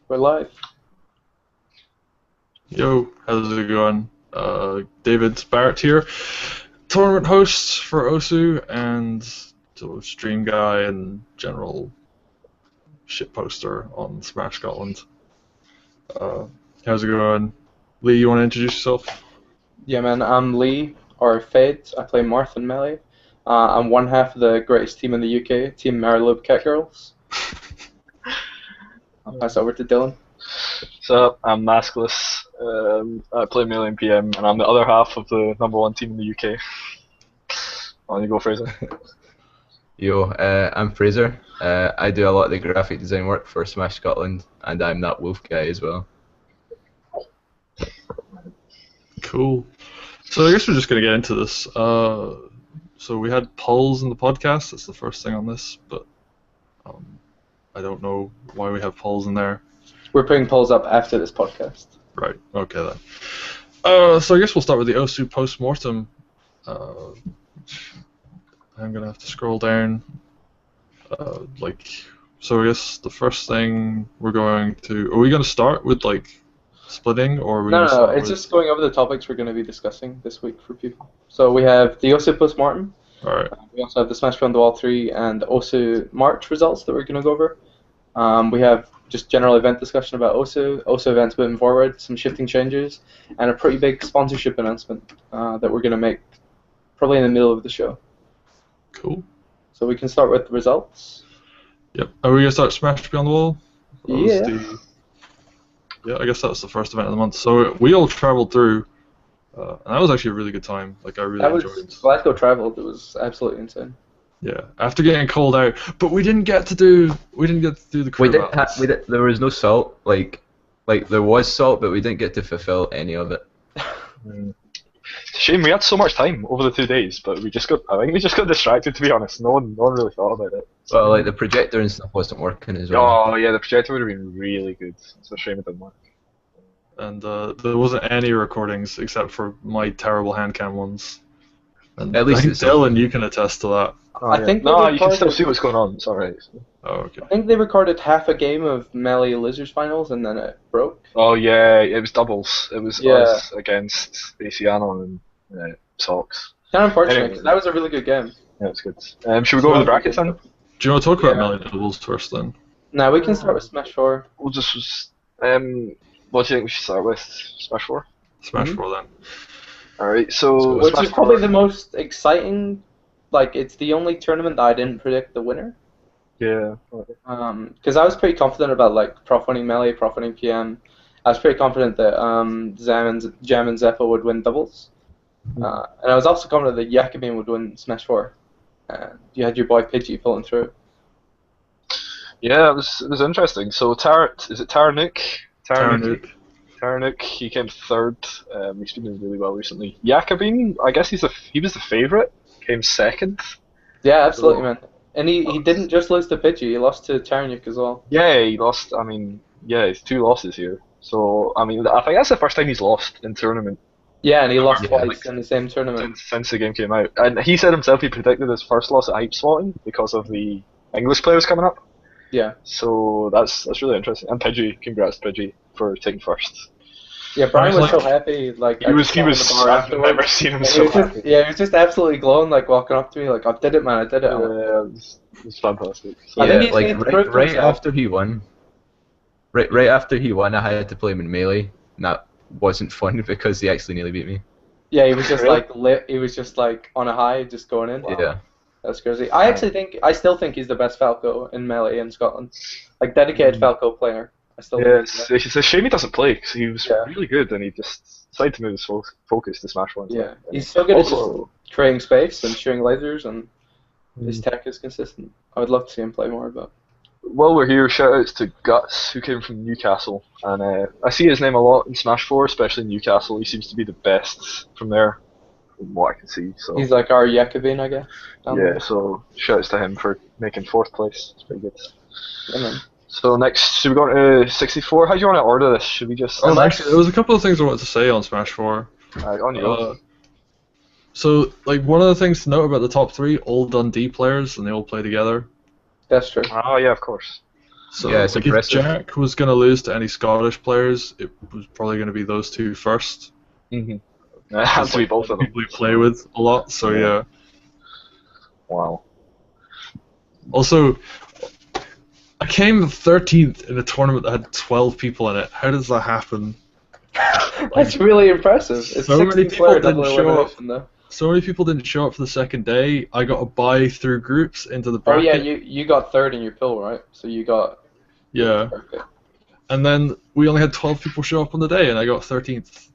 We're live. Yo, how's it going? David Barrett here, tournament host for OSU and stream guy and general shit poster on Smash Scotland. How's it going? Lee, you want to introduce yourself? Yeah, man, I'm Lee, or Fade. I play Marth and Melee. I'm one half of the greatest team in the UK, Team Marilobe Cat Girls. I'll pass over to Dylan. What's up? I'm Maskless. I play Melee and PM, and I'm the other half of the #1 team in the UK. On you go, Fraser. Yo, I'm Fraser. I do a lot of the graphic design work for Smash Scotland, and I'm that wolf guy as well. Cool. So I guess we're just going to get into this. So we had polls in the podcast. That's the first thing on this, but I don't know why we have polls in there. We're putting polls up after this podcast. Right, okay then. So I guess we'll start with the OSU post-mortem. I'm going to have to scroll down. So I guess the first thing we're going to... Are we going to start with, splitting, or are we No, it's just going over the topics we're going to be discussing this week for people. So we have the OSU post-mortem. Alright. We also have the Smash Beyond the Wall 3 and OSU March results that we're going to go over. We have just general event discussion about OSU events moving forward, some shifting changes, and a pretty big sponsorship announcement that we're going to make probably in the middle of the show. Cool. So we can start with the results. Yep. Are we going to start Smash Beyond the Wall? Yeah. Yeah, I guess that was the first event of the month. So we all traveled through, and that was actually a really good time. I really enjoyed it. Glasgow traveled. It was absolutely insane. Yeah, after getting called out, but we didn't get to do the crew battles. There was no salt. Like there was salt, but we didn't get to fulfill any of it. Shame we had so much time over the 2 days, but I think we just got distracted. To be honest, no one really thought about it. Well, like the projector and stuff wasn't working as well. Oh yeah, the projector would have been really good. It's a shame it didn't work. And there wasn't any recordings except for my terrible hand cam ones. And At least I think Dylan, you can attest to that. Oh, I yeah. think no, they you can still recorded- see what's going on. It's alright. Oh, okay. I think they recorded half a game of Melee Lizards finals and then it broke. Oh yeah, it was doubles. It was Yeah. us against Asiano and Sox. Kind of unfortunate Anyway. because that was a really good game. Yeah, it's good. Should we go over the brackets then? Do you want to talk about Yeah. Melee doubles first then? Now we can start with Smash 4. We'll just what do you think we should start with? Smash 4? Smash 4 then. Alright, so Which Smash is probably 4. the most exciting. It's the only tournament that I didn't predict the winner. Yeah. Because I was pretty confident about Prof winning Melee, Prof winning PM. I was pretty confident that Jam and Zeppo would win doubles. And I was also confident that Jakobin would win Smash 4. You had your boy Pidgey pulling through. Yeah, it was interesting. So Taranuk? Taranuk, he came third. He's been doing really well recently. Jakobin, I guess he was the favourite. Came second. Yeah, absolutely, man. And he didn't just lose to Pidgey, he lost to Taranuk as well. Yeah, he lost. I mean, yeah, it's 2 losses here. So I mean, I think that's the first time he's lost in tournament. Yeah, and he lost twice in the same tournament. Since the game came out. And he said himself he predicted his first loss at Hypespotting because of the English players coming up. Yeah. So that's really interesting. And Pidgey, congrats Pidgey for taking first. Yeah, Brian was so happy. He was. I've never seen him so happy. Yeah, he was just absolutely glowing, walking up to me, I did it, man, I did it. Yeah, it was fantastic. So, I Yeah, think he's made proof right himself. after he won. Right after he won, I had to play him in Melee, and that wasn't fun because he actually nearly beat me. Yeah, he was just Really? lit. He was just on a high, just going in. Wow. Yeah. That's crazy. I still think he's the best Falco in Melee in Scotland. Dedicated Falco player. I still yeah, think it's a shame he doesn't play because he was Yeah. really good and he just decided to move his focus to Smash 1. Yeah, he's so good at just Also, creating space and shooting lasers, and his tech is consistent. I would love to see him play more, but while we're here, shout-outs to Guts, who came from Newcastle. And I see his name a lot in Smash 4, especially in Newcastle. He seems to be the best from there, from what I can see. So he's like our Jakobin, I guess. yeah, so shout-outs to him for making 4th place. It's pretty good. Yeah, man. So next, should we go to 64? How do you want to order this? Should we just... Actually, there was a couple of things I wanted to say on Smash 4. on you go. So, one of the things to note about the top 3, all Dundee players, and they all play together. That's true. Oh yeah, of course. So Yeah, it's like, if impressive. Jack was going to lose to any Scottish players, it was probably going to be those two first. It has to be both of them. People you play with a lot, so yeah. Wow. Also, I came 13th in a tournament that had 12 people in it. How does that happen? That's really impressive. It's So many 16 people player didn't double show up. elimination though. So many people didn't show up for the second day. I got a bye through groups into the Oh bracket. yeah, you got third in your pool, right? So you got. Yeah. Okay. And then we only had 12 people show up on the day, and I got 13th.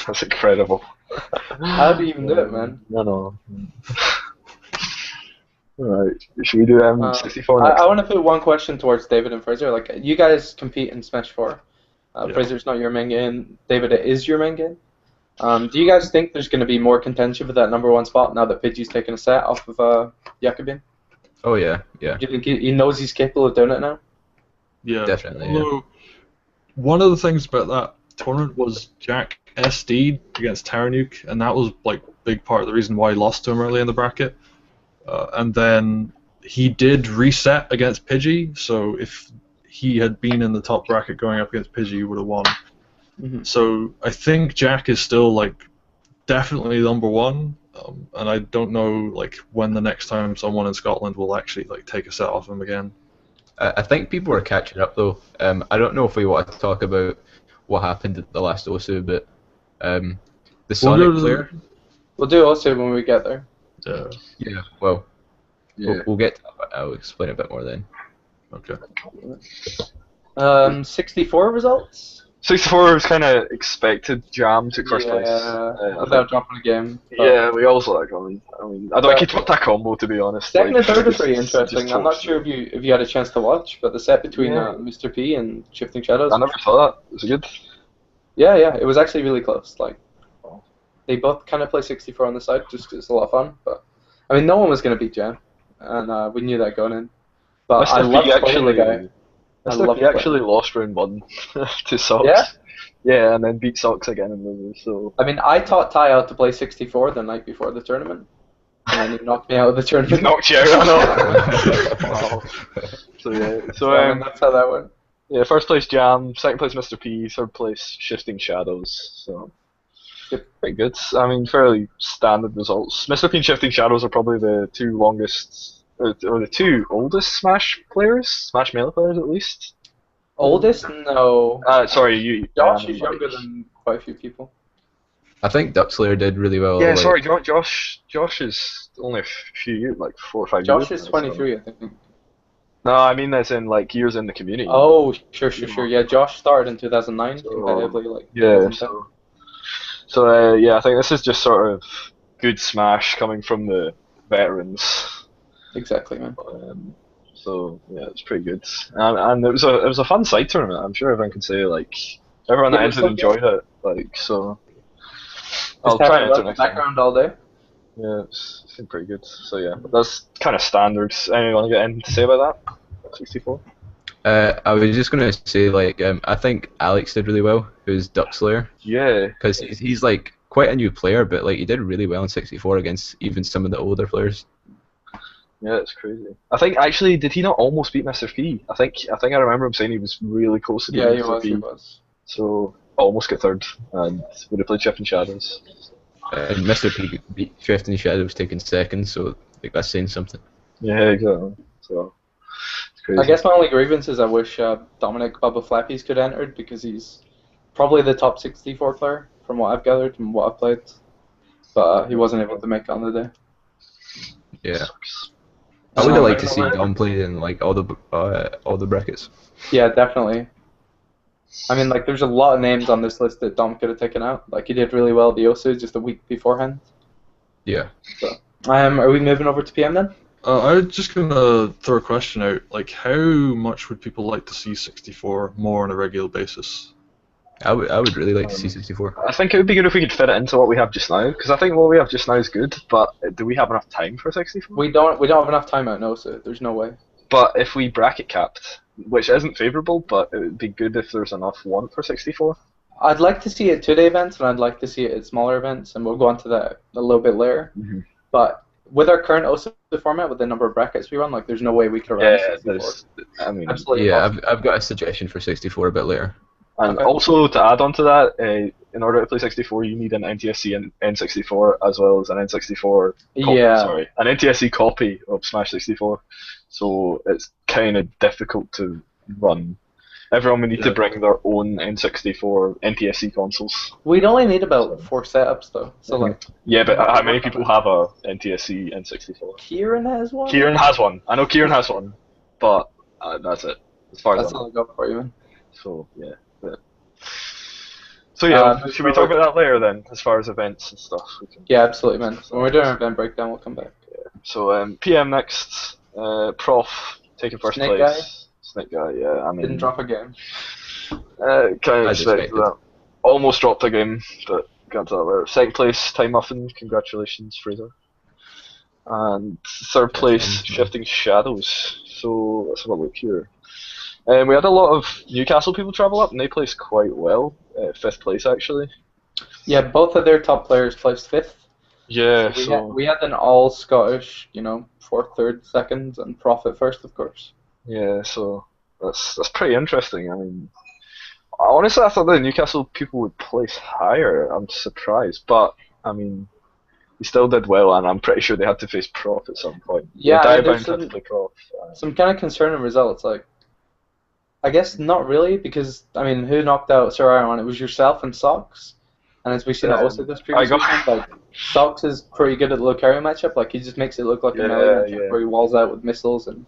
That's incredible. How do you even do it, man? No. Alright, should we do 64 next? I want to put one question towards David and Fraser. Like, you guys compete in Smash 4. Yeah. Fraser's not your main game. David, it is your main game. Do you guys think there's going to be more contention for that #1 spot now that Pidgey's taken a set off of Jakobin? Oh yeah, yeah. Do you think he knows he's capable of doing it now? Yeah. Definitely, Although, one of the things about that tournament was Jack SD'd against Taranuke, and that was like a big part of the reason why he lost to him early in the bracket. And then he did reset against Pidgey, so if he had been in the top bracket going up against Pidgey, he would have won. Mm-hmm. So I think Jack is still like definitely #1, and I don't know like when the next time someone in Scotland will actually like take a set off him again. I think people are catching up though. I don't know if we want to talk about what happened at the last OSU, but the Sonic player. We'll do also when we get there. Yeah. Well, we'll get to that, but I'll explain a bit more then. Okay. 64 results? 64 was kind of expected. Jam took first place. Without dropping a game. Yeah, we also like. I mean, I don't keep up that combo to be honest. Second and like, third are pretty just interesting. I'm not toast. sure if you had a chance to watch, but the set between Mr. P and Shifting Shadows. I never saw that. Was it good? Yeah, it was actually really close. Like, they both kind of play 64 on the side, just 'cause it's a lot of fun. But I mean, no one was going to beat Jam, and we knew that going in. But I love playing the guy. He actually lost round 1 to Sox. Yeah? Yeah, and then beat Sox again in lose. So I mean, I taught Ty how to play 64 the night before the tournament, and then he knocked me out of the tournament. knocked you out. I know. Wow. So yeah, I mean, that's how that went. Yeah, first place Jam, second place Mr. P, third place Shifting Shadows. So pretty good. I mean, fairly standard results. Mr. P and Shifting Shadows are probably the two longest. Or the two oldest Smash players, Smash Melee players at least. Oldest? No. Sorry, Josh is younger than quite a few people. I think Duckslayer did really well. Yeah, like, sorry, Josh is only a few years, like 4 or 5 years. Josh is 23, I think. No, I mean as in like years in the community. Oh, sure. Yeah, Josh started in 2009 competitively. Like, yeah, so yeah, I think this is just sort of good Smash coming from the veterans. Exactly, man. So yeah, it's pretty good, and it was a fun side tournament. I'm sure everyone can say like everyone that entered enjoyed it. Like so, I'll try and enter next time. Background all day. Yeah, it's been pretty good. So yeah, that's kind of standard. Anyone want to get anything to say about that? 64. I was just gonna say like I think Alex did really well, who's Duckslayer. Yeah. Because he's like quite a new player, but like he did really well in 64 against even some of the older players. Yeah, it's crazy. I think actually, did he not almost beat Mr. P? I think I remember him saying he was really close to beating Mr. P. He was. So almost got third, and would have played Shifting Shadows. And Mr. P beat Shifting Shadows taking second, so like that's saying something. Yeah, exactly. So it's crazy. I guess my only grievance is I wish Dominic Bubba Flappies could have entered because he's probably the top 64 player from what I've gathered and what I've played, but he wasn't able to make it on the day. Yeah. I would have liked to see Dom play in like all the brackets. Yeah, definitely. I mean, like, there's a lot of names on this list that Dom could have taken out. Like, he did really well at the OSU just a week beforehand. Yeah. So, are we moving over to PM then? I was just gonna throw a question out. Like, how much would people like to see 64 more on a regular basis? I would really like to see 64. I think it would be good if we could fit it into what we have just now, because I think what we have just now is good, but do we have enough time for 64? We don't have enough time out now, so there's no way. But if we bracket capped, which isn't favourable, but it would be good if there's enough want for 64. I'd like to see it 2-day events, and I'd like to see it at smaller events, and we'll go on to that a little bit later. Mm-hmm. But with our current OSU format, with the number of brackets we run, like there's no way we could run Yeah, 64. I mean, Absolutely. Yeah, impossible. I've got a suggestion for 64 a bit later. and Okay. also to add on to that, in order to play 64, you need an NTSC and N64 as well as an N64. Yeah. An NTSC copy of Smash 64. So it's kind of difficult to run. Everyone would need to bring their own N64 NTSC consoles. We'd only need about 4 setups though. So like Yeah, but how many people have a NTSC N64? Kieran has one. Kieran has one. I know Kieran has one, but that's it. As far as That's I know. all I got for you, man. So yeah. So yeah, should we so- talk about that later then, as far as events and stuff? We can... Yeah, absolutely, man. When we're doing our event breakdown, we'll come back. So PM next, Prof taking first Snake place. Guy? Snake Guy, yeah. I mean, Didn't drop a game. kind of As expected expected. that. Almost dropped a game, but got to that later. Second place, Time Muffin. Congratulations, Fraser. And third place, Shifting Shadows. So let's have a look here. We had a lot of Newcastle people travel up, and they placed quite well. 5th place, actually. Yeah, both of their top players placed 5th. Yeah, We had an all Scottish, 4th, 3rd, 2nd, and Profit 1st, of course. yeah, so that's pretty interesting. I mean, honestly, I thought the Newcastle people would place higher. I'm surprised, but I mean, he still did well, and I'm pretty sure they had to face Prof at some point. Yeah, Diebound there's had to play Prof. Some kind of concerning results. Like, I guess not really, because I mean, who knocked out Sir Aaron? It was yourself and Socks. And as we've seen also this previous weekend, like Socks is pretty good at the Lucario matchup. Like he just makes it look like a melee matchup where he walls out with missiles and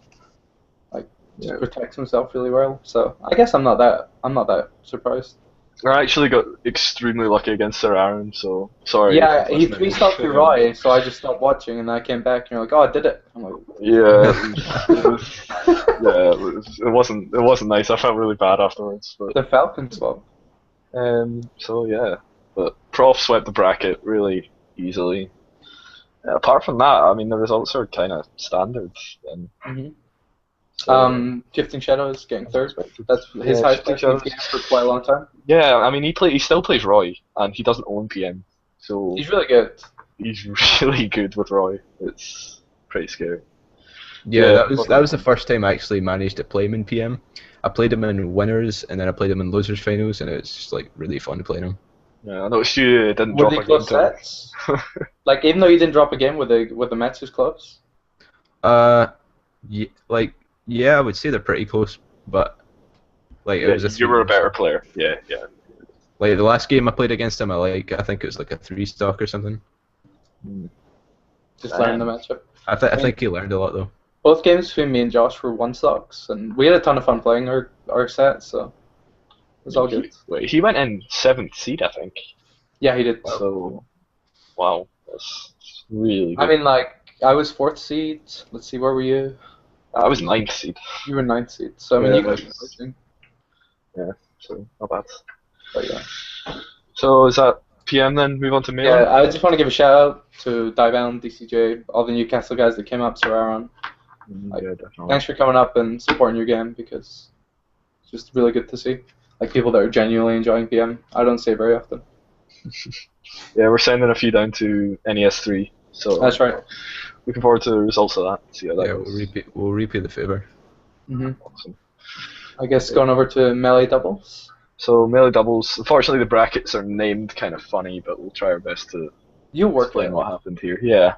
like just protects himself really well. So I guess I'm not that surprised. I actually got extremely lucky against Sir Aaron, so sorry. Yeah, he 3-stopped through Roy, so I just stopped watching, and then I came back, and you're like, "Oh, I did it." I'm like, it wasn't nice. I felt really bad afterwards. But the Falcon swap. so yeah, but Prof swept the bracket really easily. Apart from that, I mean, the results are kind of standard. And Shifting Shadows getting 3rd. That's his highest place in the game for quite a long time. Yeah, I mean, he still plays Roy, and he doesn't own PM, so He's really good. he's really good with Roy. It's pretty scary. Yeah, that was the first time I actually managed to play him in PM. I played him in winners, and then I played him in losers finals, and it's just like really fun playing him. Yeah, I noticed you didn't Were drop they a game. close sets? Like, even though you didn't drop a game, were the matches close? Yeah, I would say they're pretty close, but like it was You were a better player. Yeah. Like the last game I played against him, I think it was like a 3-stock or something. Just learning the matchup. I think he learned a lot though. Both games between me and Josh were 1-stocks, and we had a ton of fun playing our set, so it was all good. He went in 7th seed, I think. Yeah, he did. So, wow, that's really good. I mean, like, I was 4th seed. Let's see, where were you? I was 9th seed. You were 9th seed. So, I mean, Yeah, you guys were pushing. Yeah, so not bad. But yeah. So is that PM then? Move on to mail? Yeah, I just want to give a shout out to Diebound, DCJ, all the Newcastle guys that came up, Sir Aaron. Yeah, definitely. Thanks for coming up and supporting your game, because it's just really good to see. Like, people that are genuinely enjoying PM. I don't see it very often. Yeah, we're sending a few down to NES3, so That's right. looking forward to the results of that. See how that Yeah, goes. we'll repay the favor. Awesome. I guess going over to melee doubles. So melee doubles. Unfortunately, the brackets are named kind of funny, but we'll try our best to You work explain what happened here. Yeah.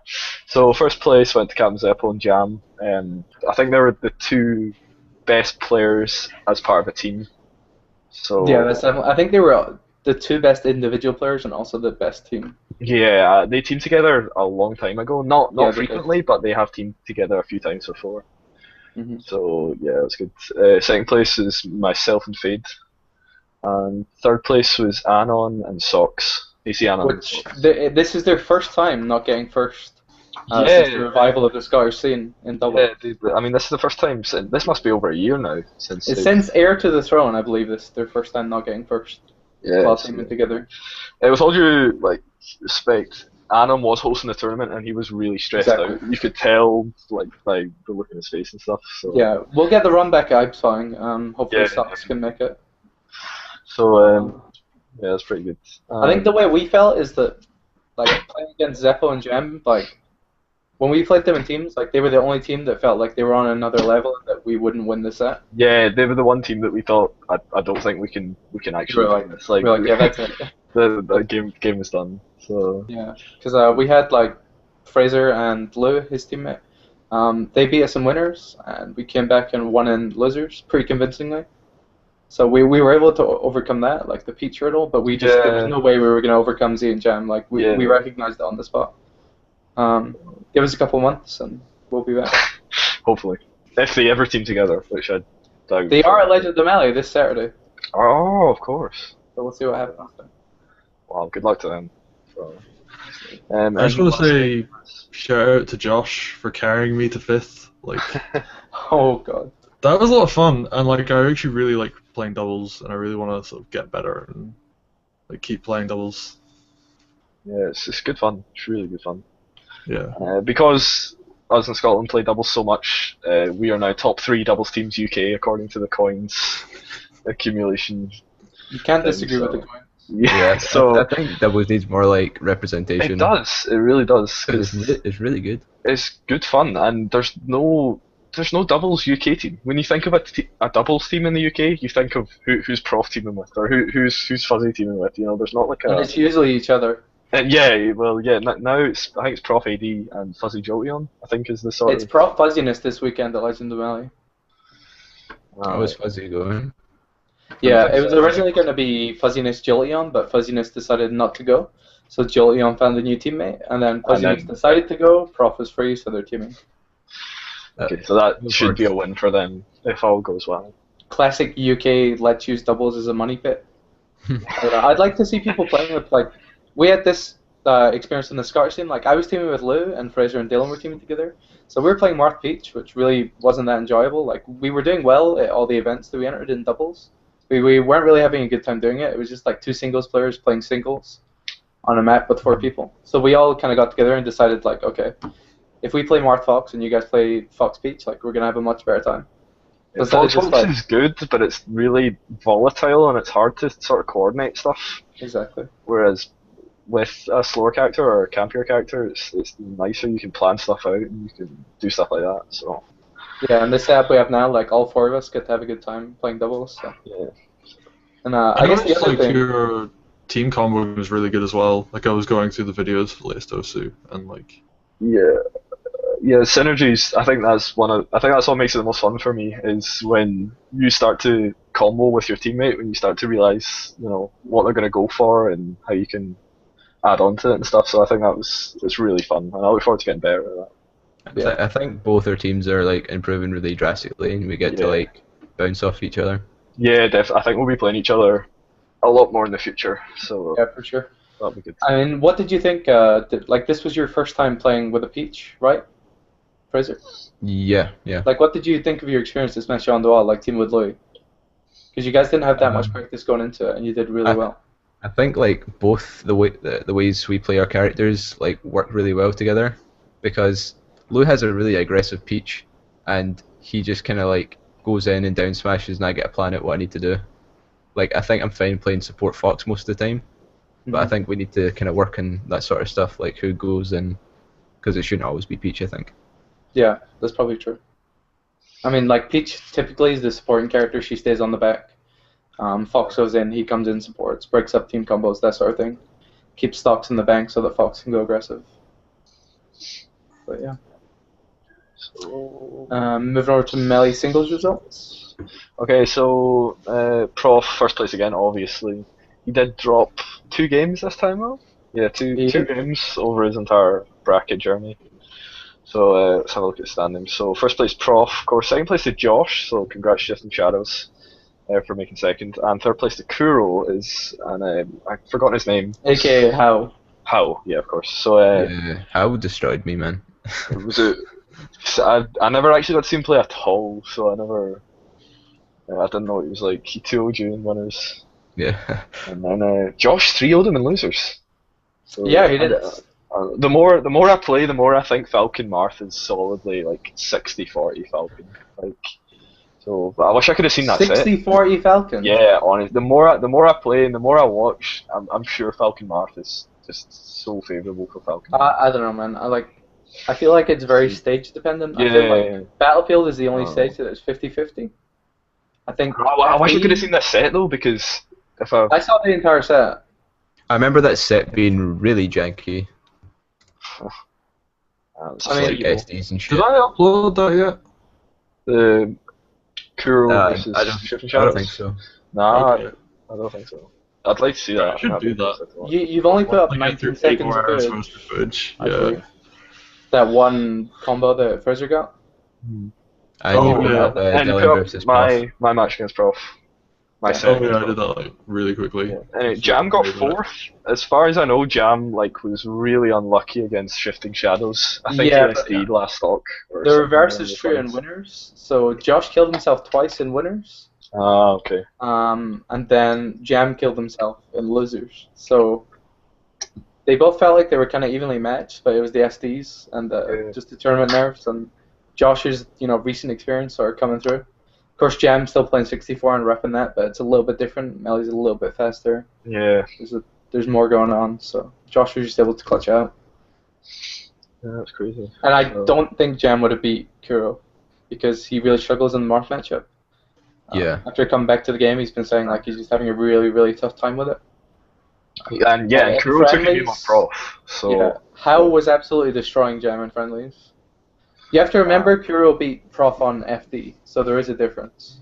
So first place went to Captain Zeppo and Jam, and I think they were the 2 best players as part of a team. So Yeah, that's definitely, I think they were the 2 best individual players and also the best team. yeah, they teamed together a long time ago. Not Yeah, they frequently, but they have teamed together a few times before. Mm-hmm. So yeah, that's good. Second place is myself and Fade, and third place was Anon and Socks. AC Anon. Which this is their first time not getting first. Yeah. Since the revival of the Scottish scene in double. I mean, this is the first time since this must be over a year now since. It's since Heir to the Throne, I believe this is their first time not getting first. While teaming together. It was all due respect. Anon was hosting the tournament and he was really stressed out. You could tell by the look in his face and stuff. So yeah, we'll get the run back at Hypespotting. Hopefully Socks can make it. So yeah, that's pretty good. I think the way we felt is that playing against Zeppo and Gem, when we played them in teams, like they were the only team that felt like they were on another level and that we wouldn't win the set. Yeah, they were the one team that we thought I don't think we can actually win this. Like, We're like, yeah, that's it. the game was done. So Yeah, because we had like Fraser and Lou, his teammate. They beat us in winners, and we came back and won in losers pretty convincingly. So we were able to overcome that, like the peach hurdle, but we just there was no way we were going to overcome Z and Jam. Like we recognized it on the spot. Give us a couple months and we'll be back. Hopefully, if they ever team together, which I doubt. They are at Legend of Mali this Saturday. Oh, of course. So we'll see what happens. Wow, good luck to them. So, I just want to say shout out to Josh for carrying me to 5th. Like, oh god, that was a lot of fun, and like I actually really like playing doubles, and I really want to sort of get better and like keep playing doubles. Yeah, it's good fun. It's really good fun. Yeah. Because us in Scotland play doubles so much, we are now top 3 doubles teams UK according to the coins accumulation. You can't disagree with the coins. Yeah, so I think doubles needs more like representation. It does. It really does. It's really good. It's good fun, and there's no doubles UK team. When you think of a doubles team in the UK, you think of who's Prof teaming with, or who's Fuzzy teaming with. You know, there's not like a. And it's usually each other. Yeah, well, yeah. Now I think it's Prof AD and Fuzzy Jolteon. I think is the sort. It's Prof Fuzziness this weekend at Legend of Mali. How was Fuzzy going? Yeah, it was originally going to be Fuzziness Jolteon, but Fuzziness decided not to go. So Jolteon found a new teammate, and then Fuzziness decided to go. Prof was free, so they're teaming. Okay, so that should be a win for them if all goes well. Classic UK let's use doubles as a money pit. I'd like to see people playing with, like, we had this experience in the Scottish team. Like, I was teaming with Lou, and Fraser and Dylan were teaming together. So we were playing Marth Peach, which really wasn't that enjoyable. Like, we were doing well at all the events that we entered in doubles. We weren't really having a good time doing it. It was just like 2 singles players playing singles on a map with 4 people. So we all kind of got together and decided, like, okay, if we play Marth Fox and you guys play Fox Peach, like, we're going to have a much better time. Fox is good, but it's really volatile and it's hard to sort of coordinate stuff. Exactly. Whereas with a slower character or a campier character, it's nicer. You can plan stuff out and you can do stuff like that. So. Yeah, and the setup we have now, like, all 4 of us get to have a good time playing doubles. So. Yeah. And I guess the other thing. Your team combo was really good as well. Like, I was going through the videos for the latest OSU, and like. Yeah, synergies. I think that's what makes it the most fun for me is when you start to combo with your teammate, when you start to realize, you know, what they're going to go for and how you can add on to it and stuff. So I think it's really fun, and I look forward to getting better at that. Yeah. I think both our teams are like improving really drastically, and we get to like bounce off each other. Yeah, definitely. I think we'll be playing each other a lot more in the future. So yeah, for sure. That'll be good. I mean, what did you think? Like, this was your first time playing with a Peach, right, Fraser? Yeah. Like, what did you think of your experience this match on the wall, like team with Louis? Because you guys didn't have that much practice going into it, and you did really well. I think like both the ways we play our characters like work really well together, because Lou has a really aggressive Peach, and he just kind of like goes in and down smashes, and I get a plan at what I need to do. Like, I think I'm fine playing support Fox most of the time, but I think we need to kind of work on that sort of stuff, like who goes in, because it shouldn't always be Peach, I think. Yeah, that's probably true. I mean, like, Peach typically is the supporting character. She stays on the back. Fox goes in, he comes in, supports, breaks up team combos, that sort of thing. Keeps stocks in the bank so that Fox can go aggressive. But yeah. Moving over to Melee singles results. Okay, so Prof first place again, obviously. He did drop 2 games this time though. Yeah, two games over his entire bracket journey. So let's have a look at the standings. So first place Prof, of course. Second place to Josh. So congrats Justin Shadows for making second. And third place to Kuro is, and I've forgotten his name. AKA How. How, yeah, of course. So How destroyed me, man. Was it? I never actually got to see him play at all, so I didn't know it was like he 2-0'd you in winners. Yeah. And then Josh 3-0'd him in losers. So, yeah, he did. The more I play, the more I think Falcon Marth is solidly like 60-40 Falcon. Like, so I wish I could have seen that 60-40 Falcon. Yeah, honestly, the more I play and the more I watch, I'm sure Falcon Marth is just so favourable for Falcon. I don't know, man. I feel like it's very stage dependent. I feel like Battlefield is the only stage that is 50-50. I think. I wish we could have seen that set though, because I saw the entire set. I remember that set being really janky. Just like SDs and shit. Did I upload that yet? The Kuro versus Shifting Shadows? I don't think so. Nah, Okay. I don't think so. I'd like to see that. I should do that. You've only put up Like, 19 8 seconds more of hours footage. worth of footage. I Yeah. believe. That one combo that Fraser got. And Oh, you put yeah. up And Dylan put up versus Prof. my match against Prof. My set. Oh yeah, I did that like really quickly. Yeah. Anyway, Jam got 4th. As far as I know, Jam was really unlucky against Shifting Shadows. I think he SD'd last stock. Or The reverse something is true in winners. So Josh killed himself twice in winners. Ah, okay. And then Jam killed himself in losers. So they both felt like they were kind of evenly matched, but it was the SDs and just the tournament nerves and Josh's recent experience are coming through. Of course, Jam's still playing 64 and repping that, but it's a little bit different. Melly's a little bit faster. Yeah. There's more going on, so Josh was just able to clutch out. Yeah, that's crazy. And I don't think Jam would have beat Kuro because he really struggles in the Marth matchup. Yeah. After coming back to the game, he's been saying like he's just having a really, really tough time with it. And Kuro took a game on Prof. So yeah, How was absolutely destroying Jam in friendlies. You have to remember Kuro beat Prof on FD, so there is a difference.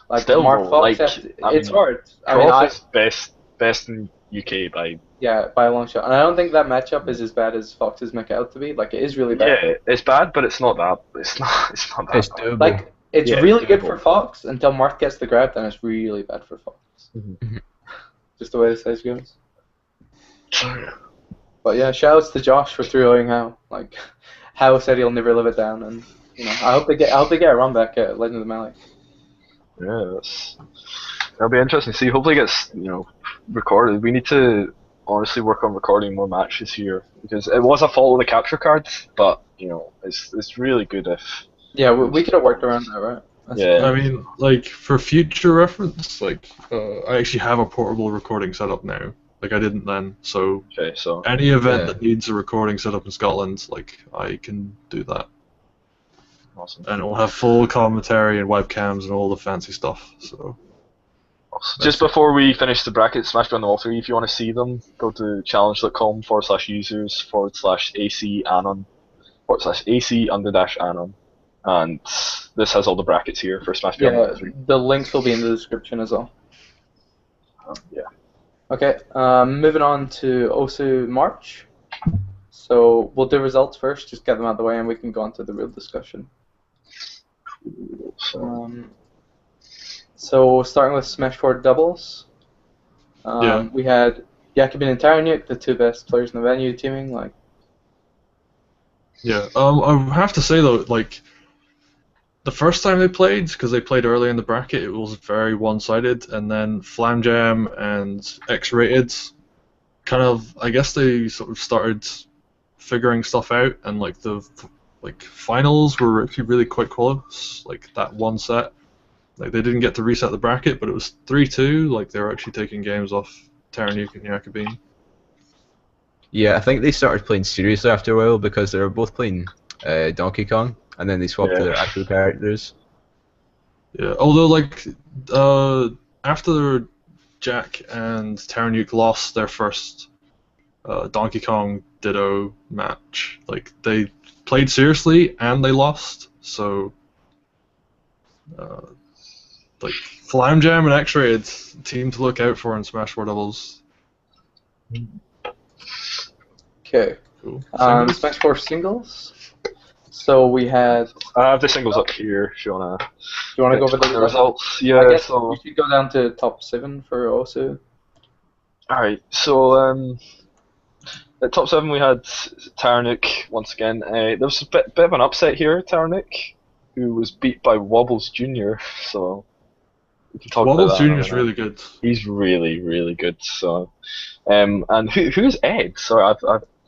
Like still, Mark Fox, it's hard. Prof is best in UK by a long shot. And I don't think that matchup is as bad as Fox's make it out to be. Like it is really bad. Yeah, it's bad, but it's not that. It's not that. It's bad. doable. Like it's really good for Fox until Mark gets the grab, then it's really bad for Fox. Mm-hmm. Just the way the stage goes. But yeah, shoutouts to Josh for 3-0ing How. Like How said he'll never live it down, and I hope they get a run back at Legend of the Malik. Yeah, that'll be interesting to see. Hopefully it gets recorded. We need to honestly work on recording more matches here because it was a fault with the capture cards, but it's really good if. Yeah, we could have worked around that, right? Yeah. I mean, like for future reference, like I actually have a portable recording set up now. Like I didn't then, so any event that needs a recording set up in Scotland, like I can do that. Awesome. And it will have full commentary and webcams and all the fancy stuff. So. Awesome. Just before we finish the bracket, SbtW3, if you want to see them, go to challenge.com/users/AC_anon, and this has all the brackets here for SbtW3. Yeah, the links will be in the description as well. Yeah. Okay, moving on to OSU March. So we'll do results first, just get them out of the way, and we can go on to the real discussion. So starting with Smash 4 doubles, we had Jakobin and Tyraniuk, the two best players in the venue, teaming like. Yeah, I have to say though, like the first time they played, because they played early in the bracket, it was very one-sided, and then Flamjam and X-Rated, kind of, I guess they sort of started figuring stuff out, and like the finals were actually really quite close, like that one set. Like they didn't get to reset the bracket, but it was 3-2. Like they were actually taking games off Tyraniuk and Jakobin. Yeah, I think they started playing seriously after a while because they were both playing Donkey Kong, and then they swapped to their actual characters. Yeah, although like after Jack and Tyraniuk lost their first Donkey Kong Ditto match, like they played seriously and they lost, so like Flamjam and X-Rated team to look out for in Smash 4 doubles. Okay. Cool. Smash 4 singles. So we had. I have the singles up here. If you wanna. Do you want to go over the results? Yeah. I guess so we should go down to top 7 for OSU. All right. So at top 7 we had Tyraniuk once again. There was a bit of an upset here. Tyraniuk, who was beat by Wobbles Jr. So. We can talk Wobbles about that Jr. is really good. He's really, really good. So, and who is Ed? Sorry, I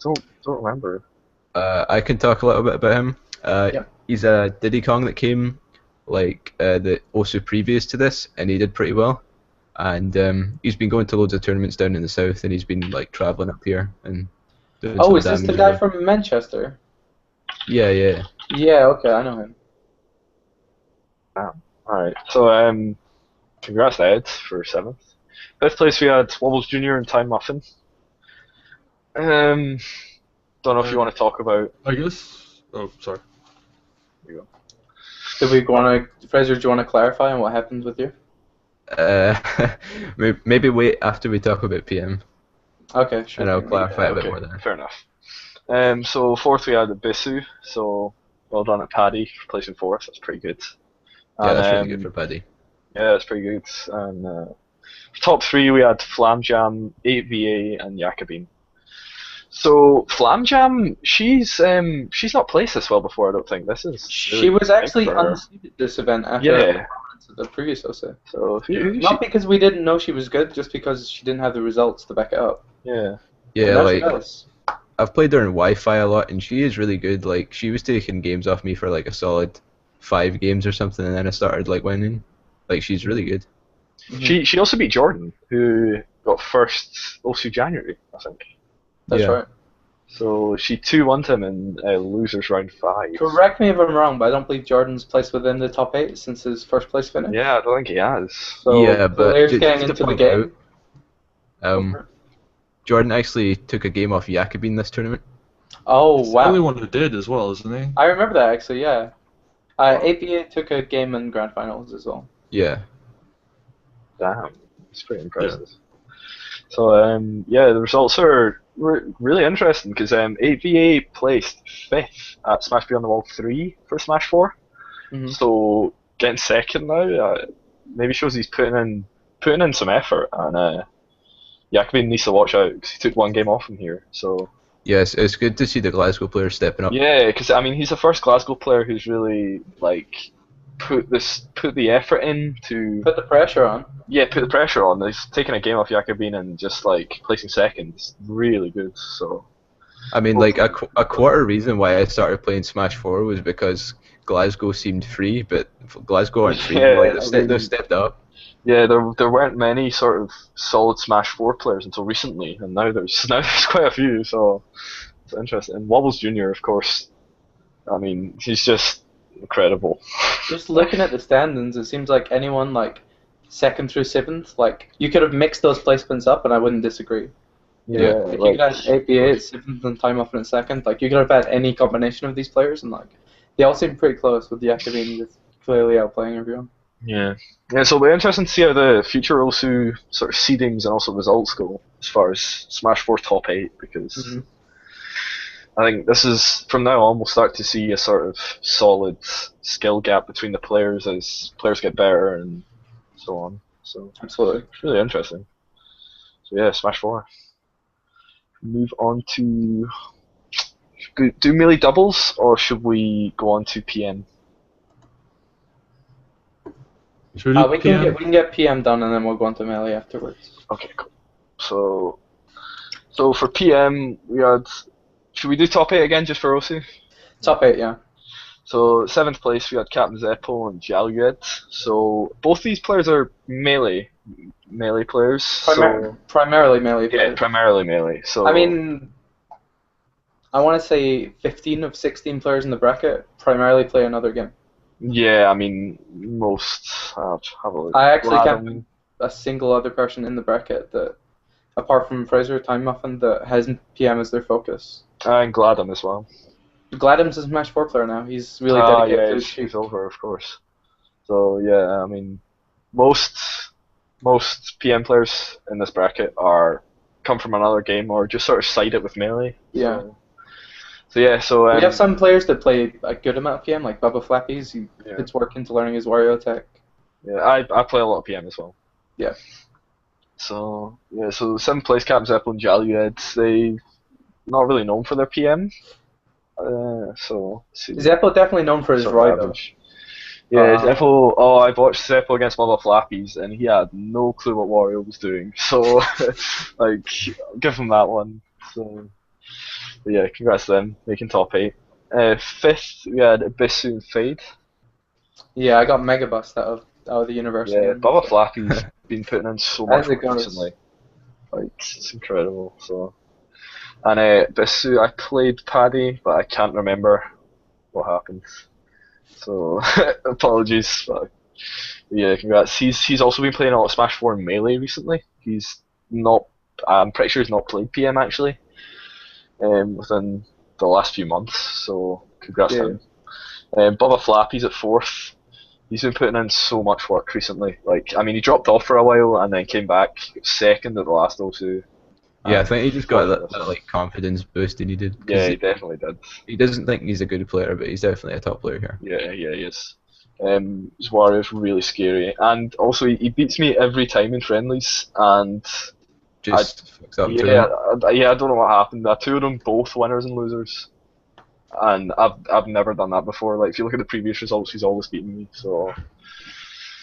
don't remember. I can talk a little bit about him. He's a Diddy Kong that came like the OSU previous to this, and he did pretty well. And he's been going to loads of tournaments down in the south, and he's been like traveling up here and doing some Is this the guy from Manchester? Yeah, yeah. Yeah, okay, I know him. Alright, so congrats to Ed for 7th. 5th place we had Wobbles Jr. and Time Muffin. Don't know if you want to talk about. I guess. Oh, sorry. There you go. Fraser, do you want to clarify on what happened with you? Maybe wait after we talk about PM, Okay, sure. and I'll clarify a bit Okay, more there. fair enough. So 4th we had Ibisu, so well done at Paddy for placing 4th, that's pretty good. Yeah, And, that's really good for Paddy. Yeah, that's pretty good. And top 3 we had Flam Jam, 8VA, and Yakabine. So Flam Jam, she's not placed this well before, I don't think. This is She was actually unseeded this event after her performance at the previous OSU. So Not because we didn't know she was good, just because she didn't have the results to back it up. Yeah. Yeah, And now she like does. I've played her in Wi-Fi a lot, and she is really good. Like she was taking games off me for like a solid 5 games or something, and then I started like winning. Like she's really good. She also beat Jordan, who got first OSU January, I think. That's Yeah. right. So she 2-1'd him in losers round 5. Correct me if I'm wrong, but I don't believe Jordan's placed within the top 8 since his first place finish. Yeah, I don't think he has. So Yeah, but players just getting to into the point game. Jordan actually took a game off Yakabine this tournament. Oh, He's the only wow. one who did as well, isn't he? I remember that actually, yeah. APA took a game in grand finals as well. Yeah. Damn, it's pretty impressive. So yeah, the results are really interesting because 8VA placed 5th at Smash Beyond the Wall 3 for Smash 4. Mhm. So getting 2nd now maybe shows he's putting in some effort, and Jakobin needs to watch out because he took 1 game off from here. So Yes, it's good to see the Glasgow players stepping up. yeah, because I mean he's the first Glasgow player who's really like put the effort in to Put the pressure on. put the pressure on. He's taking a game off Jakobin and just like placing 2nd. It's really good. So I mean, like a quarter reason why I started playing Smash 4 was because Glasgow seemed free, but Glasgow aren't free. Yeah, like, I mean- they've stepped up. yeah, there weren't many sort of solid Smash 4 players until recently, and now there's quite a few. So it's interesting. And Wobbles Jr. of course. I mean, he's just incredible. Just looking at the standings, it seems like anyone like 2nd through 7th, like you could have mixed those placements up, and I wouldn't disagree. Yeah. If you could have APA at 7th and Time Muffin at 2nd, like you could have had any combination of these players, and like they all seem pretty close with Jakobin just clearly outplaying everyone. Yeah, so it'll be interesting to see how the future OSU sort of seedings and also results go as far as Smash 4 top 8, because I think this is, from now on, we'll start to see a sort of solid skill gap between the players as players get better and so on. So Absolutely. it's really interesting. So yeah, Smash 4. Move on to do melee doubles, or should we go on to PM? Should we do We PM? can get PM done, and then we'll go on to melee afterwards. Okay, cool. So for PM, we had. Should we do top 8 again just for OSU? Top 8, yeah. So 7th place, we had Captain Zeppo and Jalued. So both these players are melee players. Primarily melee. Yeah, players. primarily melee. So I mean, I want to say 15 of 16 players in the bracket primarily play another game. yeah, I mean most. Have a look. I actually Gladden- can't a single other person in the bracket that, apart from Fraser, Time Muffin, that has PM as their focus. And Gladden as well. Gladham's a Smash 4 player now. He's really dedicated yeah, to his she's over, of course. So yeah, I mean, most PM players in this bracket come from another game or just sort of side it with melee. Yeah. So yeah, so We have some players that play a good amount of PM, like Bubba Flappies. He puts work into learning his Wario tech. yeah, I play a lot of PM as well. Yeah. So yeah, so 7th place Captain Zeppo and Jalued, they not really known for their PM. So let's see. Zeppo definitely known for his Sort of Roy, though. average. Yeah, Zeppo. Oh, I watched Zeppo against Mother Flappies, and he had no clue what Wario was doing. So, like, give him that one. So, but yeah, congrats to them making top 8. 5th, we had Ibisu and Fade. Yeah, I got Mega Bust out of the universe. Yeah, again. Bubba Flappy's been putting in so much As it work goes. recently. Like, it's incredible. So, and Ibisu, I played Paddy, but I can't remember what happened. So apologies. But yeah, congrats. He's also been playing a lot of Smash 4 and Melee recently. He's not. I'm pretty sure he's not played PM actually. Within the last few months. So congrats to him. Bubba Flappy's at 4th. He's been putting in so much work recently. Like, I mean, he dropped off for a while and then came back 2nd at the last OSU. Yeah, I think he just got that like confidence boost he needed. Yeah, he definitely did. He doesn't think he's a good player, but he's definitely a top player here. Yeah, he is. His Warrior's really scary, and also he beats me every time in friendlies, and just fucks up. I don't know what happened. I toured them both winners and losers, and I've never done that before. Like, if you look at the previous results, he's always beaten me. So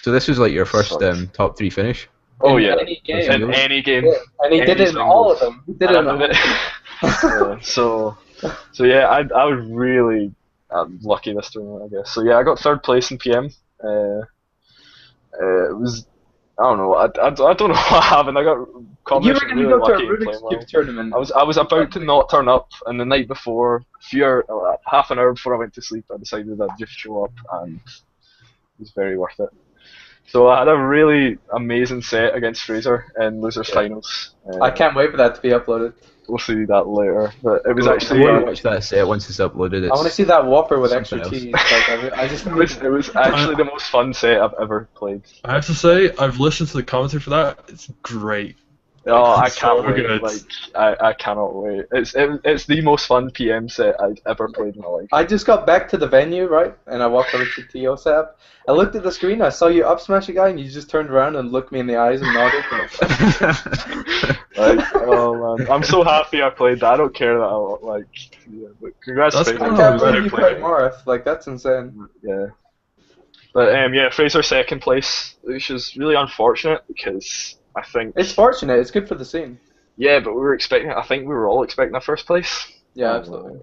this was like your first top 3 finish. Oh yeah, any game. In any game. Yeah. And he did it in all of them. He did it in all of them. So yeah, I was really lucky this tournament, I guess. So yeah, I got 3rd place in PM. It was, I don't know, I don't know what happened. I got You were going to go to a Rubik's Cube tournament. I was about to not turn up, and the night before, half an hour before I went to sleep, I decided I'd just show up, and it was very worth it. So I had a really amazing set against Fraser in losers finals. I can't wait for that to be uploaded. We'll see that later, but it was actually. I want to watch that set once it's uploaded. I want to see that Whopper with extra else. cheese. Like, It was actually the most fun set I've ever played. I have to say, I've listened to the commentary for that. It's great. Oh, I It's can't so wait! good. Like, I cannot wait. It's the most fun PM set I've ever played in my life. I just got back to the venue, right, and I walked over to the TO setup. I looked at the screen, I saw you up smash a guy, and you just turned around and looked me in the eyes and nodded. Oh man, I'm so happy I played that. I don't care that but congrats. That's Fraser. I cool. can't better believe you played Marth. Like, that's insane. Yeah. But yeah, Fraser 2nd place, which is really unfortunate because I think It's fortunate. It's good for the scene. yeah, but we were expecting. I think we were all expecting a 1st place. Yeah, absolutely.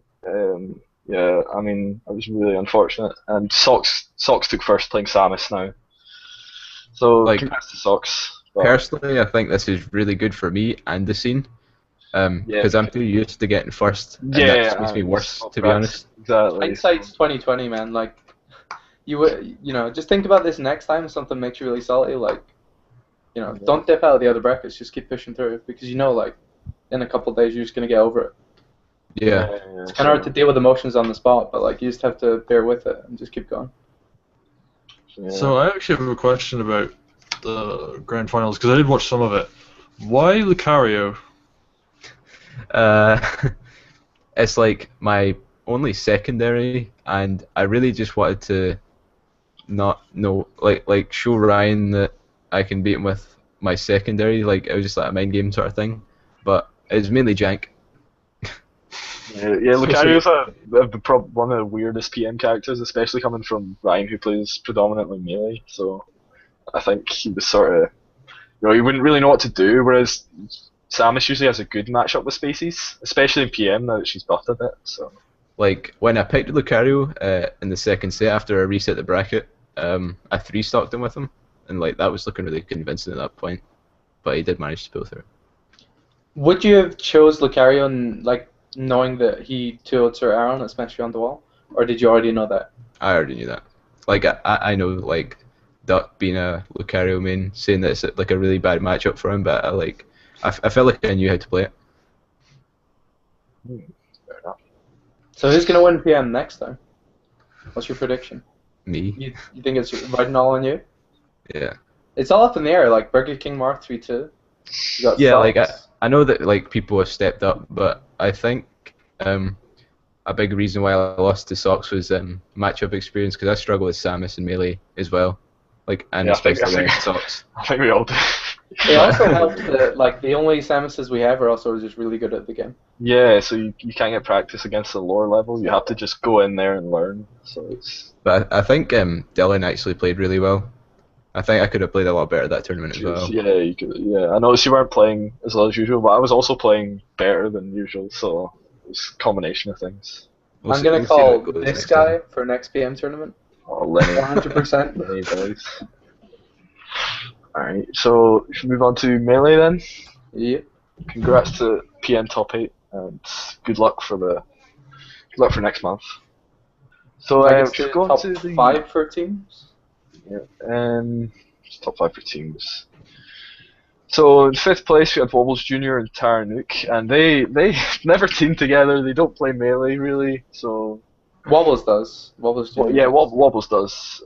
Yeah, I mean, it was really unfortunate. And Sox took 1st playing Samus now. So Like, congrats to Sox. But Personally, I think this is really good for me and the scene, because I'm too used to getting 1st, and that just makes me worse, to be honest. Exactly. Hindsight's 20/20, man. Like, just think about this next time something makes you really salty. Like, don't dip out of the other brackets. Just keep pushing through, because like, in a couple of days you're just gonna get over it. Yeah. It's kind of hard to deal with emotions on the spot, but like, you just have to bear with it and just keep going. Yeah. So I actually have a question about the grand finals, because I did watch some of it. Why Lucario? It's like my only secondary, and I really just wanted to not know, like show Ryan that I can beat him with my secondary. Like, it was just like a mind game sort of thing, but it's mainly jank. Yeah, Lucario's one of the weirdest PM characters, especially coming from Ryan, who plays predominantly melee. So I think he was sort of, he wouldn't really know what to do. Whereas Samus usually has a good matchup with Spacies, especially in PM now that she's buffed a bit. So Like, when I picked Lucario in the 2nd set after I reset the bracket, I 3-stocked him with him, and like that was looking really convincing at that point. But he did manage to pull through. Would you have chose Lucario and, like, knowing that he 2-0'd Sir Aaron at Smash Beyond the Wall, or did you already know that? I already knew that. Like, I know, like, Duck being a Lucario main, saying that it's like a really bad matchup for him, but I felt like I knew how to play it. fair enough. So who's gonna win PM next time? What's your prediction? Me? You think it's riding all on you? Yeah. It's all up in the air. Like Burger King Mark 3-2. You got Yeah, Fox. like I know that like people have stepped up, but I think a big reason why I lost to Sox was matchup experience, because I struggle with Samus and Melee as well, like, and Yeah, I think- especially against Sox. I think we all do. It also helps that like the only Samuses we have are also just really good at the game. Yeah, so you can't get practice against the lower level. You have to just go in there and learn. So it's But I think Dylan actually played really well. I think I could have played a lot better that tournament as well. yeah, you could. Yeah, I noticed you weren't playing as well as usual, but I was also playing better than usual. So it was a combination of things. I'm gonna we'll see how call it goes this next guy time. for next PM tournament. Oh, Lenny. 100%. Lenny boys. Alright, so should we move on to Melee then? Yeah. Congrats to PM Top 8 and good luck for next month. So I guess the go top on to the 5 for teams. top 5 for teams. So in 5th place we had Wobbles Jr. and Taranook, and they never team together. They don't play melee really. So Wobbles does. Wobbles Jr. Wobbles does.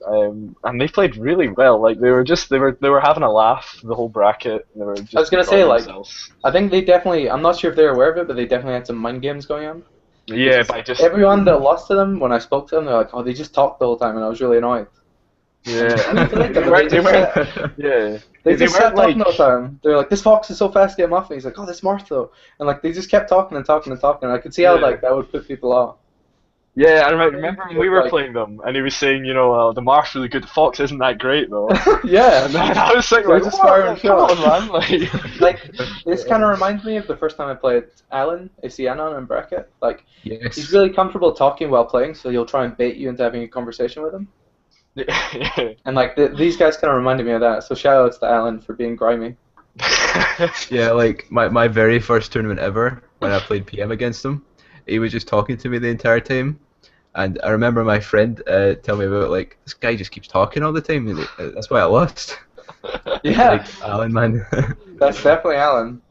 And they played really well. Like they were having a laugh the whole bracket. They were just I was gonna say like themselves. I think they definitely. I'm not sure if they're aware of it, but they definitely had some mind games going on. Yeah, by just Everyone that lost to them, when I spoke to them, they're like, "Oh, they just talked the whole time," and I was really annoyed. yeah. They just kept like talking the whole time. They're like, "This fox is so fast, get him off me." He's like, "Oh, this Marth though," and like they just kept talking and talking and talking. I could see how like that would put people off. Yeah, I remember when we were playing them, and he was saying, the Marth's really good, the Fox isn't that great though. Yeah, And then I was thinking, They're like, just firing come on, shots. man. like this kind of reminds me of the first time I played Alan Isianon in bracket. Like Yes. he's really comfortable talking while playing, so he'll try and bait you into having a conversation with him. Yeah. And like these guys kind of reminded me of that. So shout outs to Alan for being grimy. Yeah, like my very first tournament ever, when I played PM against him, he was just talking to me the entire time. And I remember my friend telling me about, like, this guy just keeps talking all the time. He's like, that's why I lost. Yeah, Like, Alan, man. that's definitely Alan.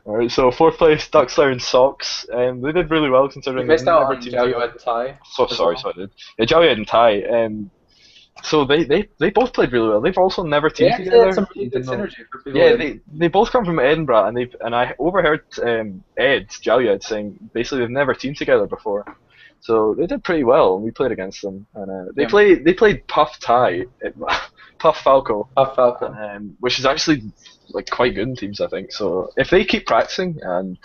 Alright, so 4th place, Duckslayer and Socks. They did really well We considering missed they out never on teamed Xiao together. and Tai. So sorry, I did. Yeah, Joey and Tai. So they both played really well. They've also never They teamed actually together. had some really good even though- synergy for people. Yeah, they both come from Edinburgh, and I overheard Ed Jalyed saying basically they've never teamed together before, so they did pretty well. And we played against them, and they played Puff Puff Falco, Puff Falcon. which is actually like quite good in teams, I think. So if they keep practicing and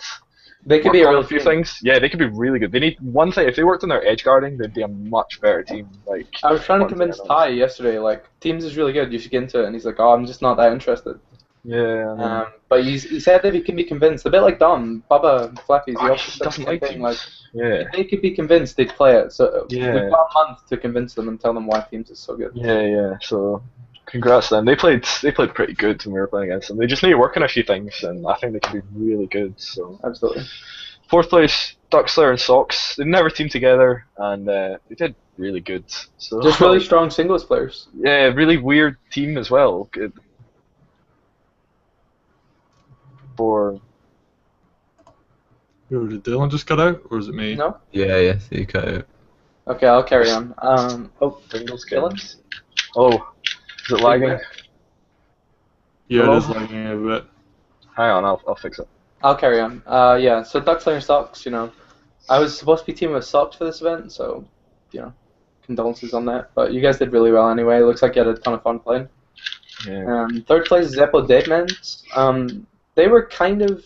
They could work be a on real a few team. things, yeah, they could be really good. They need one thing. If they worked on their edge guarding, they'd be a much better team. Like I was trying to one thing convince I know. Tai yesterday, like, Teams is really good, you should get into it, and he's like, "Oh, I'm just not that interested." Yeah. I mean, But he said that he can be convinced, a bit like Dom, Bubba Flappies, he he also said the doesn't same like thing, teams. like, Yeah. if they could be convinced, they'd play it. So Yeah. we've got a month to convince them and tell them why Teams is so good. Yeah. So, congrats to them. They played pretty good when we were playing against them. They just need to work on a few things, and I think they can be really good. So, Absolutely. 4th place, Duckslayer and Socks. They never teamed together, and they did really good. So, Just really strong singles players. yeah, really weird team as well. Good. For Yo, did Dylan just cut out, or is it me? No? Yeah, he cut out. Okay, I'll carry on. singles Dylan? games. Oh, is it lagging? Yeah, Hello? it is lagging a bit. Hang on, I'll fix it. I'll carry on. Yeah, so Duckslayer and Socks, I was supposed to be teaming with Socks for this event, so, condolences on that. But you guys did really well anyway. It looks like you had a ton of fun playing. Yeah. 3rd place is SbtW3. They were kind of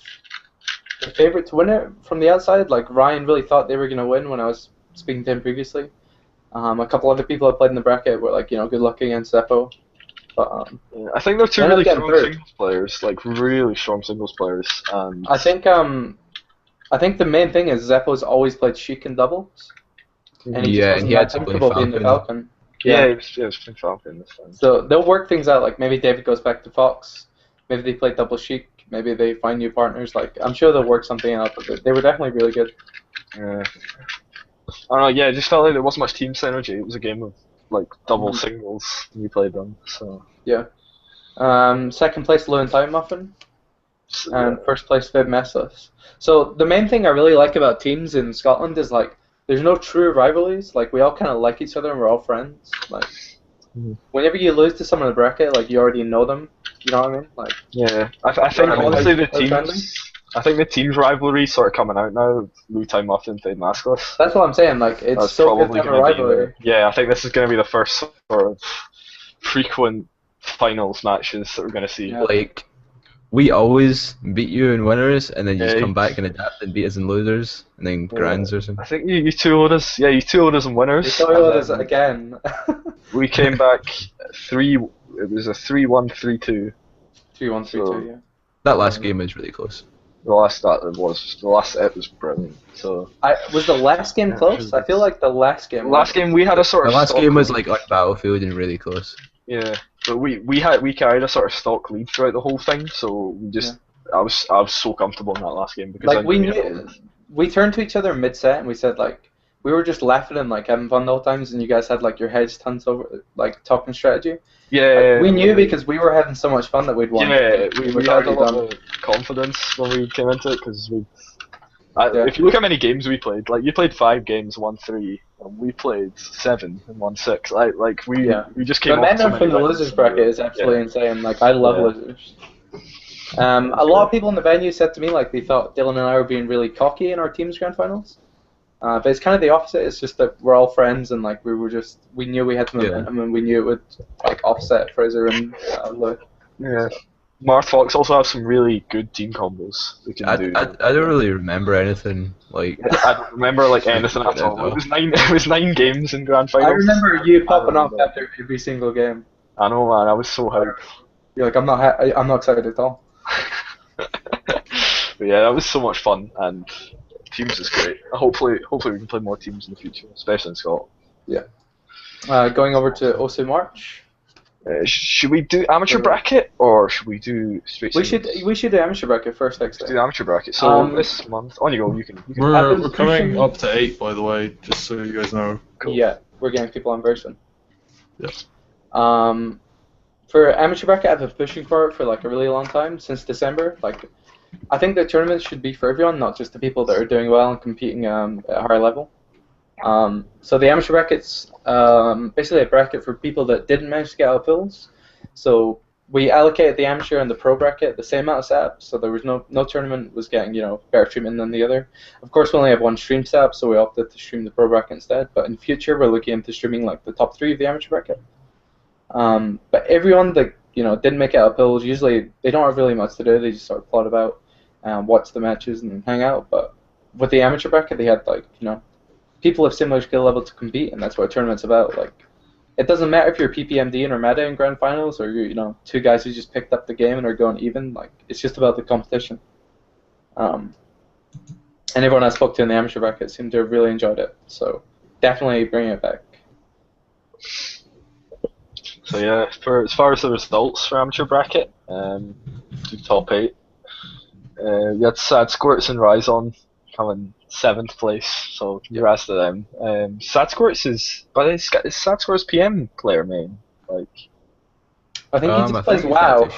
the favorite to win it from the outside. Like, Ryan really thought they were going to win when I was speaking to him previously. A couple other people I played in the bracket were like, good luck against Zeppo. But Yeah, I think they're two Ended up really getting strong third. singles players, like really strong singles players. And I think the main thing is Zeppo's always played Sheik in doubles. And he Yeah, just and he wasn't had that to play comfortable being the Falcon. Falcon. yeah, it was Pink Falcon this time. So they'll work things out. Like maybe David goes back to Fox. Maybe they play double Sheik. Maybe they find new partners. Like I'm sure they'll work something out. But they were definitely really good. Yeah. I don't know. Yeah, it just felt like there wasn't much team synergy. It was a game of like double singles when we played them. So. Yeah. 2nd place, Lou and Time Muffin. And 1st place, Fib Messless. So the main thing I really like about teams in Scotland is like there's no true rivalries. Like we all kind of like each other and we're all friends. Like whenever you lose to someone in the bracket, like you already know them. You know what I mean? Like Yeah, I think I mean, honestly the like, friendly? teams. I think the teams rivalry sort of coming out now. Lou Time Muffin played Maskless. that's what I'm saying. Like it's That's so good probably to have a going to be rivalry. yeah, I think this is going to be the first sort of frequent finals matches that we're going to see. Yeah. Like, we always beat you in winners, and then you just Yeah. come back and adapt and beat us in losers, and then grands or something. I think you two owed us. Yeah, you two owed us in winners. You saw and us then again. we came back 3. It was a 3-1, 3-2. 3-1, 3-2. So- Yeah. That last game was really close. The last set was brilliant. So Was the last game close? I feel like the last game. last game we had a sort The of last stock game was lead. like on Battlefield and really close. Yeah, but we carried a sort of stock lead throughout the whole thing. So we just I was so comfortable in that last game because I Like we knew knew, we turned to each other mid-set and we said like, we were just laughing and like having fun the whole times, and you guys had like your heads tons over like talking strategy. Yeah. We knew because we were having so much fun that we'd won. Yeah, we had a already lot done. of confidence when we came into it because Yeah. if you look how many games we played, like you played 5 games, won 3, and we played 7 and won 6. We just came The off so momentum many from the wins. losers bracket is absolutely insane. Like I love Yeah. losers. A lot of people in the venue said to me like they thought Dylan and I were being really cocky in our team's grand finals. But it's kind of the opposite. It's just that we're all friends and like we knew we had the momentum and we knew it would like offset Fraser and Luke. Yeah. Marth Fox also have some really good team combos they can do. I don't really remember anything like. I don't remember like anything at all. It was 9 games in grand finals. I remember you popping off after every single game. I know, man. I was so hyped. You're like, I'm not excited at all. But yeah, that was so much fun, and teams is great. Hopefully we can play more teams in the future, especially in Scotland. Yeah. Going over to OSU March. Should we do amateur bracket or should we do straight? We should do amateur bracket first next do day. the amateur bracket. So this month, on you go. You can. We're coming up to 8, by the way, just so you guys know. Cool. Yeah, we're getting people on very soon. Yes. For amateur bracket, I've been pushing for it for like a really long time, since December. Like, I think the tournament should be for everyone, not just the people that are doing well and competing at a higher level. So the amateur bracket's basically a bracket for people that didn't manage to get out of pools. So we allocated the amateur and the pro bracket the same amount of setups, so there was no tournament was getting better treatment than the other. Of course, we only have one stream setup, so we opted to stream the pro bracket instead. But in future, we're looking into streaming like the top 3 of the amateur bracket. But everyone that didn't make it out of pools, usually they don't have really much to do. They just sort of plot about, watch the matches and hang out. But with the amateur bracket, they had people of similar skill level to compete, and that's what a tournament's about. Like, it doesn't matter if you're PPMD or meta in grand finals, or you're 2 guys who just picked up the game and are going even. Like, it's just about the competition. And everyone I spoke to in the amateur bracket seemed to have really enjoyed it. So definitely bring it back. So yeah, as far as the results for amateur bracket, do top 8. We had Sad Squirts and Ryzon coming 7th place, so congrats to them. Sad Squirts is Sad Squirts PM player main, like. I think he just plays WoW.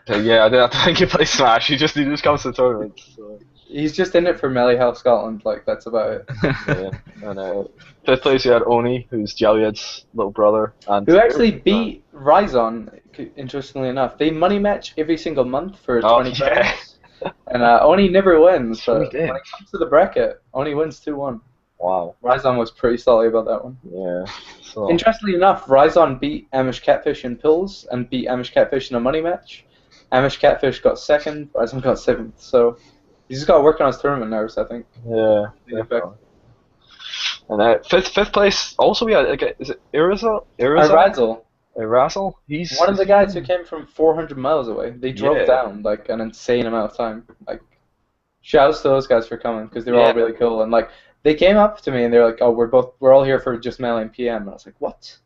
Yeah, I don't think he plays Smash. He just comes to the tournament. So. He's just in it for Melly Health Scotland. Like, that's about it. Yeah, and 5th place we had Oni, who's Jalied's little brother, and who actually beat Ryzon. Interestingly enough, they money match every single month for 20 pounds. And Oni never wins, but when it comes to the bracket, Oni wins 2-1. Wow. Ryzon was pretty salty about that one. Yeah. So. Interestingly enough, Ryzon beat Amish Catfish in pools and beat Amish Catfish in a money match. Amish Catfish got 2nd, Ryzon got 7th. So he's just got to work on his tournament nerves, I think. Yeah. And 5th place, also we had, is it Irazal? Razzle, he's one of the guys who came from 400 miles away. They drove down like an insane amount of time. Like, shouts to those guys for coming because they were all really cool. And like, they came up to me and they're like, "Oh, we're all here for just melee and PM." And I was like, "What?"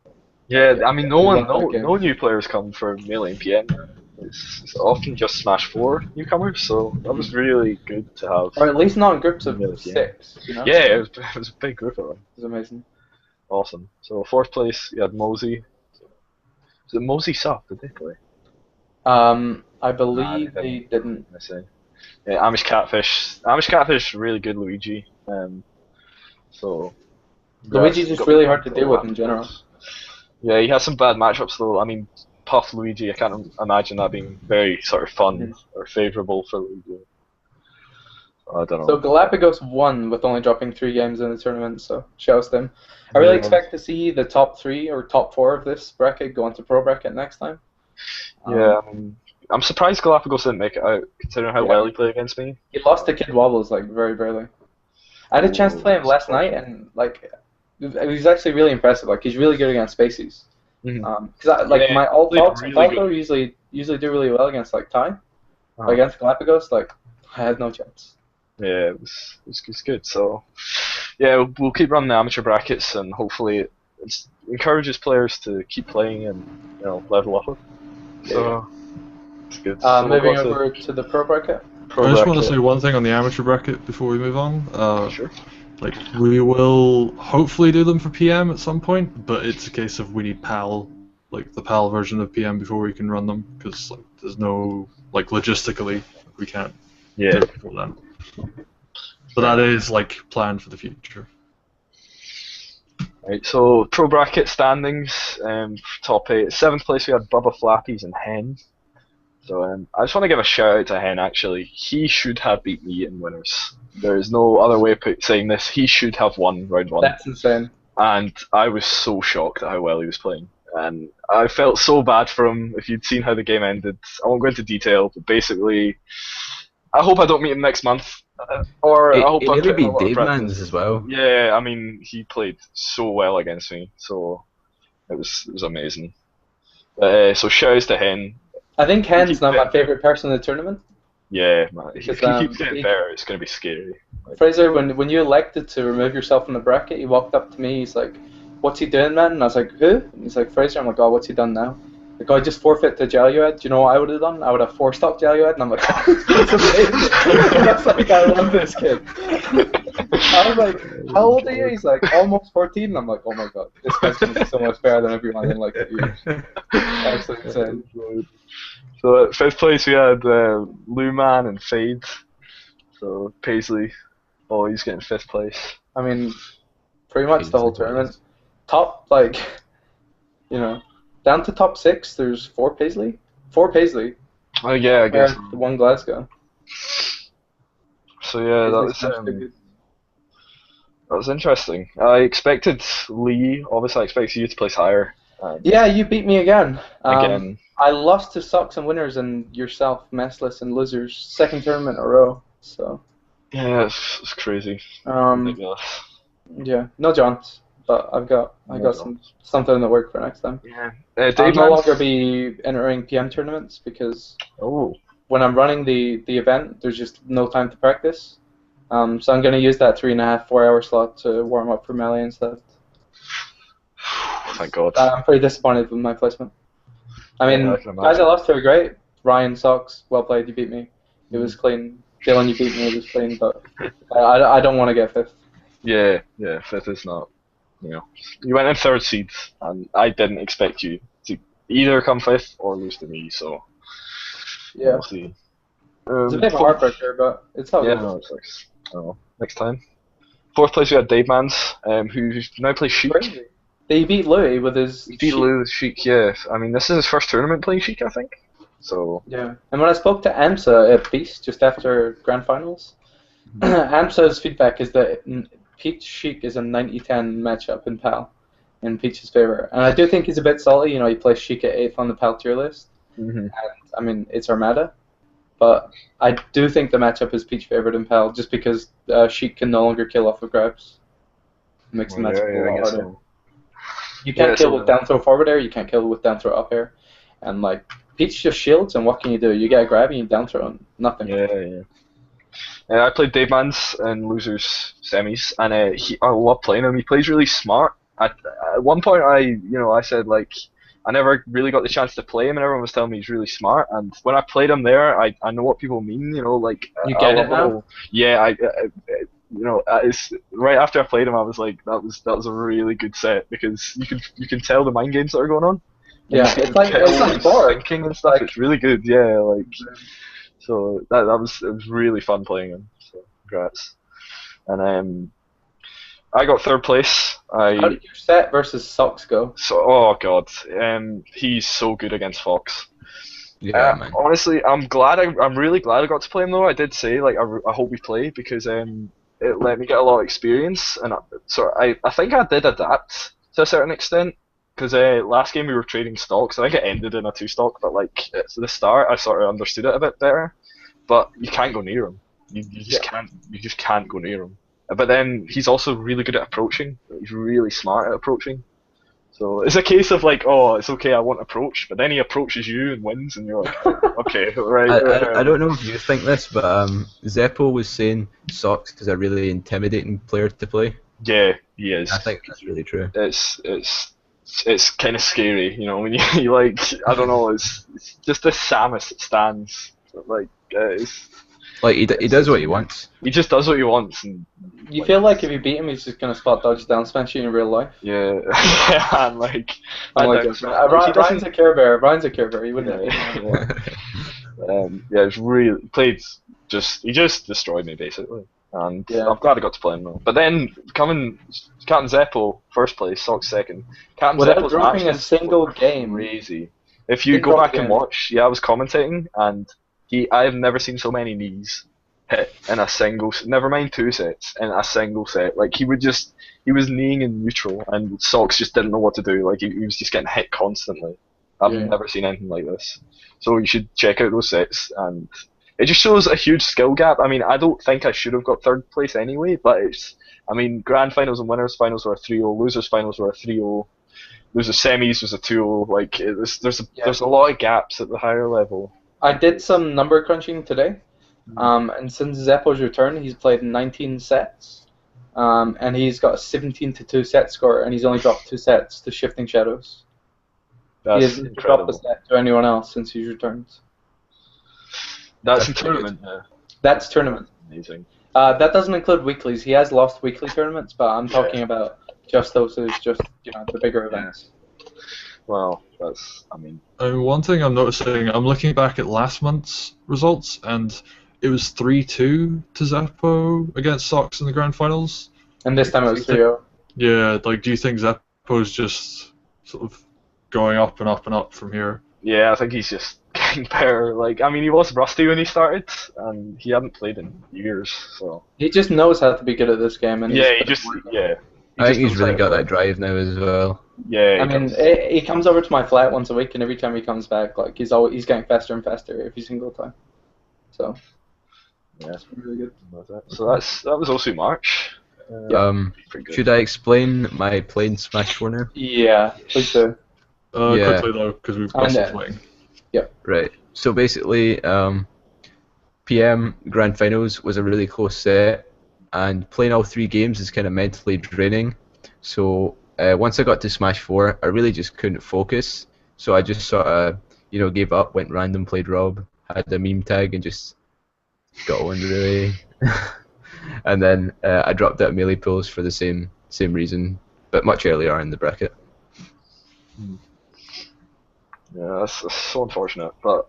Yeah, I mean, no new players come for melee and PM. It's often just Smash 4 newcomers, so that was really good to have. Or at least not in groups of 6. Yeah, it was a big group of them. It was amazing. Awesome. So 4th place, you had Mosey. Was it Mosey Soft? Did they play? I believe they didn't. I see. Yeah, Amish Catfish, really good Luigi. So. Luigi's just really hard to deal with in general. Yeah, he has some bad matchups though. I mean, Puff Luigi, I can't imagine that being very sort of fun or favourable for Luigi. I don't know. So Galapagos won with only dropping 3 games in the tournament, so shouts to them. I really expect to see the top 3 or top 4 of this bracket go into pro bracket next time. Yeah, I'm surprised Galapagos didn't make it out, considering how well he played against me. He lost to Kid Wobbles like very barely. I had a chance to play him last night, and like, it was actually really impressive. Like, he's really good against Spacies. Because my alt fox and Falco usually do really well against like Ty. But against Galapagos, like, I had no chance. Yeah, it was good. So, yeah, we'll keep running the amateur brackets, and hopefully it encourages players to keep playing and level up. So it's good. So moving over to the pro bracket. I just want to say one thing on the amateur bracket before we move on. Sure. Like, we will hopefully do them for PM at some point, but it's a case of we need PAL, like the PAL version of PM before we can run them, because like, there's no, like, logistically, we can't do it before then. So that is, like, planned for the future. Right, so pro bracket standings, top 8. 7th place we had Bubba Flappies and Hen. So I just want to give a shout out to Hen, actually. He should have beat me in winners. There is no other way of saying this. He should have won round 1. That's insane. And I was so shocked at how well he was playing. And I felt so bad for him. If you'd seen how the game ended, I won't go into detail, but basically, I hope I don't meet him next month. I hope I nearly beat Dave Mans as well. Yeah, I mean, he played so well against me, so it was amazing. So shout outs to Hen. I think Hen's not my favourite person in the tournament. Yeah, man. If he keeps getting better, it's going to be scary. Fraser, when you elected to remove yourself from the bracket, he walked up to me, he's like, "What's he doing, man?" And I was like, "Who?" And he's like, "Fraser." I'm like, "Oh, what's he done now?" Like, I just forfeit to Jalued. Do you know what I would have done? I would have 4-stock Jalued, and I'm like, "Oh, that's amazing." That's like, I love this kid. I was like, "How old are you?" He's like, "Almost 14." And I'm like, "Oh my god, this guy's going to be so much better than everyone in like the years." Absolutely insane. So at 5th place we had Lou Man and Fade. So Paisley, he's getting 5th place. I mean, pretty much the whole tournament. Top, like, you know, down to top 6, there's 4 Paisley. 4 Paisley. Oh yeah, I guess. 1 Glasgow. So yeah, that was interesting. I expected Lee, obviously I expected you to place higher. Yeah, you beat me again. Again. I lost to Socks and Winners and yourself, Messless and Losers, 2nd tournament in a row. So. Yeah, it's crazy. Ridiculous. Yeah, no Johns, but I got something in the work for next time. Yeah. I'll no longer be entering PM tournaments because when I'm running the event, there's just no time to practice. So I'm going to use that 3.5-4 hour slot to warm up for Melee and stuff. Thank God. I'm pretty disappointed with my placement. I mean, guys I lost to are great. Ryan, Socks, well played, you beat me. It was clean. Dylan, you beat me, it was clean, but I don't want to get 5th. Yeah, 5th is not, you went in 3rd seed, and I didn't expect you to either come 5th or lose to me, so yeah. We'll see. It's a bit of a heartbreaker, but it's all good. No, it sucks. Next time. 4th place we had Dave Mans, who now plays Sheik. Crazy. He beat Louis with his Louis with Sheik, yeah. I mean, this is his first tournament playing Sheik, I think. So yeah. And when I spoke to AMSA at Beast just after Grand Finals, AMSA's feedback is that Peach Sheik is a 90-10 matchup in PAL, in Peach's favour. And I do think he's a bit salty. He plays Sheik at 8th on the PAL tier list. And, I mean, it's Armada. But I do think the matchup is Peach favoured in PAL just because Sheik can no longer kill off of grabs. It makes the matchup a lot harder. You can't kill with down throw forward air, you can't kill with down throw up air. And like Peach just shields, and what can you do? You get a grab and you down throw and nothing. Yeah. I played Dave Mans in losers semis, and I love playing him. He plays really smart. At one point, I said like I never really got the chance to play him, and everyone was telling me he's really smart. And when I played him there, I know what people mean. Like you get it now. Yeah, it's right after I played him, I was like, that was a really good set because you can tell the mind games that are going on. Yeah, it's like boring. Thinking and stuff. It's really good. Yeah, like so it was really fun playing him. So congrats. And I got 3rd place. How did your set versus Sox go? So oh god, he's so good against Fox. Yeah, man. Honestly, I'm really glad I got to play him though. I did say like I hope we play because it let me get a lot of experience, and I think I did adapt to a certain extent because last game we were trading stocks. I think it ended in a 2-stock, but like at the start I sort of understood it a bit better. But you can't go near him. You just can't go near him. But then he's also really good at approaching. He's really smart at approaching. So it's a case of like, oh, it's okay, I won't approach, but then he approaches you and wins, and you're like, okay, right. I don't know if you think this, but Zeppo was saying Sox is a really intimidating player to play. Yeah, he is. I think that's really true. It's kind of scary, when you like, I don't know, it's just this Samus that stands, like, Like he does what he wants. He just does what he wants. And, You feel like if you beat him, he's just gonna spot dodge down smash you in real life. yeah, yeah, and like, Ryan's a Care Bear. Ryan's a Care Bear. He wouldn't. Yeah, it's really played. He just destroyed me basically, and Yeah. I'm glad I got to play him though. But then Captain Zeppo first place, Sox second. Captain Without Zeppo's dropping a matches single were game. crazy. If you Didn't go drop back a and game. watch, I was commentating, and I have never seen so many knees hit in a single. Never mind 2 sets in a single set. Like he was kneeing in neutral, and Sox just didn't know what to do. Like he was just getting hit constantly. I've never seen anything like this. So you should check out those sets, and it just shows a huge skill gap. I mean, I don't think I should have got third place anyway, but grand finals and winners finals were a 3-0, losers finals were a 3-0, losers semis was a 2-0. Like there's a lot of gaps at the higher level. I did some number crunching today, and since Zeppo's return, he's played 19 sets, and he's got a 17-2 set score, and he's only dropped 2 sets to Shifting Shadows. That's He hasn't incredible. dropped a set to anyone else since he's returned. That's in tournament. Yeah. That's tournament. Amazing. That doesn't include weeklies. He has lost weekly tournaments, but I'm talking about just those as just the bigger events. Well, One thing I'm noticing, I'm looking back at last month's results, and it was 3-2 to Zeppo against Sox in the grand finals. And this time it was 3-0. Yeah, like, do you think Zeppo's just sort of going up and up and up from here? Yeah, I think he's just getting better. Like, I mean, he was rusty when he started, and he hadn't played in years, so. He just knows how to be good at this game. And I think he's really got that drive now as well. Yeah. I mean, he comes over to my flat once a week, and every time he comes back, like he's getting faster and faster every single time. So. Yeah, it's really good. So that was OSU March. Pretty good. Should I explain my playing Smash 4 now? Yeah, please do. Quickly though, because we've got stuff waiting. Yep. Right. So basically, PM Grand Finals was a really close set, and playing all 3 games is kind of mentally draining. So once I got to Smash 4, I really just couldn't focus. So I just sort of, gave up, went random, played Rob, had a meme tag, and just got on really. And then I dropped out of melee pools for the same reason, but much earlier in the bracket. Yeah, that's so unfortunate. But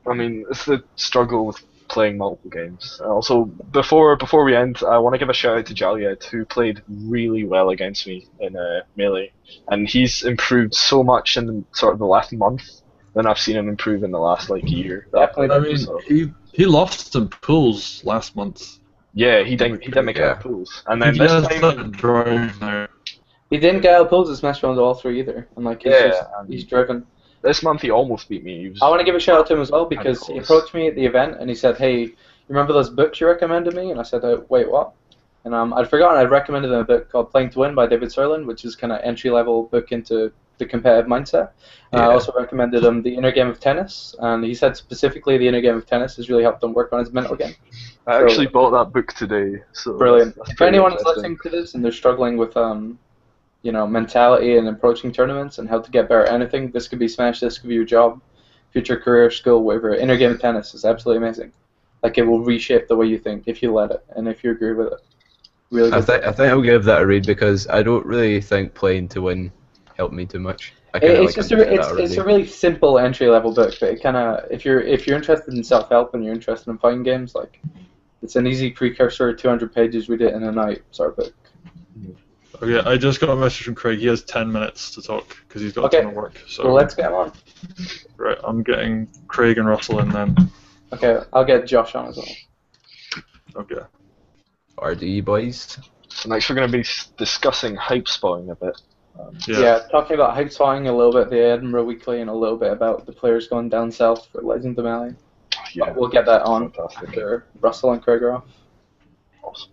I mean, it's the struggle with playing multiple games. Also, before we end, I want to give a shout out to Jalied, who played really well against me in melee, and he's improved so much in sort of the last month than I've seen him improve in the last year. He lost in pools last month. Yeah, he didn't make it out of pools, and then this time drive now. He didn't get out of pools at Smash Round all 3 either, and he's driven. This month he almost beat me. I want to give a shout out to him as well because he approached me at the event and he said, "Hey, you remember those books you recommended me?" And I said, "Wait, what?" And I'd forgotten I'd recommended him a book called Playing to Win by David Serlin, which is kind of entry-level book into the competitive mindset. I also recommended him The Inner Game of Tennis, and he said specifically The Inner Game of Tennis has really helped him work on his mental game. I actually bought that book today. So brilliant. If anyone is listening to this and they're struggling with mentality and approaching tournaments and how to get better at anything, this could be Smash, this could be your job, future career, school, whatever. Inner Game of Tennis is absolutely amazing. Like, it will reshape the way you think if you let it and if you agree with it. Really good. I think I'll give that a read because I don't really think Playing to Win helped me too much. It's a really simple entry level book, but it kind of if you're interested in self help and you're interested in fighting games, like it's an easy precursor, 200 pages, read it in a night sort of book. Okay, I just got a message from Craig. He has 10 minutes to talk because he's got a ton of work. So well, let's get him on. Right, I'm getting Craig and Russell in then. Okay, I'll get Josh on as well. Okay. RD boys. So next we're going to be discussing Hypespotting a bit. Talking about Hypespotting a little bit, the Edinburgh Weekly, and a little bit about the players going down south for Legends of Mali. Yeah, but we'll get that on after Russell and Craig are off. Awesome.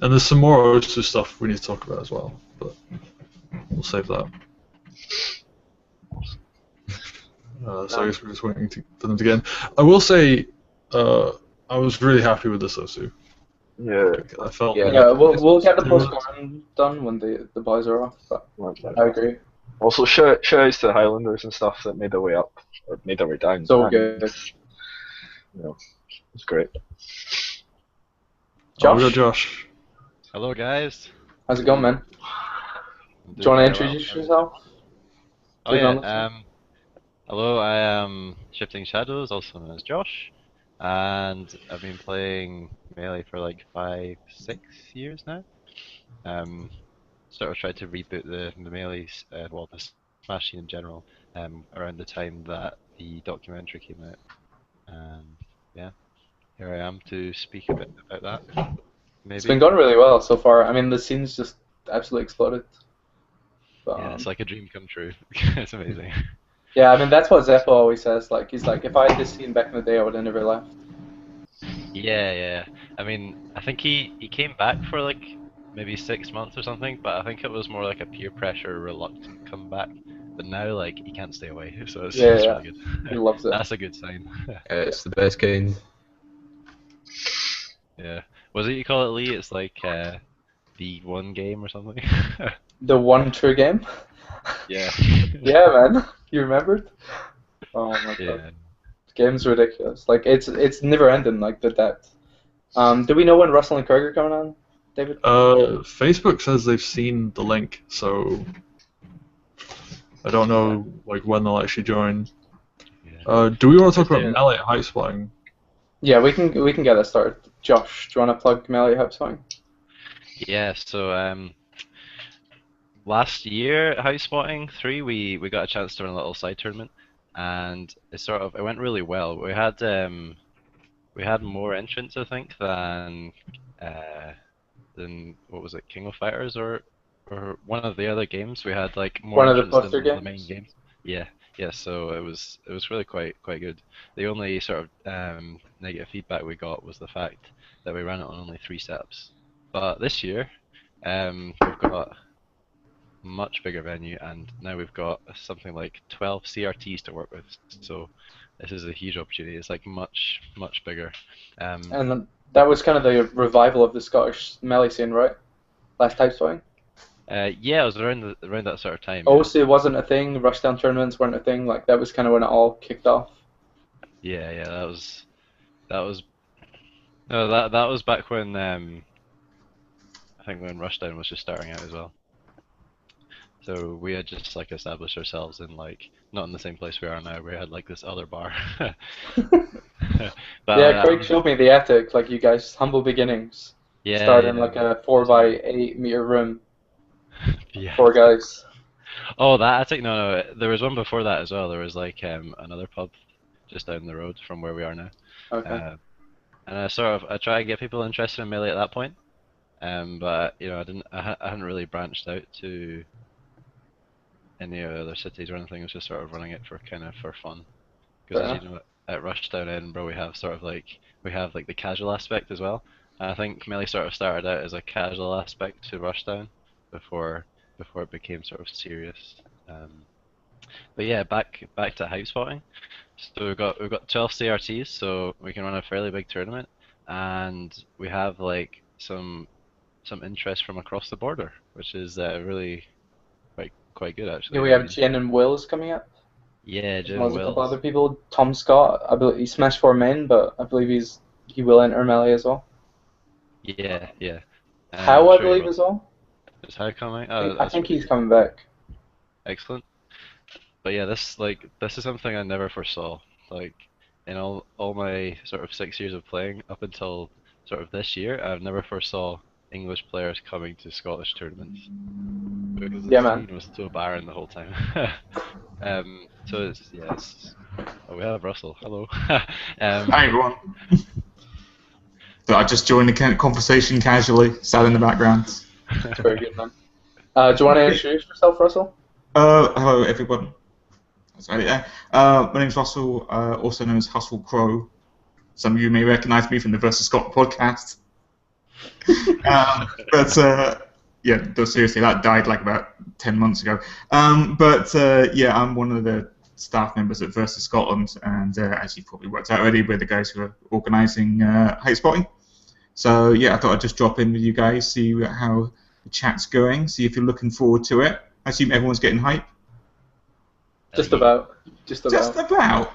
And there's some more OSU stuff we need to talk about as well, but we'll save that. So I guess we're just waiting for them to get in. I will say, I was really happy with this OSU. Yeah, I felt. Yeah, we'll get the postcard done when the boys are off. But I agree. Also, shout outs to the Highlanders and stuff that made their way up or made their way down. So good. it's great. Josh? We got Josh. Hello, guys. How's it going, man? I'm Do you want to doing very introduce well. yourself? Oh to the yeah. listeners? Hello, I am Shifting Shadows, also known as Josh, and I've been playing Melee for like 5-6 years now. Sort of tried to reboot the Melee, the Smash scene in general, around the time that the documentary came out, and yeah, here I am to speak a bit about that. Maybe. It's been going really well so far. I mean, the scene's just absolutely exploded. But, Yeah, it's like a dream come true. It's amazing. yeah, I mean, that's what Zeppo always says. Like, he's like, if I had this scene back in the day, I would have never left. Yeah. I mean, I think he came back for like maybe 6 months or something, but I think it was more like a peer pressure reluctant comeback. But now, like, he can't stay away, so it's really good. He loves it. That's a good sign. It's the best kind. Yeah. Was it you call it, Lee? It's like the one game or something? The one true game? Yeah. Yeah, man. You remembered? Oh my god. Yeah. The game's ridiculous. Like, it's never ending, like, the depth. Do we know when Russell and Craig are coming on, David? Facebook says they've seen the link, so I don't know like when they'll actually join. Yeah. Do we want to talk about Melee Hypespotting? Yeah, we can get that started. Josh, do you want to plug Melee Hypespotting? Yeah, so last year at Hypespotting 3 we got a chance to run a little side tournament, and it went really well. We had more entrants, I think, than what was it, King of Fighters or one of the other games. We had like more One of the entrants poster than the games? main games. Yeah, so it was really quite good. The only sort of negative feedback we got was the fact that we ran it on only 3 setups. But this year, we've got a much bigger venue, and now we've got something like 12 CRTs to work with. So this is a huge opportunity. It's like much bigger. And that was kind of the revival of the Scottish Melee scene, right? Last Hypespotting? Yeah, it was around that sort of time. OSU wasn't a thing, Rushdown tournaments weren't a thing, like that was kind of when it all kicked off. Yeah, that was no, that was back when I think when Rushdown was just starting out as well. So we had just like established ourselves in like not in the same place we are now. We had like this other bar. But, yeah, Craig showed me the attic, like you guys, humble beginnings. Yeah, Started in like a 4x8 meter room. yeah. 4 guys. Oh, that attic? No, there was one before that as well. There was like another pub just down the road from where we are now. Okay. And I try to get people interested in Melee at that point. But you know, I hadn't really branched out to any other cities or anything. I was just sort of running it for fun. Because as you know, at Rushdown Edinburgh we have the casual aspect as well. And I think Melee sort of started out as a casual aspect to Rushdown before it became sort of serious. But yeah, back to Hypespotting. So we've got 12 CRTs, so we can run a fairly big tournament, and we have like some interest from across the border, which is really quite good actually. Yeah, we have Jen and Wills coming up. Yeah, As Jen well and as a couple Wills. other people. Tom Scott, I believe he smashed 4 men, but I believe he will enter Melee as well. Yeah. How, I I'm sure he believe will. as well. Is How coming? I That's think really he's coming back. excellent. But yeah, this is something I never foresaw. Like in all my sort of 6 years of playing up until sort of this year, I've never foresaw English players coming to Scottish tournaments because Yeah, the man. scene was so barren the whole time. So we have Russell. Hello. Hi everyone. So I just joined the conversation casually, sat in the background. It's very good, man. Do you want to introduce yourself, Russell? Hello everyone. Sorry, my name's Russell, also known as Hustle Crow. Some of you may recognise me from the Versus Scott podcast. Yeah, no, seriously, that died like about 10 months ago. Yeah, I'm one of the staff members at Versus Scotland, and as you've probably worked out already, we're the guys who are organising Hypespotting. So yeah, I thought I'd just drop in with you guys, see how the chat's going, see if you're looking forward to it. I assume everyone's getting hype. Just about. Just about.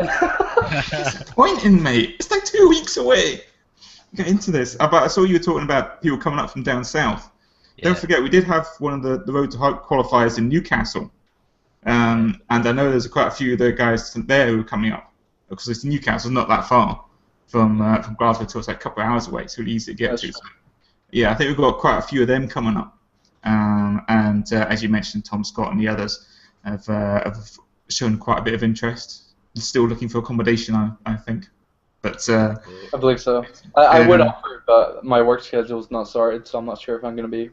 Disappointing, mate. It's like 2 weeks away. Get into this. But I saw you were talking about people coming up from down south. Yeah. Don't forget, we did have one of the Road to Hype qualifiers in Newcastle. And I know there's quite a few of the guys there who are coming up. Because it's Newcastle, not that far from Glasgow to us, like a couple of hours away. It's really easy to get to. So, yeah, I think we've got quite a few of them coming up. And as you mentioned, Tom Scott and the others have shown quite a bit of interest. Still looking for accommodation, I think. But I believe so. I would offer, but my work schedule's not sorted, so I'm not sure if I'm going to be.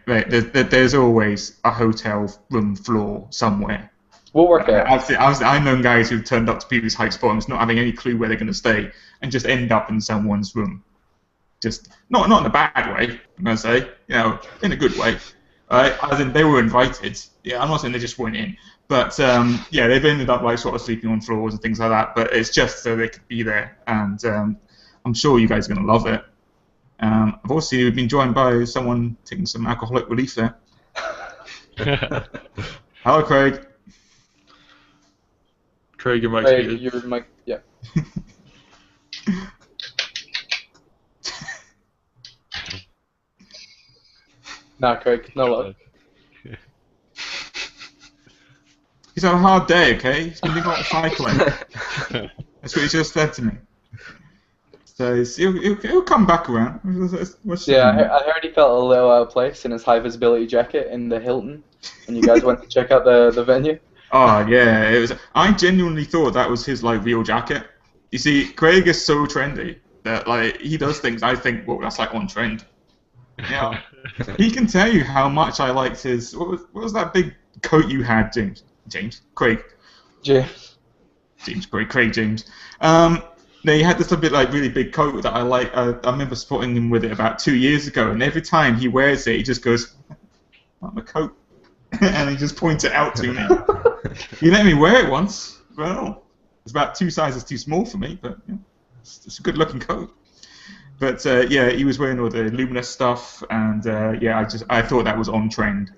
Right, there's always a hotel room floor somewhere. We'll work out. I've known guys who've turned up to people's Hypespotting not having any clue where they're going to stay and just end up in someone's room. Just not in a bad way, I'm going to say, in a good way. As in they were invited. Yeah, I'm not saying they just weren't in. But yeah, they've ended up like sort of sleeping on floors and things like that. But it's just so they could be there, and I'm sure you guys are going to love it. I've also been joined by someone taking some alcoholic relief there. Hello, Craig. Craig, your mic's muted. Your mic, yeah. Nah, Craig, no love. He's had a hard day, okay? He's going to be like cycling. That's what he just said to me. So he'll come back around. I heard he felt a little out of place in his high visibility jacket in the Hilton, and you guys went to check out the venue. Oh yeah, it was. I genuinely thought that was his like real jacket. You see, Craig is so trendy that like he does things. I think, well, that's like on trend. Yeah, he can tell you how much I liked his. What was that big coat you had, Craig. No, he had this a bit like really big coat that I like. I remember spotting him with it about 2 years ago, and every time he wears it, he just goes, "That's my coat," and he just points it out to me. He let me wear it once. Well, it's about 2 sizes too small for me, but it's a good-looking coat. But yeah, he was wearing all the luminous stuff, and yeah, I thought that was on trend.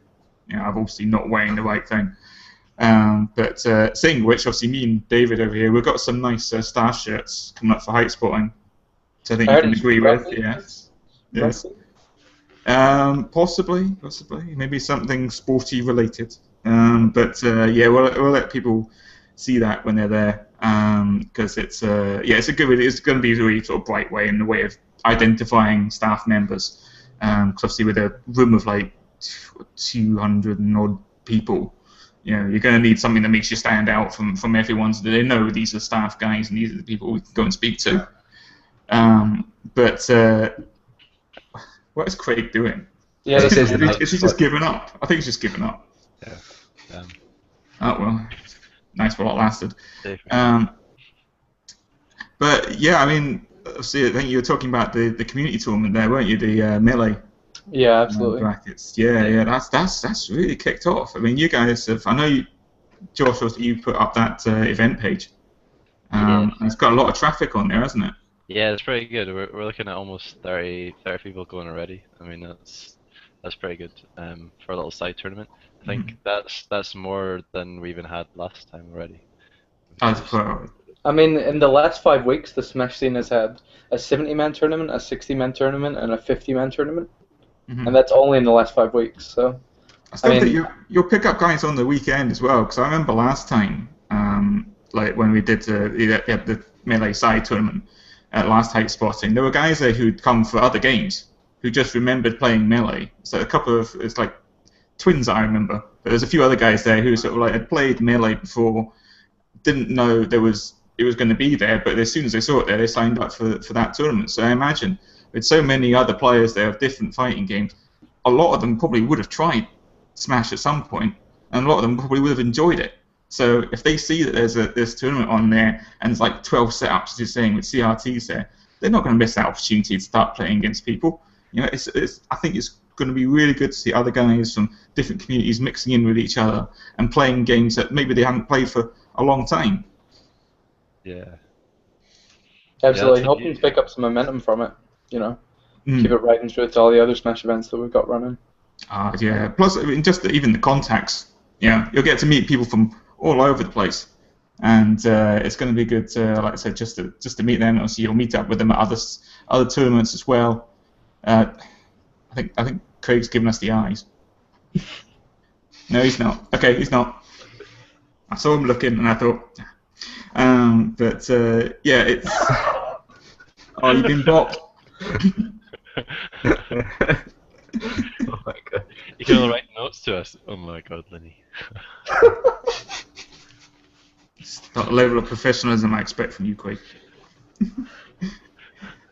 I've obviously not wearing the right thing. But saying which, obviously, me and David over here, we've got some nice staff shirts coming up for Hypespotting, so I think you can agree with. Yes. Possibly, maybe something sporty related. But yeah, we'll let people see that when they're there, because it's going to be a really sort of bright way in the way of identifying staff members. Because obviously with a room of like 200 and odd people, you're going to need something that makes you stand out from everyone, so that they know these are staff guys and these are the people we can go and speak to. But what is Craig doing? Yeah, is he just giving up? I think he's just giving up. Yeah. Oh well, nice while it lasted. But yeah, I mean, obviously, I think you were talking about the community tournament there, weren't you? The Melee. Yeah, absolutely. Brackets. Yeah, that's really kicked off. I mean, you guys have. I know Josh, you put up that event page. And it's got a lot of traffic on there, hasn't it? Yeah, it's pretty good. We're looking at almost 30 people going already. I mean, that's pretty good for a little side tournament. I think that's more than we even had last time already. I mean, in the last 5 weeks, the Smash scene has had a 70-man tournament, a 60-man tournament, and a 50-man tournament, and that's only in the last 5 weeks. So, I still think you'll pick up guys on the weekend as well, because I remember last time, like when we did the Melee side tournament at last Hypespotting, there were guys there who'd come for other games who just remembered playing Melee. So a couple of it's like twins that I remember, but there's a few other guys there who sort of like had played Melee before, didn't know it was going to be there, but as soon as they saw it there, they signed up for that tournament. So I imagine with so many other players there of different fighting games, a lot of them probably would have tried Smash at some point, and a lot of them probably would have enjoyed it. So if they see that there's this tournament on there and it's like 12 setups, as you're saying, with CRTs there, they're not going to miss that opportunity to start playing against people. I think it's going to be really good to see other guys from different communities mixing in with each other and playing games that maybe they haven't played for a long time. Yeah. Absolutely. Hoping to pick up some momentum from it, Keep it riding through to all the other Smash events that we've got running. Yeah. Plus, I mean, just even the contacts. You'll get to meet people from all over the place. And it's going to be good, like I said, just to meet them. Obviously, you'll meet up with them at other tournaments as well. I think Craig's giving us the eyes. No, he's not. Okay, he's not. I saw him looking, and I thought. But yeah, it's. Oh, you've been bopped. Oh my god. You can only write notes to us. Oh my god, Lenny. It's not the level of professionalism I expect from you, Craig.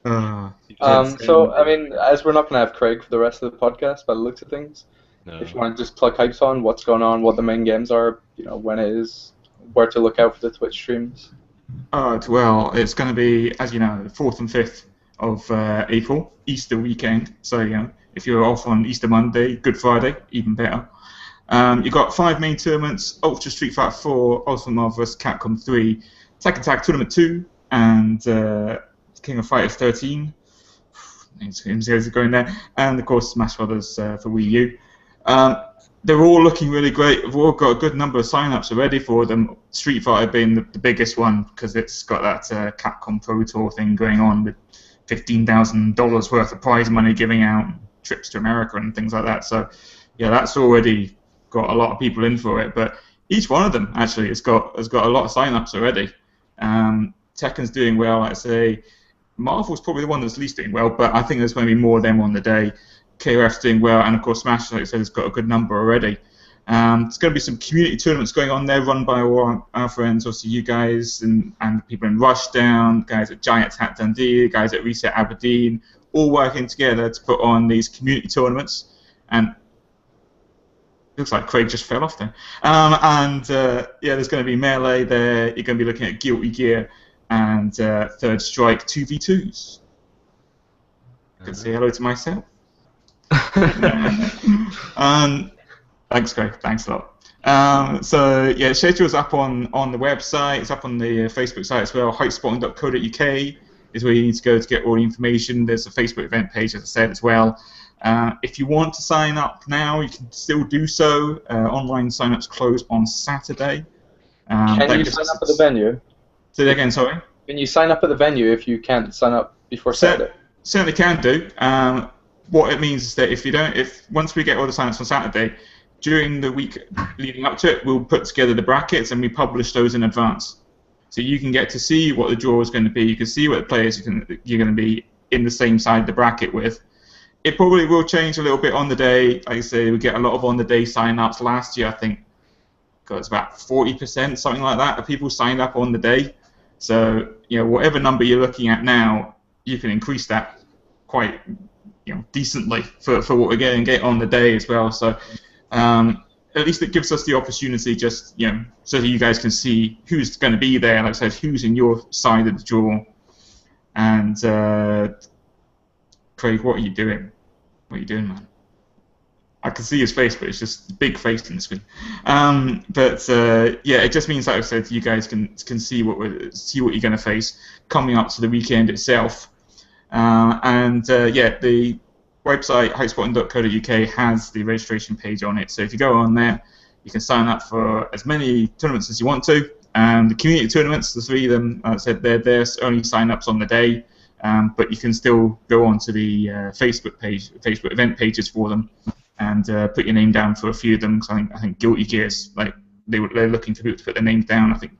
So, I mean, as we're not going to have Craig for the rest of the podcast, by the looks of things, No. if you want to just plug Hypespotting, what's going on, what the main games are, when it is, where to look out for the Twitch streams. Well, it's going to be, as you know, the 4th and 5th of April, Easter weekend. So, if you're off on Easter Monday, Good Friday, even better. You've got 5 main tournaments: Ultra Street Fighter 4, Ultimate Marvelous, Capcom 3, Tekken Tag Tournament 2, and King of Fighters 13. Names are going there, and of course Smash Brothers for Wii U. They're all looking really great. We've all got a good number of sign-ups already for them. Street Fighter being the biggest one because it's got that Capcom Pro Tour thing going on with $15,000 worth of prize money giving out, trips to America and things like that. So yeah, that's already got a lot of people in for it. But each one of them actually has got a lot of sign-ups already. Tekken's doing well, like I say. Marvel's probably the one that's least doing well, but I think there's going to be more of them on the day. KOF's doing well, and of course Smash, like I said, has got a good number already. There's going to be some community tournaments going on there, run by all our friends, obviously you guys, and people in Rushdown, guys at Giant Hat Dundee, guys at Reset Aberdeen, all working together to put on these community tournaments. And looks like Craig just fell off there. Yeah, there's going to be Melee there. You're going to be looking at Guilty Gear and Third Strike 2v2s. I can say hello to myself. Thanks, Craig. Thanks a lot. So yeah, schedule's up on the website. It's up on the Facebook site as well. Hypespotting.co.uk is where you need to go to get all the information. There's a Facebook event page, as I said, as well. If you want to sign up now, you can still do so. Online sign-ups close on Saturday. Can you sign up at the venue? Say that again, sorry. Can you sign up at the venue if you can't sign up before Saturday? Certainly can do. What it means is that if once we get all the sign-ups on Saturday, during the week leading up to it, we'll put together the brackets and we publish those in advance. So you can get to see what the draw is going to be. You can see what the players you're going to be in the same side of the bracket with. It probably will change a little bit on the day. Like I say, we get a lot of on-the-day sign-ups. Last year, I think, it's about 40%, something like that, of people signed up on the day. So, whatever number you're looking at now, you can increase that quite, decently for what we're going to get on the day as well. So, at least it gives us the opportunity, just so that you guys can see who's going to be there. Like I said, who's in your side of the draw. And Craig, what are you doing? What are you doing, man? I can see his face, but it's just a big face in the screen. Yeah, it just means, like I said, you guys can see what you're going to face coming up to the weekend itself. Yeah, the website hypespotting.co.uk has the registration page on it. So if you go on there, you can sign up for as many tournaments as you want to. The community tournaments, the 3 of them, like I said, there's only sign-ups on the day. But you can still go onto the Facebook event pages for them, and put your name down for a few of them. Because I think Guilty Gears, like they're looking for people to put their names down. I think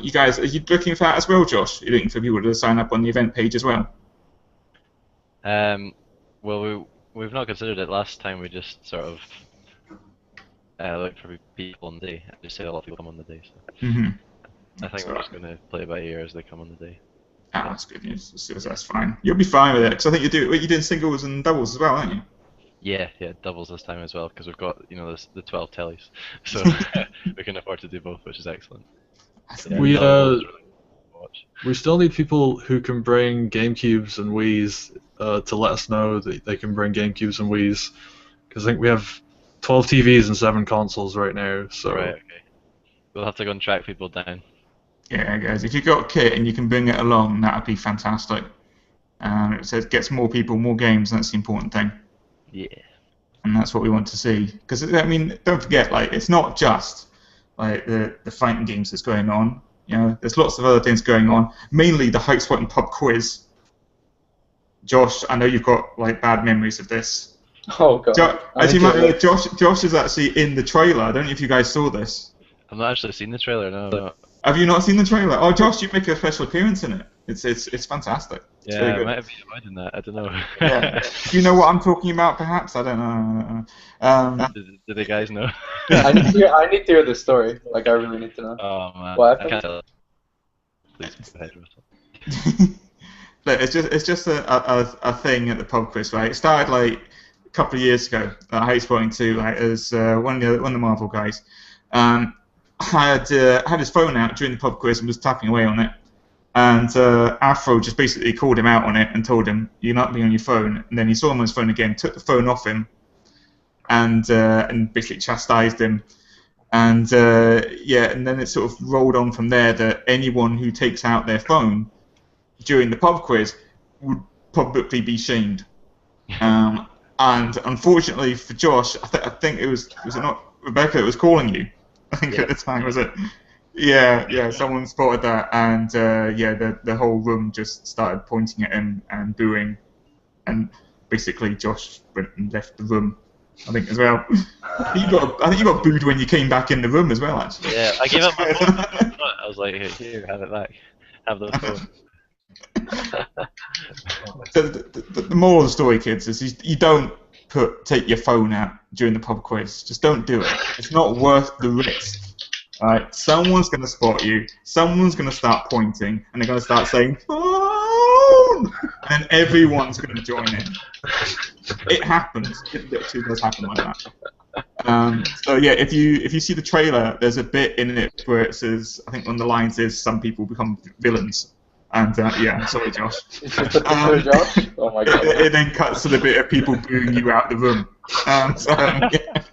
you guys, are you looking for that as well, Josh? You're looking for people to sign up on the event page as well. Well, we've not considered it. Last time we just sort of looked for people on the day. I just said a lot of people come on the day. So I think we're just going to play it by ear as they come on the day. Ah, that's good news. That's fine. You'll be fine with it, because I think you did singles and doubles as well, aren't you? Yeah, doubles this time as well, because we've got the 12 tellies, so we can afford to do both, which is excellent. Yeah, we still need people who can bring GameCubes and Wiis to let us know that they can bring GameCubes and Wiis, because I think we have 12 TVs and 7 consoles right now. So right, okay. We'll have to go and track people down. Yeah, guys, if you've got a kit and you can bring it along, that would be fantastic. It says gets more people, more games, and that's the important thing. Yeah. And that's what we want to see. Because, I mean, don't forget, like, it's not just like the fighting games that's going on. You know, there's lots of other things going on. Mainly the Hypespotting pub quiz. Josh, I know you've got like bad memories of this. Oh god. As you might know, Josh is actually in the trailer. I don't know if you guys saw this. I've not actually seen the trailer. No. Have you not seen the trailer? Oh, Josh, you make a special appearance in it. It's fantastic. It's Yeah, really I good. might have been avoiding that. I don't know. Yeah. Do you know what I'm talking about? Perhaps I don't know. Do the guys know? I need to hear this story. Like I really need to know. Oh man, What I happened? can't. Please go ahead, Russell. Look, it's just a thing at the pub quiz, right? It started like a couple of years ago at Hypespotting 2, like as one of the Marvel guys had his phone out during the pub quiz and was tapping away on it, and Afro just basically called him out on it and told him, "You're not being on your phone." And then he saw him on his phone again, took the phone off him, and basically chastised him. And and then it sort of rolled on from there that anyone who takes out their phone during the pub quiz would publicly be shamed. And unfortunately for Josh, I think it was it not Rebecca that was calling you? I think at the time, was it? Yeah, someone spotted that, and the whole room just started pointing at him and booing, and basically Josh went and left the room, I think, as well. I think you got booed when you came back in the room as well, actually. Yeah, I gave up my phone. I was like, here, have it back. Have those phones. The moral of the story, kids, is you don't take your phone out during the pub quiz. Just don't do it. It's not worth the risk. Alright, someone's going to spot you, someone's going to start pointing, and they're going to start saying, "Phone!" and then everyone's going to join in. It happens. It literally does happen like that. So yeah, if you see the trailer, there's a bit in it where it says, I think on the lines is, "Some people become villains." And yeah, sorry, Josh. Is this a picture of Josh? Oh my god. It then cuts to the bit of people booing you out the room. Yeah.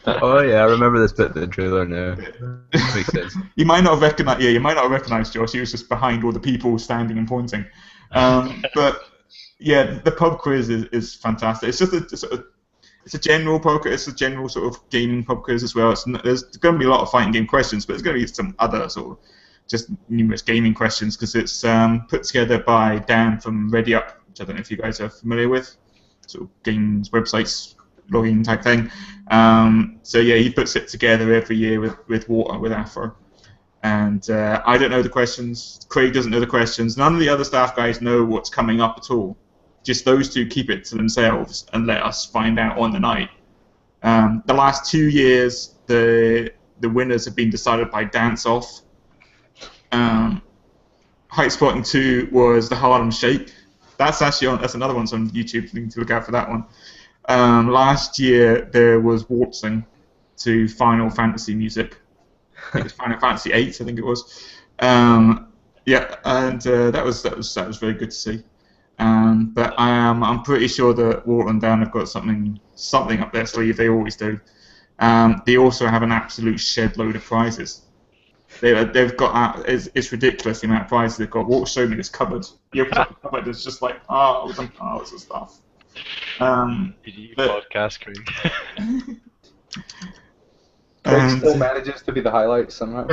Oh yeah, I remember this bit in the trailer now. Makes sense. You might not have recognized. Yeah, you might not have recognized Josh. He was just behind all the people standing and pointing. But yeah, the pub quiz is fantastic. It's just it's a general poker. It's a general sort of gaming pub quiz as well. There's going to be a lot of fighting game questions, but there's going to be some other sort of just numerous gaming questions because it's put together by Dan from ReadyUp, which I don't know if you guys are familiar with, sort of games websites, login type thing. So yeah, he puts it together every year with Afro. And I don't know the questions. Craig doesn't know the questions. None of the other staff guys know what's coming up at all. Just those two keep it to themselves and let us find out on the night. The last 2 years, the winners have been decided by dance-off. Hypespotting 2 was the Harlem Shake. That's another one on YouTube. You need to look out for that one. Last year there was waltzing to Final Fantasy music. It was Final Fantasy 8, I think it was. Yeah, and that was very good to see. But I'm pretty sure that Walter and Dan have got something up their sleeve. They always do. They also have an absolute shed load of prizes. They've got it's ridiculous the amount of prizes they've got. Walter showed me this cupboard. You open up the cupboard, there's just like piles and piles of stuff. Podcast crew. Craig still manages to be the highlight somehow.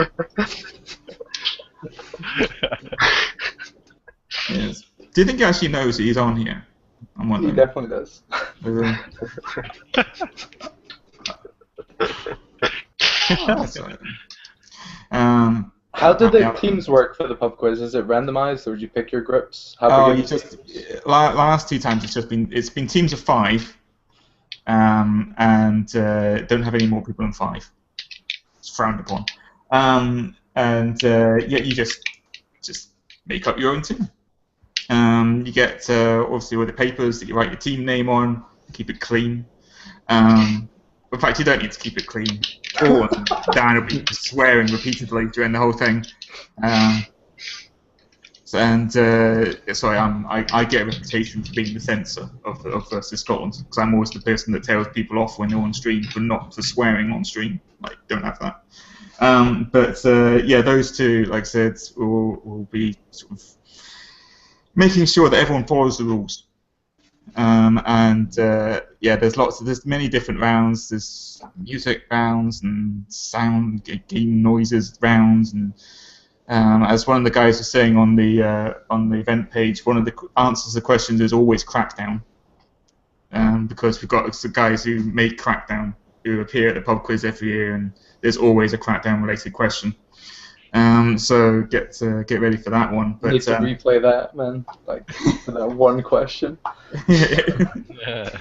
Yes. Do you think he actually knows that he's on here? I'm He wondering. definitely does. That's right. How did the teams work for the pub quiz? Is it randomized, or did you pick your groups? Last 2 times it's been teams of 5, and don't have any more people than 5. It's frowned upon. You just make up your own team. You get obviously all the papers that you write your team name on. Keep it clean. In fact, you don't need to keep it clean. Or Dan will be swearing repeatedly during the whole thing. Sorry, I get a reputation for being the censor of versus Scotland because I'm always the person that tells people off when they're on stream for swearing on stream. Like, don't have that. Yeah, those two, like I said, will be sort of making sure that everyone follows the rules. There's many different rounds. There's music rounds and sound game noises rounds, and as one of the guys was saying on the event page, one of the answers to the questions is always Crackdown, because we've got some guys who make Crackdown who appear at the pub quiz every year, and there's always a Crackdown related question. So get ready for that one. But need to replay that, man. Like for that one question. Yeah.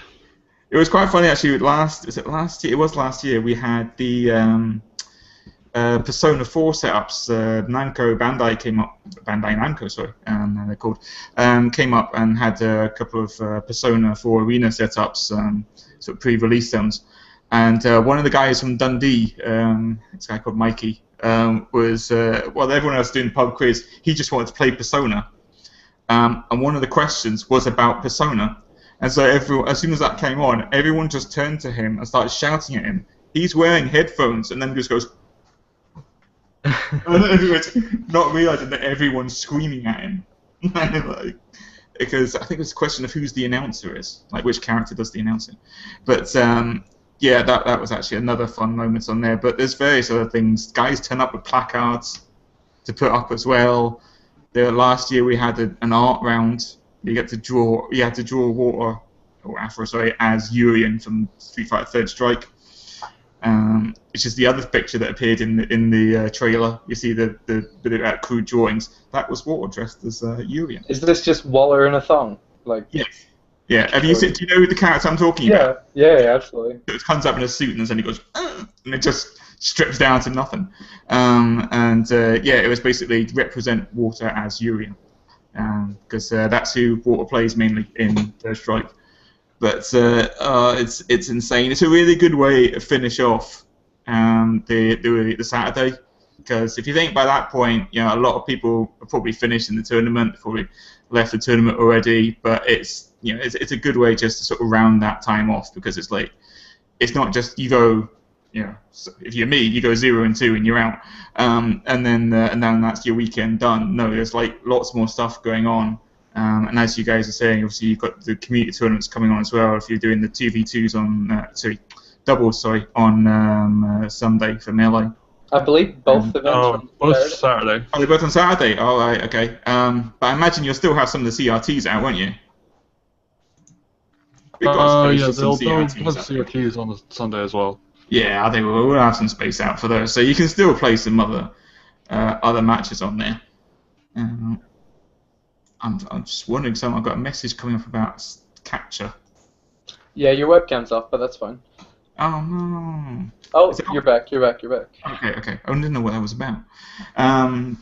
It was quite funny actually. It was last year. We had the Persona 4 setups. Bandai Namco, sorry, they're called, came up and had a couple of Persona 4 arena setups, sort of pre-release demos. And one of the guys from Dundee, this guy called Mikey, was while everyone else doing the pub quiz, he just wanted to play Persona. And one of the questions was about Persona. And so as soon as that came on, everyone just turned to him and started shouting at him. He's wearing headphones, and then just goes, not realizing that everyone's screaming at him. Because I think it's a question of who's the announcer is, like which character does the announcing. But yeah, that was actually another fun moment on there. But there's various other things. Guys turn up with placards to put up as well. Last year we had an art round. You had to draw Water, or Afro, sorry, as Urien from Street Fighter Third Strike. Which is the other picture that appeared in the trailer. You see the bit of crude drawings. That was Water dressed as Urien. Is this just Waller in a thong? Like. Yes. Yeah. Do you know the character I'm talking about? Yeah, absolutely. It comes up in a suit and then he goes, and it just strips down to nothing. It was basically to represent Water as Urien, because that's who Water plays mainly in Third Strike. But it's insane. It's a really good way to finish off the Saturday, because if you think by that point, a lot of people are probably finished in the tournament, probably left the tournament already. But it's a good way just to sort of round that time off, because it's like it's not just you go, if you're me, you go 0-2 and you're out, and then that's your weekend done. No, there's like lots more stuff going on. And as you guys are saying, obviously you've got the community tournaments coming on as well. If you're doing the 2v2s doubles on Sunday for Melee. I believe both events. Both Saturday. Oh, they're both on Saturday. Oh, right, okay. But I imagine you'll still have some of the CRTs out, won't you? Yeah, they'll have CRTs on the Sunday as well. Yeah, I think we'll have some space out for those, so you can still play some other matches on there. I'm just wondering something. I've got a message coming up about capture. Yeah, your webcam's off, but that's fine. Oh no. Oh, you're back. Okay. I didn't know what that was about.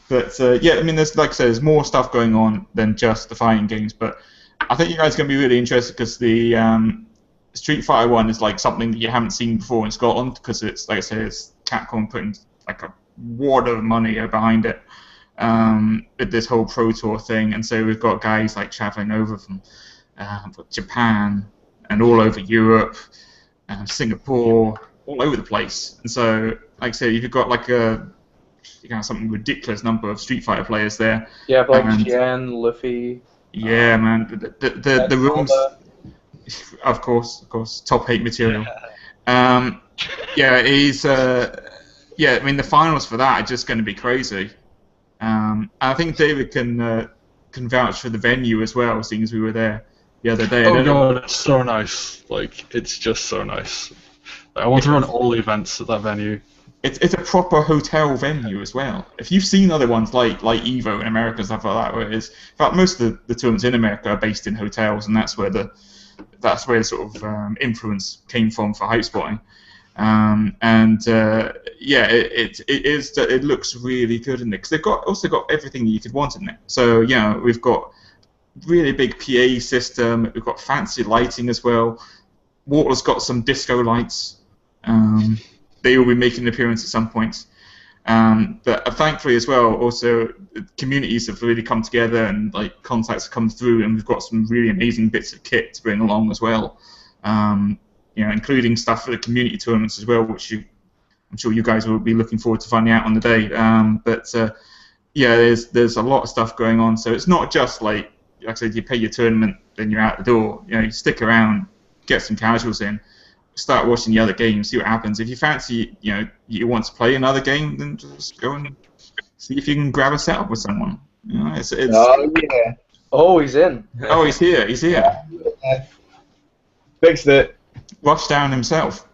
There's, like I said, there's more stuff going on than just the fighting games. But I think you guys are going to be really interested, because the Street Fighter 1 is like something that you haven't seen before in Scotland, because it's, like I said, it's Capcom putting like a wad of money behind it. With this whole Pro Tour thing, and so we've got guys like traveling over from Japan and all over Europe, Singapore, all over the place. And so, like I said, you've got like something ridiculous number of Street Fighter players there. Yeah, like Jian, Luffy. Yeah, man, the rooms, of course, top 8 material. He's I mean, the finals for that are just going to be crazy. I think David can vouch for the venue as well, seeing as we were there the other day. Oh god, it's so nice. Like, it's just so nice. I want to run all the events at that venue. It's a proper hotel venue as well. If you've seen other ones like Evo in America and stuff like that, where it is, in fact, most of the tournaments in America are based in hotels, and that's where the sort of influence came from for Hypespotting. It looks really good in there, because they've also got everything that you could want in there. So we've got really big PA system, we've got fancy lighting as well. Water's got some disco lights. They will be making an appearance at some point. But thankfully as well, also communities have really come together, and like contacts have come through, and we've got some really amazing bits of kit to bring along as well. Including stuff for the community tournaments as well, which I'm sure you guys will be looking forward to finding out on the day. There's a lot of stuff going on. So it's not just like I said, you pay your tournament then you're out the door. You stick around, get some casuals in, start watching the other games, see what happens. If you fancy, you want to play another game, then just go and see if you can grab a setup with someone. It's Oh yeah. Oh, he's in. Oh, he's here. He's here. Fixed it. Rushdown himself.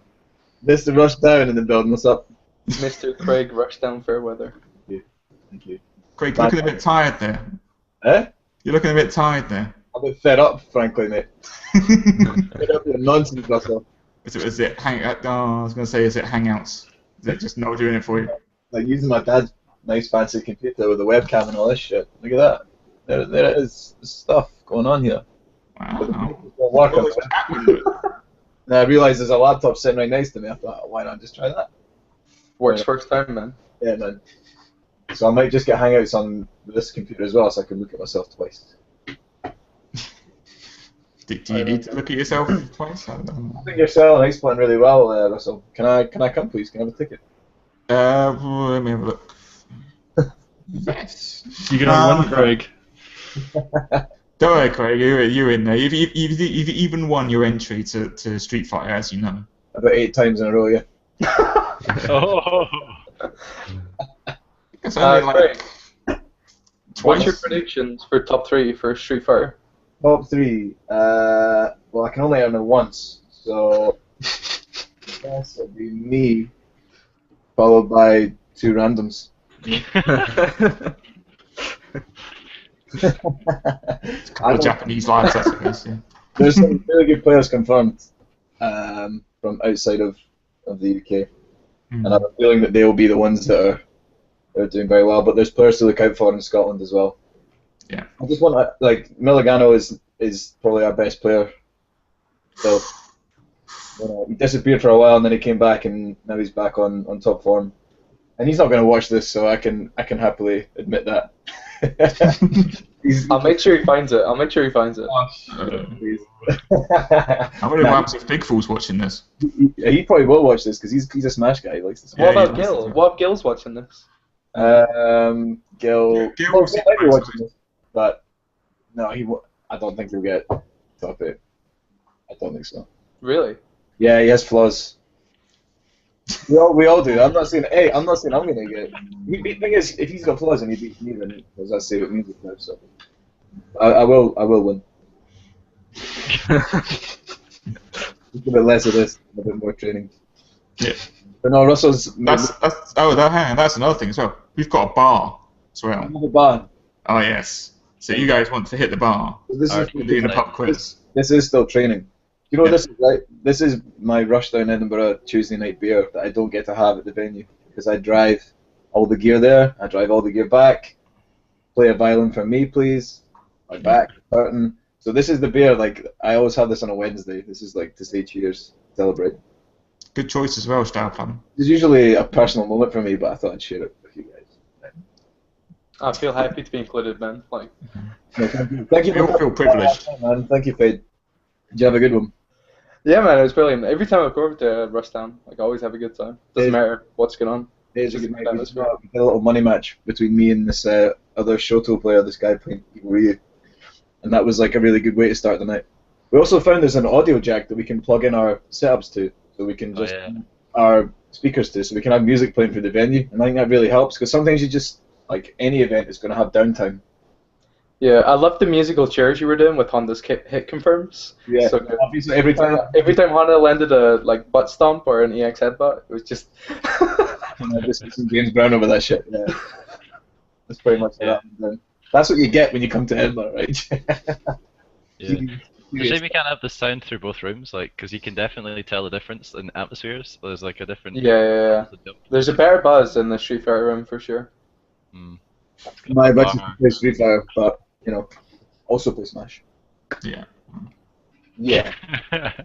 Mr. Rushdown in the building. What's up? Mr. Craig Rushdown Fairweather. Thank you. Craig, you're looking a bit tired there. Eh? You're looking a bit tired there. I'm a bit fed up, frankly, mate. Fed up with the nonsense, Russell. Is it I was going to say, is it Hangouts? Is it just not doing it for you? Like using my dad's nice fancy computer with a webcam and all this shit. Look at that. There it is. There's stuff going on here. Wow. Work on it. And I realised there's a laptop sitting right next to me. I thought, why not just try that? Works first time, man. Yeah, man. So I might just get Hangouts on this computer as well, so I can look at myself twice. Do you need to look at yourself twice? I don't know. I think you're selling Hypespotting really well, Russell. Can I come, please? Can I have a ticket? Let me have a look. Yes. You can have one, Craig. Don't worry, Craig. You're in there. You've even won your entry to Street Fighter, as you know. About 8 times in a row, yeah. Oh. It's only Craig, twice. what's your predictions for top 3 for Street Fighter? Top 3. Well, I can only earn it once, so this will be me, followed by 2 randoms. A couple of Japanese lads, I suppose. Yeah. There's some really good players confirmed from outside of the UK, and I have a feeling that they will be the ones that are doing very well. But there's players to look out for in Scotland as well. Yeah. I just want to, like, Milligano is probably our best player. So he disappeared for a while and then he came back and now he's back on top form. And he's not going to watch this, so I can happily admit that. I'll make sure he finds it. Oh, I wonder what happens if Big Fool's watching this. He probably will watch this because he's a Smash guy. He likes to Smash. What about Gil? What if Gil's watching this? Gil was might be watching this, but no, I don't think he'll get top 8. I don't think so. Really? Yeah, he has flaws. We all do. I'm not saying I'm going to get. The thing is, if he's got flaws and he beats me, then as I say what music now, so I will win. A bit less of this, a bit more training. Yeah. But no, Russell's. That's another thing as well. We've got a bar as well. Another bar. Oh yes. So you guys want to hit the bar? This is Doing a pub quiz. This is still training. You know what this is, right? This is my Rushdown Edinburgh Tuesday night beer that I don't get to have at the venue because I drive all the gear there, I drive all the gear back. Play a violin for me, please. My back hurting. So this is the beer. Like I always have this on a Wednesday. This is like to say cheers, celebrate. Good choice as well, Starplan. It's usually a personal moment for me, but I thought I'd share it with you guys. I feel happy to be included, man. Like, No, thank you. We all feel privileged. Man. Thank you, Fade. Did you have a good one? yeah, man, it was brilliant. Every time I go over to Rushdown, like, I always have a good time. Doesn't matter what's going on. It is a Just good night. that We was had a little money match between me and this other Shoto player, this guy playing Ryu. And that was like a really good way to start the night. We also found there's an audio jack that we can plug in our setups to, so we can just our speakers to, so we can have music playing through the venue. And I think that really helps because sometimes you just, like, any event is going to have downtime. Yeah, I love the musical chairs you were doing with Honda's hit confirms. Yeah, So good. obviously every time Honda landed a butt stomp or an EX headbutt, it was just. I just see some James Brown over that shit. Yeah, that's pretty much what happened. That's what you get when you come to Edinburgh, right? Yeah. It's a shame you can't have the sound through both rooms, like, because you can definitely tell the difference in atmospheres. There's like a different. Yeah. There's a better buzz in the Street Fighter room for sure. My advice is to play Street Fighter, but also play Smash. Yeah. Yeah.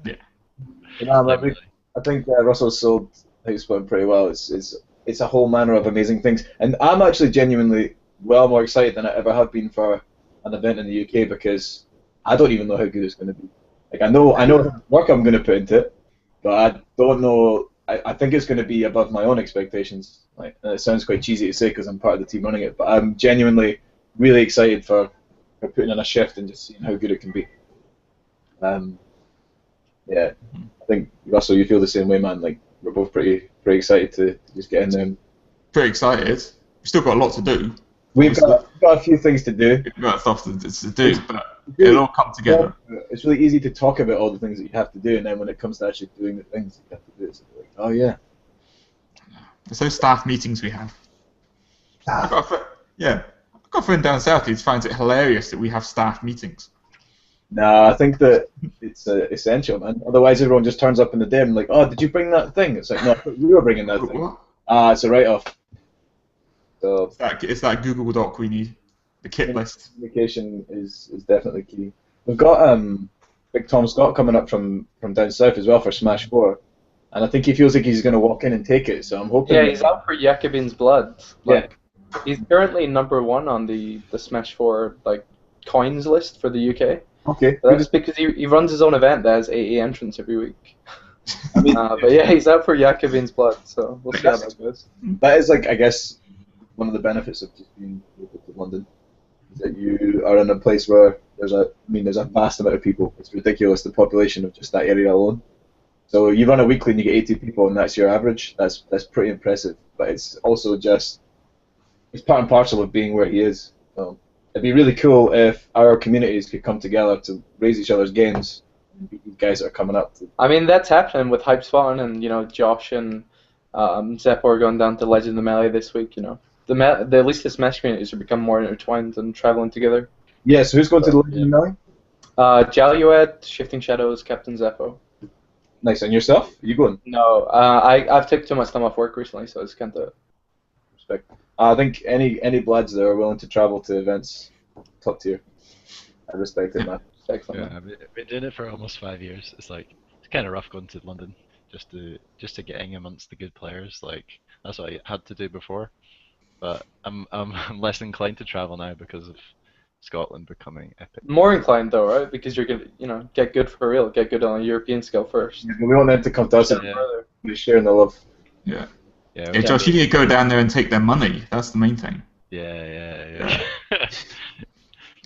Yeah. I think Russell sold Hypespotting pretty well. It's a whole manner of amazing things, and I'm actually genuinely well more excited than I ever have been for an event in the UK because I don't even know how good it's going to be. Like I know how much work I'm going to put into it, but I don't know. I think it's going to be above my own expectations. Like, and it sounds quite cheesy to say because I'm part of the team running it, but I'm genuinely really excited for putting in a shift and just seeing how good it can be. Yeah, I think Russell, you feel the same way, man. Like we're both pretty excited to just get in there. Pretty excited. We've still got a lot to do. We've got a few things to do. We've got stuff to do, but it'll all come together. It's really easy to talk about all the things that you have to do, and then when it comes to actually doing the things you have to do, it's like, oh yeah. There's those staff meetings we have. I've got a friend down south who finds it hilarious that we have staff meetings. No, I think that it's essential, man. Otherwise, everyone just turns up in the day and like, oh, did you bring that thing? It's like, no, we were bringing that thing. What? It's a write-off. So It's that Google Doc we need, the kit list. communication is definitely key. We've got Big Tom Scott coming up from down south as well for Smash 4, and I think he feels like he's going to walk in and take it. So I'm hoping. Yeah, he's out for Jakobin's Blood. Yeah. He's currently #1 on the Smash 4 coins list for the UK. Okay. That's because he runs his own event that has 80 entrants every week. I mean, But yeah, he's out for Jakobin's Blood, so we'll see how that goes. that is I guess one of the benefits of just being local to London is that you are in a place where there's a vast amount of people. It's ridiculous, the population of just that area alone. So you run a weekly and you get 80 people, and that's your average. That's pretty impressive. But it's also just it's part and parcel of being where he is. So it'd be really cool if our communities could come together to raise each other's games. These guys that are coming up. I mean, that's happening with Hypespotting and Josh and Zeppo are going down to Legend of Melee this week. At least the Smash communities are becoming more intertwined and traveling together. Yeah. So who's going to the Legend now? Jalued, Shifting Shadows, Captain Zeppo. Nice. And yourself? Are you going? No, I've taken too much time off work recently, so I just can't do it. Respect. I think any bloods that are willing to travel to events, top tier. I respect it, man. Excellent. Yeah, I've been doing it for almost 5 years. It's kind of rough going to London just to get in amongst the good players. That's what I had to do before, but I'm less inclined to travel now because of Scotland becoming epic. More inclined though, right? Because you're gonna get good for real, get good on a European scale first. Yeah, we want them to come to us and we're sharing the love. Yeah. Yeah, Yeah, Josh, you need to go down there and take their money. That's the main thing. Yeah.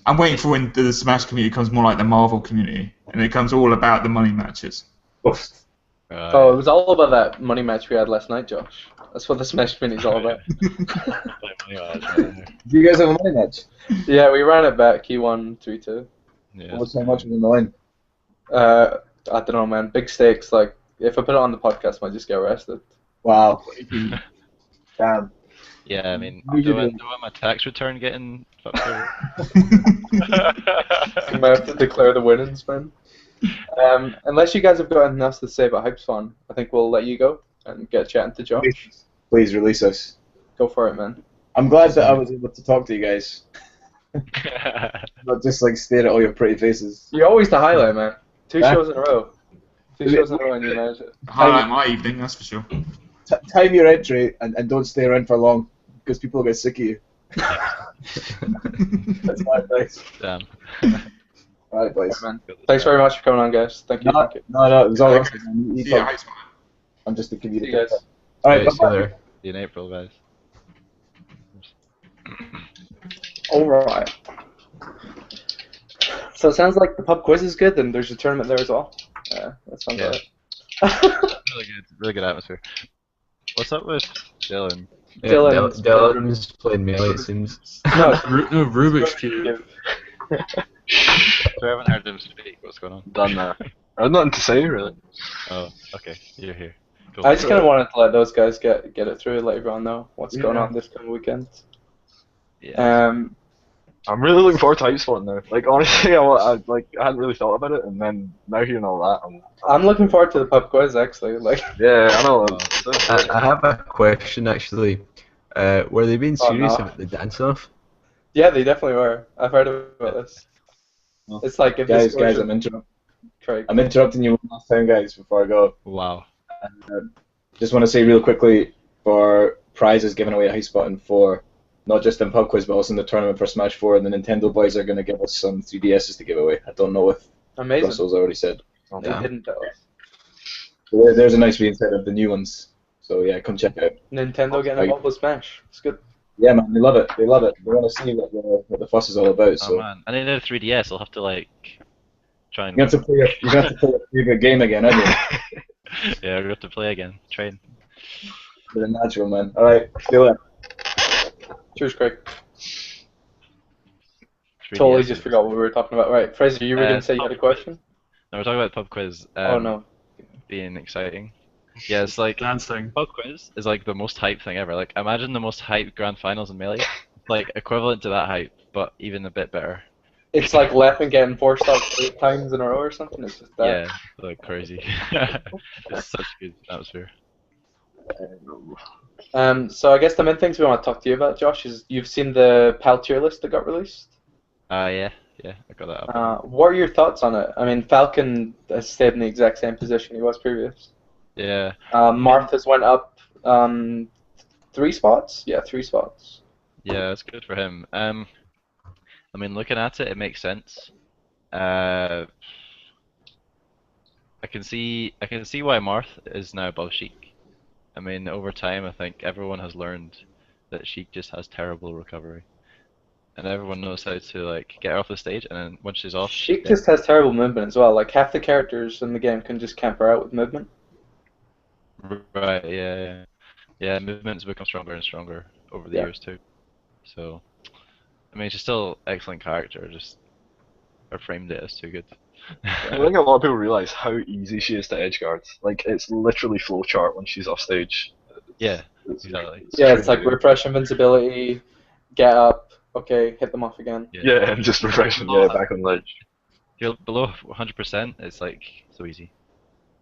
I'm waiting for when the Smash community becomes more like the Marvel community, and it becomes all about the money matches. Oh, it was all about that money match we had last night, Josh. That's what the Smash community is all about. Do you guys have a money match? Yeah, we ran it back. He won 3-2. Yeah. What's how much was in the line? I don't know, man. Big stakes. Like, if I put it on the podcast, I might just get arrested. Wow. Damn. Yeah, I mean, do I want my tax return getting fucked over? I might have to declare the winnings, man. Unless you guys have got anything else to say about Hypespotting, I think we'll let you go and get chatting to Josh. Please release us. Go for it, man. I'm glad that I was able to talk to you guys. Not just stare at all your pretty faces. You're always the highlight, man. Two shows in a row. 2 shows in a row and you manage it. Highlight my evening, that's for sure. Time your entry and don't stay around for long because people will get sick of you. That's my advice. Damn. Alright, boys. Yeah, man. Thanks very much for coming on, guys. Thank you. No, it was all right. See ya, Hypespotting. I'm just a See you communicator. guys. Alright, See you bye-bye. later. See you in April, guys. Alright. So it sounds like the pub quiz is good, and there's a tournament there as well. Yeah, that sounds Yeah. alright. Really good atmosphere. What's up with Dylan? Yeah, Dylan. Dylan's playing melee, it seems. No, No, Rubik's Cube. So I haven't heard him speak. What's going on? Done that. I had nothing to say, really. Oh, okay. You're here. Cool. I just kind of wanted to let those guys get it through, let everyone know what's going on this coming weekend. Yeah. I'm really looking forward to Hypespotting now. Honestly, I hadn't really thought about it, and then now hearing all that, I'm looking forward to the pub quiz, actually. yeah, I know. I have a question actually. Were they being Oh, serious no. about the dance off? Yeah, they definitely were. I've heard about this. It's like if this Guys, goes- Craig. I'm interrupting you one last time, guys, before I go. Wow. Just want to say real quickly for prizes given away at Hypespotting for not just in pub quiz but also in the tournament for Smash 4, and the Nintendo boys are going to give us some 3DSs to give away. I don't know if Amazing. Russell's already said. They didn't tell us. There's a nice being said of the new ones. So yeah, come check it out. Nintendo getting involved with Smash. It's good. Yeah, man, they love it. They love it. They want to see what the fuss is all about. Oh So man, I need a 3DS. I'll have to Try and You're going to have to play your favorite game again, aren't you? yeah, we're going to play again. Train. You're a natural, man. All right, feel it. Cheers, Craig. 3DS. Totally just forgot what we were talking about. Right, Fraser, you were going to say you had a question? No, we're talking about pub quiz. Oh no. Being exciting. Yeah, it's like Dancing. pub quiz is like the most hype thing ever. Like imagine the most hype grand finals in Melee, like equivalent to that hype, but even a bit better. It's like Leffen getting 4-stars 8 times in a row or something. It's just that. Yeah, like crazy. It's such a good atmosphere. So I guess the main things we want to talk to you about, Josh, is you've seen the PAL tier list that got released. Yeah, I got that up. What are your thoughts on it? I mean, Falcon has stayed in the exact same position he was previous. Yeah. Marth has went up 3 spots. Yeah, 3 spots. Yeah, it's good for him. I mean, looking at it, it makes sense. I can see why Marth is now above Sheik. I mean, over time, I think everyone has learned that Sheik just has terrible recovery, and everyone knows how to like get her off the stage, and then once she's off, Sheik just has terrible movement as well. Like half the characters in the game can just camp her out with movement. Right? Yeah. Movement's become stronger and stronger over the years too. So, I mean, she's still excellent character. Just her frame data is too good. I think a lot of people realise how easy she is to edgeguard. Like, it's literally flowchart when she's off stage. Yeah, It's exactly. Yeah, it's like refresh invincibility, get up, okay, hit them off again. Yeah, and just refreshing, back on ledge. If you're below 100%, it's like so easy.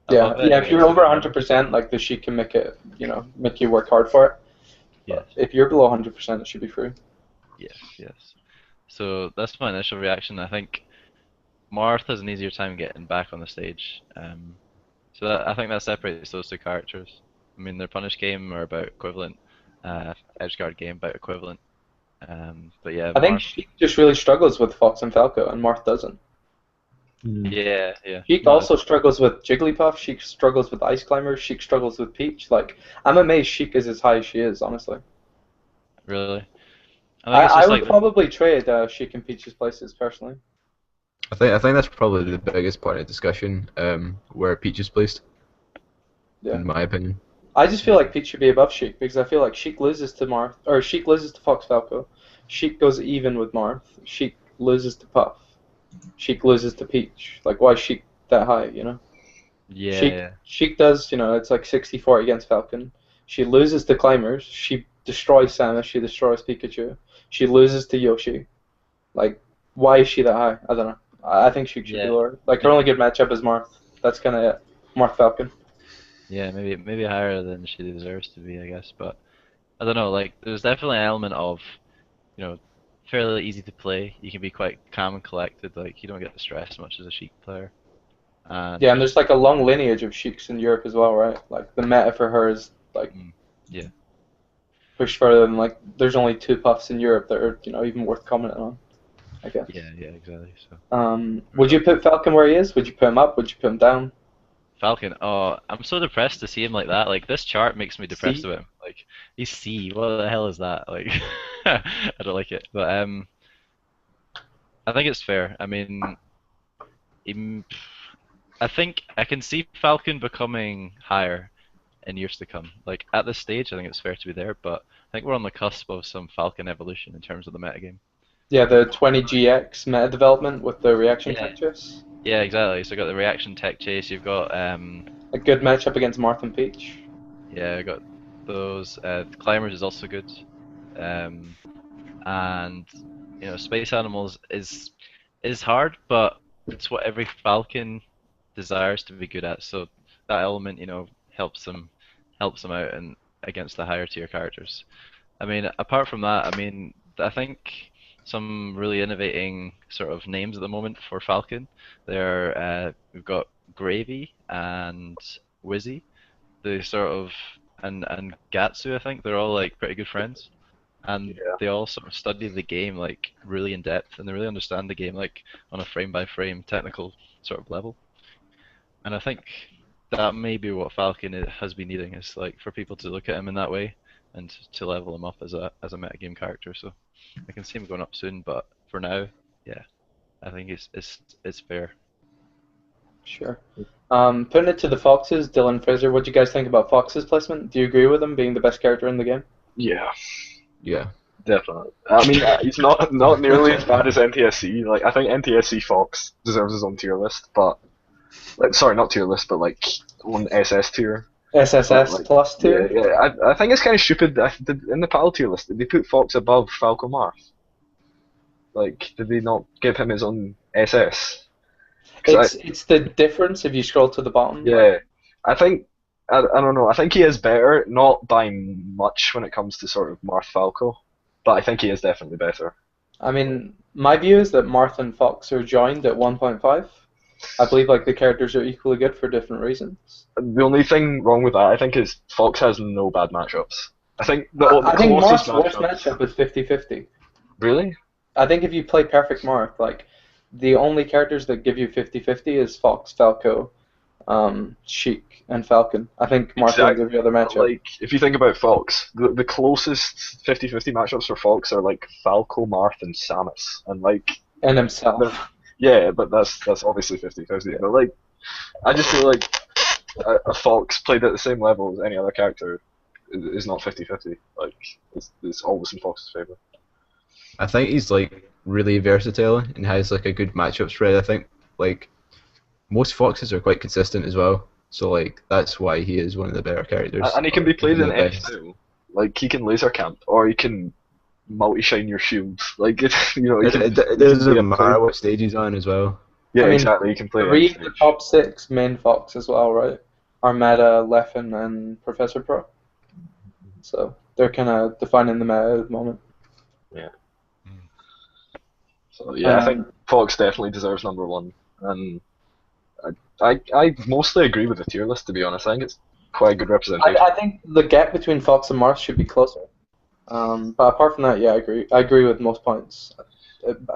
Yeah, if you're over 100%, like the Sheik can make it, make you work hard for it. Yes. If you're below 100%, it should be free. Yes. So that's my initial reaction. I think Marth has an easier time getting back on the stage. So I think that separates those two characters. I mean, their punish game are about equivalent, edgeguard game about equivalent. But yeah, I think Sheik just really struggles with Fox and Falco, and Marth doesn't. Yeah. Sheik also struggles with Jigglypuff, Sheik struggles with Ice Climber, Sheik struggles with Peach. Like, I'm amazed Sheik is as high as she is, honestly. Really? I would probably trade Sheik and Peach's places, personally. I think that's probably the biggest point of discussion, where Peach is placed. Yeah. In my opinion. I just feel like Peach should be above Sheik, because I feel like Sheik loses to Marth, or Sheik loses to Fox Falco. Sheik goes even with Marth. Sheik loses to Puff. Sheik loses to Peach. Like, why is Sheik that high, Yeah. Sheik does, it's like 60-40 against Falcon. She loses to Climbers. She destroys Samus. She destroys Pikachu. She loses to Yoshi. Like, why is she that high? I don't know. I think Sheik should be lower. Like, her only good matchup is Marth. That's kind of it. Marth Falcon. Yeah, maybe higher than she deserves to be, I guess. But I don't know. Like, there's definitely an element of, fairly easy to play. You can be quite calm and collected. Like, you don't get stressed much as a Sheik player. And there's like a long lineage of Sheiks in Europe as well, right? Like, the meta for her is like pushed further than like. There's only 2 Puffs in Europe that are even worth commenting on, I guess. Yeah, exactly. So. Would you put Falcon where he is? Would you put him up? Would you put him down? Falcon. Oh, I'm so depressed to see him like that. Like, this chart makes me depressed about him. Like, he's C. What the hell is that? Like, I don't like it. But I think it's fair. I mean, I think I can see Falcon becoming higher in years to come. Like, at this stage, I think it's fair to be there. But I think we're on the cusp of some Falcon evolution in terms of the metagame. Yeah, the 20GX meta development with the reaction tech chase. Yeah, exactly. So you've got the reaction tech chase. You've got a good matchup against Marth and Peach. Yeah, I got those. Climbers is also good, and Space Animals is hard, but it's what every Falcon desires to be good at. So that element, helps them out and against the higher tier characters. I mean, apart from that, I think some really innovating sort of names at the moment for Falcon. We've got Gravy and Wizzy. They sort of and Gatsu, I think they're all like pretty good friends, and they all sort of study the game like really in depth, and they really understand the game like on a frame by frame technical sort of level. And I think that may be what Falcon has been needing, is like for people to look at him in that way and to level him up as a metagame character. So I can see him going up soon, but for now, I think it's fair. Sure. Putting it to the Foxes, Dylan Fraser, what do you guys think about Fox's placement? Do you agree with him being the best character in the game? Yeah, Yeah. definitely. I mean, he's not nearly as bad as NTSC. Like, I think NTSC Fox deserves his own tier list, but like, sorry, not tier list, but like one SS tier. SSS Like, plus tier? Yeah. I think it's kind of stupid. In the PAL tier list, did they put Fox above Falco Marth? Like, did they not give him his own SS? It's the difference if you scroll to the bottom. Yeah, I think I don't know. I think he is better, not by much when it comes to sort of Marth Falco, but I think he is definitely better. I mean, my view is that Marth and Fox are joined at 1.5. I believe like the characters are equally good for different reasons. The only thing wrong with that, I think, is Fox has no bad matchups. I think the I think closest Marth's worst matchup. matchup is 50-50. Really? I think if you play perfect Marth, like the only characters that give you 50-50 is Fox, Falco, Sheik, and Falcon. I think Marth wins every other matchup. Like, if you think about Fox, the closest 50-50 matchups for Fox are like Falco, Marth, and Samus, and like. And himself. Yeah, but that's obviously 50-50. But like, I just feel like a Fox played at the same level as any other character is not 50-50. Like, it's always in Fox's favor. I think he's like really versatile and has like a good matchup spread. I think like most Foxes are quite consistent as well, so like that's why he is one of the better characters. And he can be played in any best. style. Like, he can laser camp, or he can multi-shine your shield. Like, it doesn't matter what stage he's on as well. Yeah, I mean, exactly. You can play. Three of the top 6 main Fox as well, right? Are Meta, Leffen, and Professor Pro. So they're kind of defining the meta at the moment. Yeah. So yeah, I think Fox definitely deserves number 1, and I mostly agree with the tier list, to be honest. I think it's quite a good representation. I think the gap between Fox and Marth should be closer. But apart from that, yeah, I agree. I agree with most points.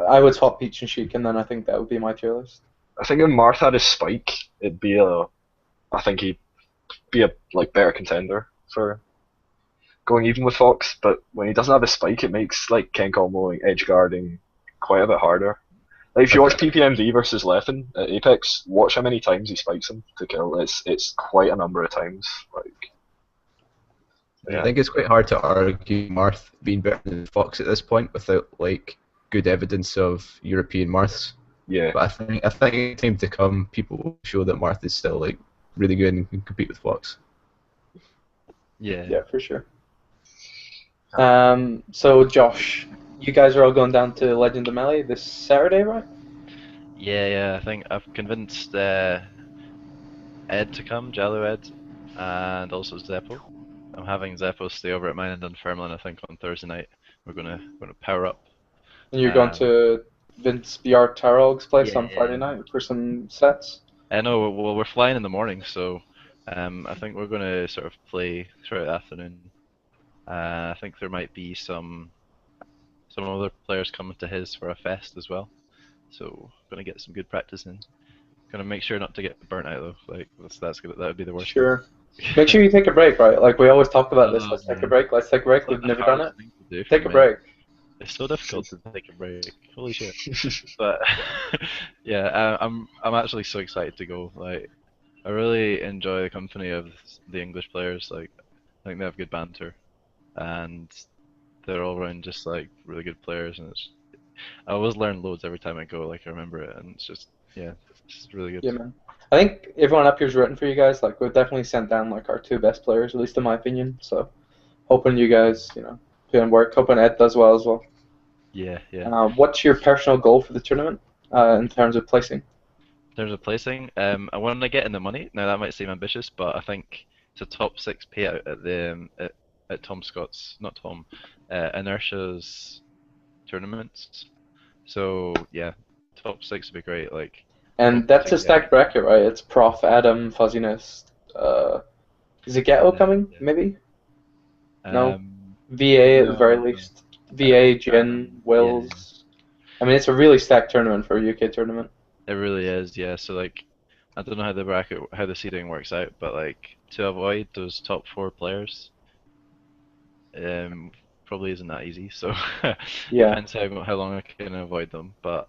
I would swap Peach and Sheik, and then I think that would be my tier list. I think if Marth had his spike, I think he'd be a like better contender for going even with Fox. But when he doesn't have his spike, it makes like Ken comboing, edge guarding quite a bit harder. Like, if you watch PPMD versus Leffen at Apex, watch how many times he spikes him to kill. It's quite a number of times. Like, yeah. I think it's quite hard to argue Marth being better than Fox at this point without like good evidence of European Marths. Yeah. But I think in time to come, people will show that Marth is still like really good and can compete with Fox. Yeah. Yeah, for sure. So Josh, you guys are all going down to Legend of Melee this Saturday, right? Yeah. I think I've convinced Ed to come, Jalu Ed, and also Zeppo. I'm having Zeppo stay over at mine in Dunfermline, I think, on Thursday night. We're gonna power up. And you're going to Vince BR Tarog's place on Friday Yeah. night for some sets? I know. Well, we're flying in the morning, so I think we're gonna sort of play throughout the afternoon. I think there might be some other players coming to his for a fest as well. So gonna get some good practice in. Gonna make sure not to get burnt out though. Like that would be the worst. Sure. Make sure you take a break, right? Like we always talk about this. Let's take a break. Let's take a break. We've never done it. Take a break. It's so difficult to take a break. Holy shit! But yeah, I'm actually so excited to go. Like, I really enjoy the company of the English players. Like, I think they have good banter, and they're all around just like really good players. And I always learn loads every time I go. Like, I remember it, and it's just it's really good. Yeah, man. I think everyone up here's rooting for you guys. Like, we've definitely sent down like our 2 best players, at least in my opinion. So, hoping you guys, put in work. Hoping Ed does well as well. Yeah. What's your personal goal for the tournament in terms of placing? In terms of placing, I want to get in the money. Now that might seem ambitious, but I think it's a top 6 payout at the at Tom Scott's, not Tom, Inertia's tournaments. So yeah, top 6 would be great. Like. And that's a stacked bracket, right? It's Prof, Adam, Fuzziness. Is it Ghetto coming? Yeah. Maybe. No. VA at the very least. VA, Jin, Wills. Yeah. I mean, it's a really stacked tournament for a UK tournament. It really is, yeah. So like, I don't know how the seeding works out, but like to avoid those top 4 players, probably isn't that easy. So yeah, depends how long I can avoid them. But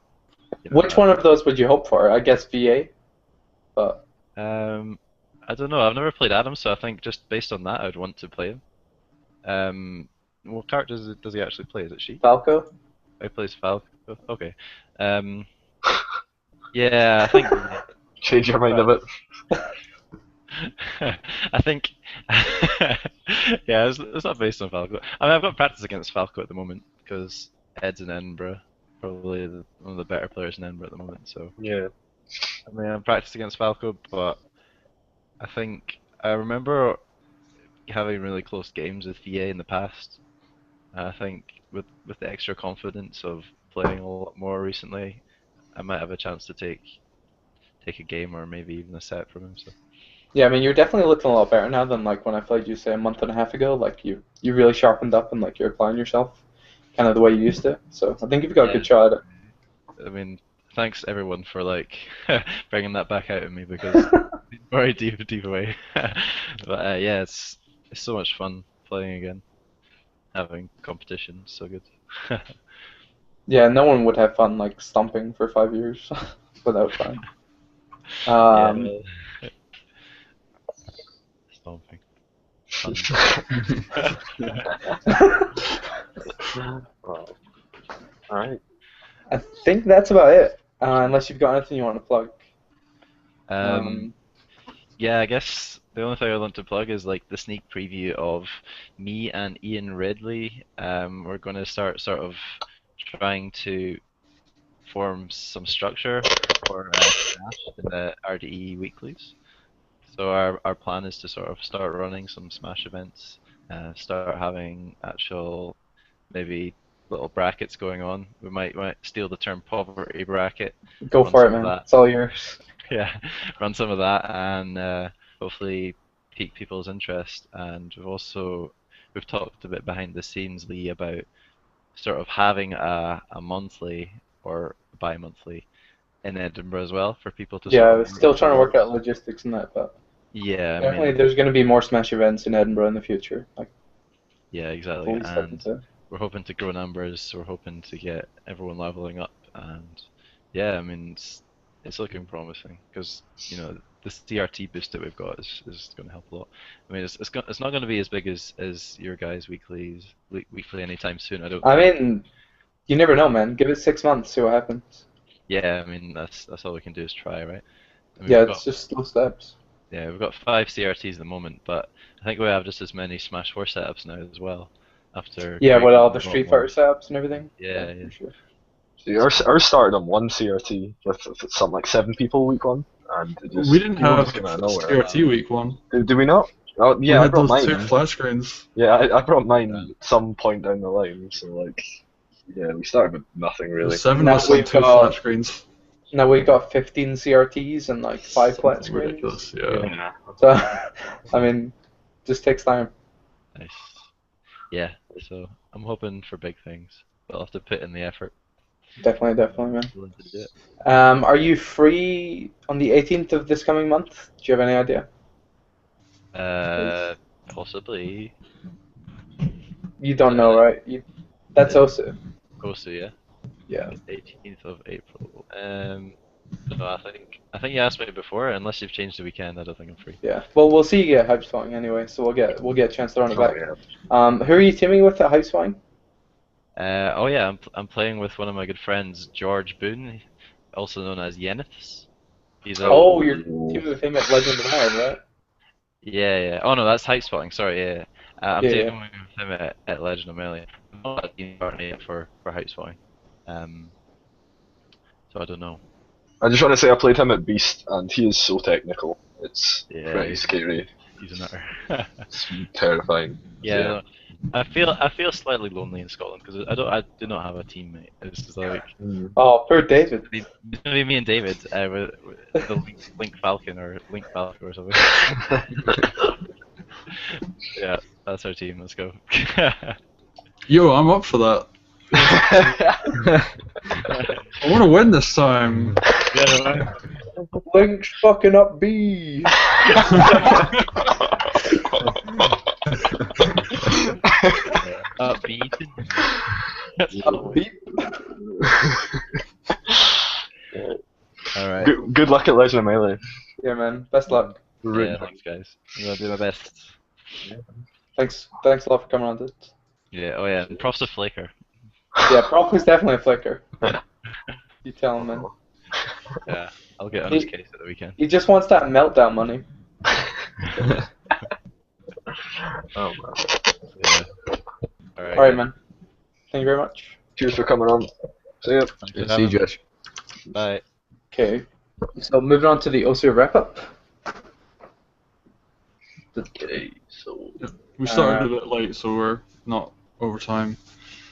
which one of those would you hope for? I guess VA. But I don't know. I've never played Adam, so I think just based on that, I'd want to play him. What characters does he actually play? Is it she? Falco. He plays Falco. Okay. Yeah, I think. Change your mind a bit. I think. Yeah, it's not based on Falco. I mean, I've got practice against Falco at the moment because Ed's in Edinburgh, probably one of the better players in Edinburgh at the moment. So Yeah. I mean, I'm practiced against Falco, but I think I remember having really close games with VA in the past. I think with the extra confidence of playing a lot more recently, I might have a chance to take a game or maybe even a set from him. So. Yeah, I mean, you're definitely looking a lot better now than like when I played you, say, a month and a half ago. Like you really sharpened up and like you're applying yourself, kind of the way you used to. So I think you've got a good shot at it. I mean, thanks everyone for like bringing that back out of me because it's very deep away. But yeah, it's so much fun playing again, having competition. So good. Yeah, no one would have fun like stomping for 5 years without fun. Yeah. Stomping. Alright. I think that's about it. Unless you've got anything you want to plug. Yeah, I guess the only thing I want to plug is like the sneak preview of me and Ian Ridley. We're going to start sort of trying to form some structure for Smash in the RDE weeklies. So our plan is to sort of start running some Smash events, start having actual maybe little brackets going on. We might steal the term poverty bracket. Go for it, man. It's all yours. Yeah, run some of that and hopefully pique people's interest. And we've talked a bit behind the scenes, Lee, about sort of having a monthly or bi-monthly in Edinburgh as well for people to. Yeah, I was still trying to work out logistics in that, but yeah, definitely I mean, there's going to be more Smash events in Edinburgh in the future. Like, yeah, exactly. And we're hoping to grow numbers. We're hoping to get everyone leveling up, and yeah, I mean, it's looking promising because you know the CRT boost that we've got is going to help a lot. I mean, it's not going to be as big as your guys' weekly anytime soon. I mean, you never know, man. Give it 6 months, see what happens. Yeah, I mean that's all we can do is try, right? I mean, yeah, it's just slow steps. Yeah, we've got 5 CRTs at the moment, but I think we have just as many Smash 4 setups now as well. After with all the Street Fighter setups and everything. Yeah. For sure. See, ours started on one CRT with something like 7 people week 1, and we didn't have CRT week 1. Did we not? Oh yeah, we I brought mine. 2 flat screens. Yeah, I brought mine at some point down the line. So like, yeah, we started with nothing really. 7 was 2 flat screens. Now we've got 15 CRTs and like 5 flat screens. Ridiculous, yeah. So, I mean, just takes time. Nice. Yeah, so I'm hoping for big things, but I'll have to put in the effort. Definitely, man. Are you free on the 18th of this coming month? Do you have any idea? Possibly. You don't know, right? That's OSU. OSU, yeah. Yeah. 18th of April. No, I think you asked me before. Unless you've changed the weekend, I don't think I'm free. Yeah. Well, we'll see you at Hypespotting anyway, so we'll get a chance to run it back. Who are you teaming with at Hypespotting? Oh yeah, I'm playing with one of my good friends, George Boone, also known as Yeniths. You're teaming with him at Legend of Iron, right? Yeah. Oh no, that's Hypespotting. Sorry, yeah. I'm teaming with him at Legend of Melee. I'm not a team partner yet for Hypespotting. So I don't know. I just want to say I played him at Beast, and he is so technical. It's pretty scary. He's a nutter. It's terrifying. Yeah. I feel slightly lonely in Scotland because I do not have a teammate. It's just like oh, poor David. It's gonna be me and David with the Link Falcon or something. Yeah, that's our team. Let's go. Yo, I'm up for that. I want to win this time. Yeah, Link's fucking up B. Upbeat. Alright. Good luck at Legend of Melee. Yeah, man. Best luck. Yeah, thanks, guys. I'm gonna do my best. Thanks a lot for coming on, dude. Yeah. Oh yeah. And props to Flaker. Yeah, Prof is definitely a flicker. You tell him, man. Yeah. I'll get on his case at the weekend. He just wants that meltdown money. Oh man. Yeah. All right, man. Thank you very much. Cheers for coming on. See ya. See you, Josh. Bye. Okay. So moving on to the OSU wrap up. Okay, so We started a bit late, so we're not over time.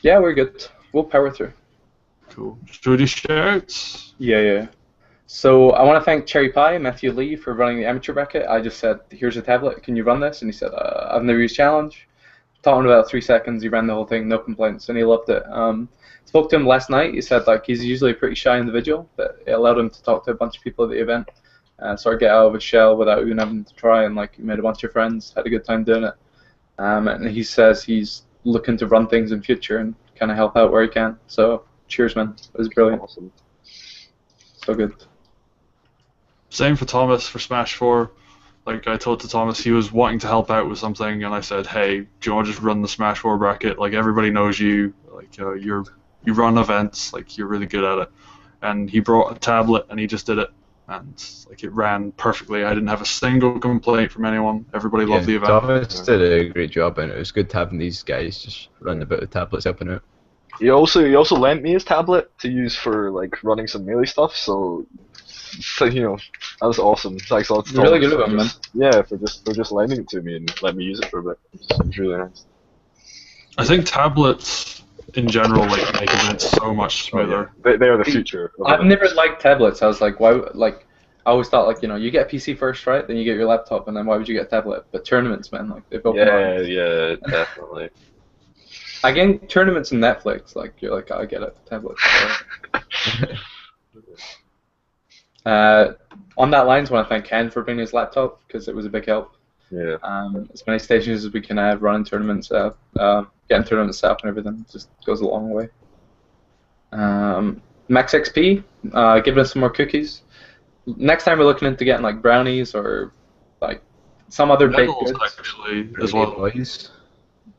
Yeah, we're good. We'll power through. Cool. Should we do shoutouts? Yeah. So I want to thank Cherry Pie, Matthew Lee, for running the amateur bracket. I just said, here's a tablet, can you run this? And he said, I've never used challenge. Taught him in about 3 seconds, he ran the whole thing, no complaints, and he loved it. Spoke to him last night, he said like he's usually a pretty shy individual, but it allowed him to talk to a bunch of people at the event, sort of get out of his shell without even having to try, and like he made a bunch of friends, had a good time doing it. And he says he's looking to run things in future and kind of help out where he can. So cheers, man. It was brilliant. awesome. So good. Same for Thomas for Smash 4. Like I told to Thomas, he was wanting to help out with something, and I said, "Hey, do you want to just run the Smash 4 bracket? Like everybody knows you. Like you run events. Like you're really good at it." And he brought a tablet, and he just did it, and like it ran perfectly. I didn't have a single complaint from anyone. Everybody loved the event. Thomas did a great job, and it was good having these guys just running about with tablets helping out. He also lent me his tablet to use for like running some melee stuff. So you know, that was awesome. Thanks a lot to Really Thomas good of him, for man. Yeah, for just lending it to me and letting me use it for a bit. It was really nice. I think tablets in general like make events so much smoother. They are the future. of I've it. never liked tablets. I was like, why? Like, I always thought like, you get a PC first, right? Then you get your laptop, and then why would you get a tablet? But tournaments, man, like they've opened my eyes. Yeah, definitely. Again, tournaments and Netflix, like you're like, I get it, tablets. On that lines, I want to thank Ken for bringing his laptop because it was a big help. Yeah. As many stations as we can have, running tournaments, getting tournaments set up and everything just goes a long way. Max XP, giving us some more cookies. Next time we're looking into getting like brownies or like some other baked Medals, goods. actually, as well. Boys.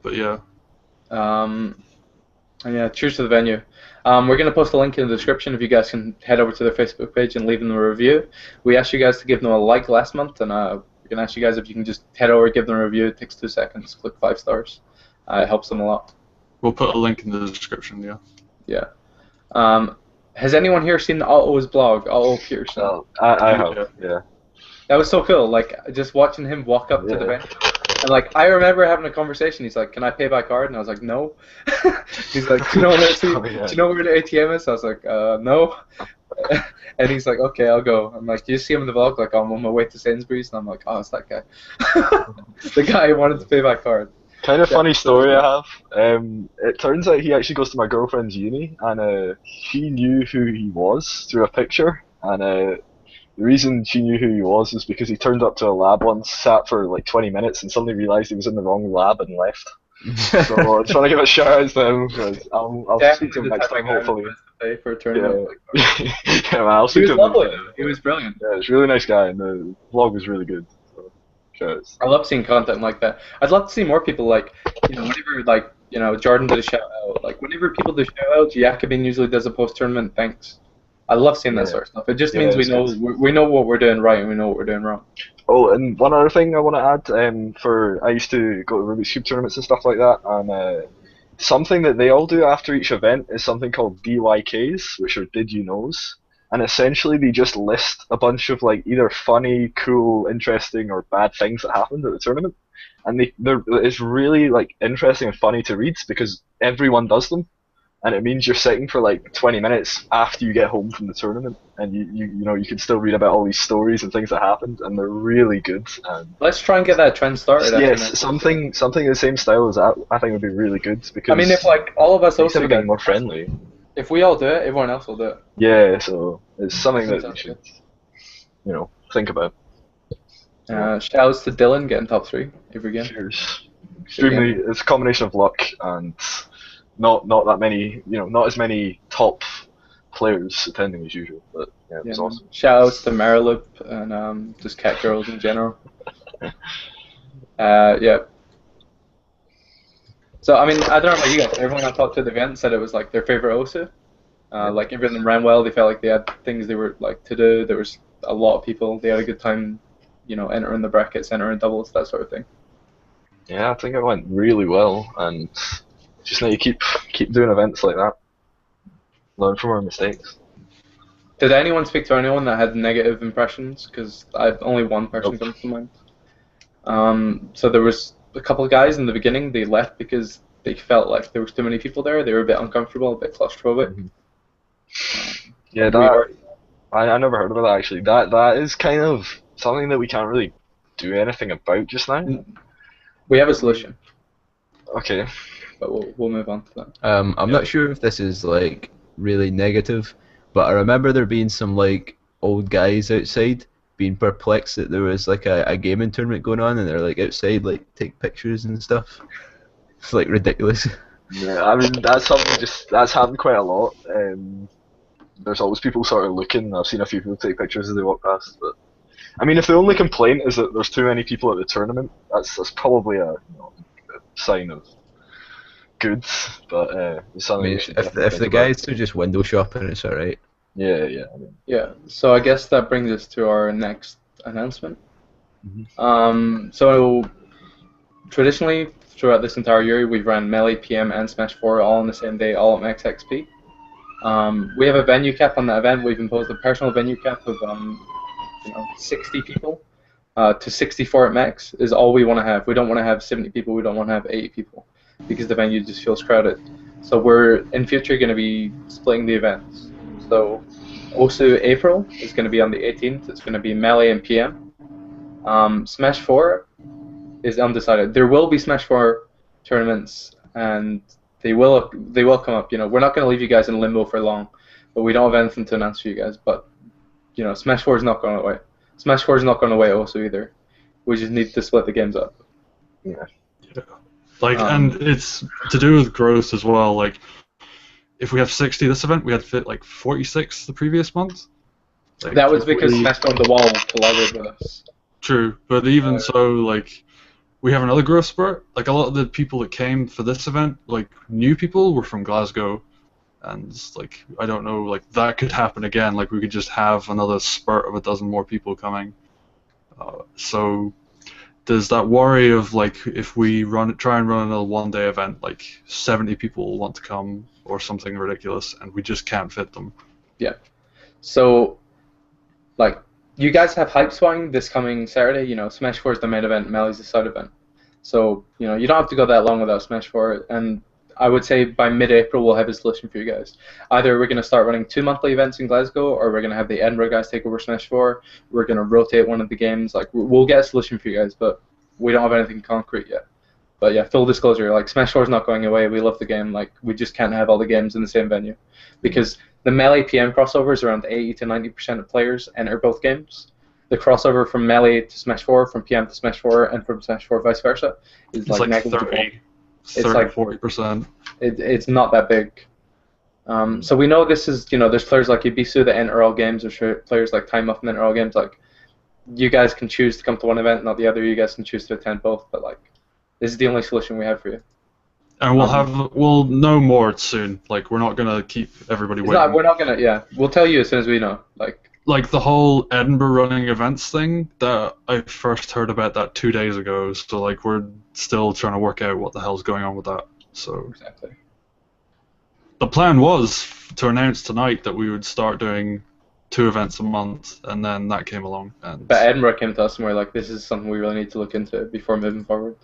But yeah. And yeah, cheers to the venue. We're going to post a link in the description if you guys can head over to their Facebook page and leave them a review. We asked you guys to give them a like last month, and we're going to ask you guys if you can just head over, give them a review. It takes 2 seconds. Click 5 stars. It helps them a lot. We'll put a link in the description, yeah. Yeah. Has anyone here seen Otto's blog, Otto Pearson? Oh, I have. Yeah. That was so cool. Like, just watching him walk up to the bench. And, like, I remember having a conversation. He's like, can I pay by card? And I was like, no. He's like, do you know where the ATM is? I was like, no. And he's like, okay, I'll go. I'm like, do you see him in the vlog? Like, I'm on my way to Sainsbury's. And I'm like, oh, it's that guy. The guy who wanted to pay by card. Kind of funny story I have. It turns out he actually goes to my girlfriend's uni, and she knew who he was through a picture. And the reason she knew who he was because he turned up to a lab once, sat for like 20 minutes, and suddenly realised he was in the wrong lab and left. So I'm trying to give a shout out to him. Because I'll speak to him next time, hopefully. For a tournament. Yeah, man, I'll He speak was to him. lovely. He was brilliant. Yeah, he's a really nice guy, and the vlog was really good. So, shout outs. I love seeing content like that. I'd love to see more people like, whenever like, Jordan did a shout out. Like whenever people do shout outs, Jacobin usually does a post tournament thanks. I love seeing that sort of stuff. It just means we know what we're doing right and we know what we're doing wrong. Oh, and one other thing I want to add, I used to go to Rubik's Cube tournaments and stuff like that, and something that they all do after each event is something called DYKs, which are Did You Knows, and essentially they just list a bunch of like either funny, cool, interesting, or bad things that happened at the tournament, and it's really like interesting and funny to read because everyone does them. And it means you're sitting for like 20 minutes after you get home from the tournament, and you can still read about all these stories and things that happened, and they're really good. Let's try and get that trend started. Yes, something in the same style as that, I think would be really good because. I mean, if like all of us also getting more friendly. If we all do it, everyone else will do it. Yeah, so it's something that you should, think about. Shouts to Dylan getting top 3 every game. Cheers. Extremely, it's a combination of luck and. Not that many, not as many top players attending as usual. But yeah, it was awesome. Shout-outs to Mariloop and just cat girls in general. Yeah. So I mean, I don't know about you guys. Everyone I talked to at the event said it was like their favorite OSU. Like everything ran well. They felt like they had things they were like to do. There was a lot of people. They had a good time, you know, entering the brackets, entering doubles, that sort of thing. Yeah, I think it went really well, and just need to keep doing events like that. Learn from our mistakes. Did anyone speak to anyone that had negative impressions? Because only one person comes to mind. So there was a couple of guys in the beginning. They left because they felt like there was too many people there. They were a bit uncomfortable, a bit claustrophobic. Yeah, I never heard about that actually. That is kind of something that we can't really do anything about just now. We have a solution. Okay. But we'll move on to that. I'm not sure if this is like really negative, but I remember there being some like old guys outside being perplexed that there was like a gaming tournament going on, and they're like outside like take pictures and stuff. It's like ridiculous. Yeah, I mean that's happened quite a lot. There's always people sort of looking. I've seen a few people take pictures as they walk past, but I mean if the only complaint is that there's too many people at the tournament, that's probably a sign of goods. But it's something we should if the guys are just window shopping, it's alright. Yeah. Yeah. So I guess that brings us to our next announcement. So traditionally throughout this entire year, we've ran Melee, PM, and Smash 4 all on the same day, all at Max XP. We have a venue cap on that event. We've imposed a personal venue cap of 60 people to 64 at max is all we want to have. We don't want to have 70 people. We don't want to have 80 people because the venue just feels crowded. So we're in future going to be splitting the events. So OSU April is going to be on the 18th. It's going to be Melee and PM. Smash 4 is undecided. There will be Smash 4 tournaments, and they will come up. You know, we're not going to leave you guys in limbo for long, but we don't have anything to announce for you guys. But you know, Smash 4 is not going away. Smash 4 is not going away OSU either. We just need to split the games up. Yeah. Like, and it's to do with growth as well. Like, if we have 60 this event, we had fit like 46 the previous month. Like, that was because Smash on the Wall collaborated with us. True, but even so, like, we have another growth spurt. Like, a lot of the people that came for this event, like, new people were from Glasgow. And, like, I don't know, like, that could happen again. Like, we could just have another spurt of a dozen more people coming. So there's that worry of, like, if we try and run another one-day event, like, 70 people will want to come or something ridiculous, and we just can't fit them. Yeah. So, like, you guys have Hypespotting this coming Saturday. You know, Smash 4 is the main event, Melee's the side event. So, you know, you don't have to go that long without Smash 4, and I would say by mid-April we'll have a solution for you guys. Either we're going to start running 2 monthly events in Glasgow, or we're going to have the Edinburgh guys take over Smash 4. We're going to rotate one of the games. Like, we'll get a solution for you guys, but we don't have anything concrete yet. But yeah, full disclosure, like, Smash 4 is not going away. We love the game. Like, we just can't have all the games in the same venue. Because the Melee PM crossover is around 80 to 90% of players enter both games. The crossover from Melee to Smash 4, from PM to Smash 4, and from Smash 4 vice versa is like negligible. 30-40%. It's not that big. So we know this is, you know, there's players like Ibisu that enter all games, there's players like Time Muffin that enter all games. Like, you guys can choose to come to one event, not the other. You guys can choose to attend both, but like, this is the only solution we have for you. And we'll know more soon. Like, we're not gonna keep everybody waiting. We're not gonna. Yeah, we'll tell you as soon as we know. Like the whole Edinburgh running events thing, that I first heard about that 2 days ago. So like, we're still trying to work out what the hell's going on with that. So exactly. The plan was to announce tonight that we would start doing 2 events a month, and then that came along. But Edinburgh came to us and we're like, this is something we really need to look into before moving forward.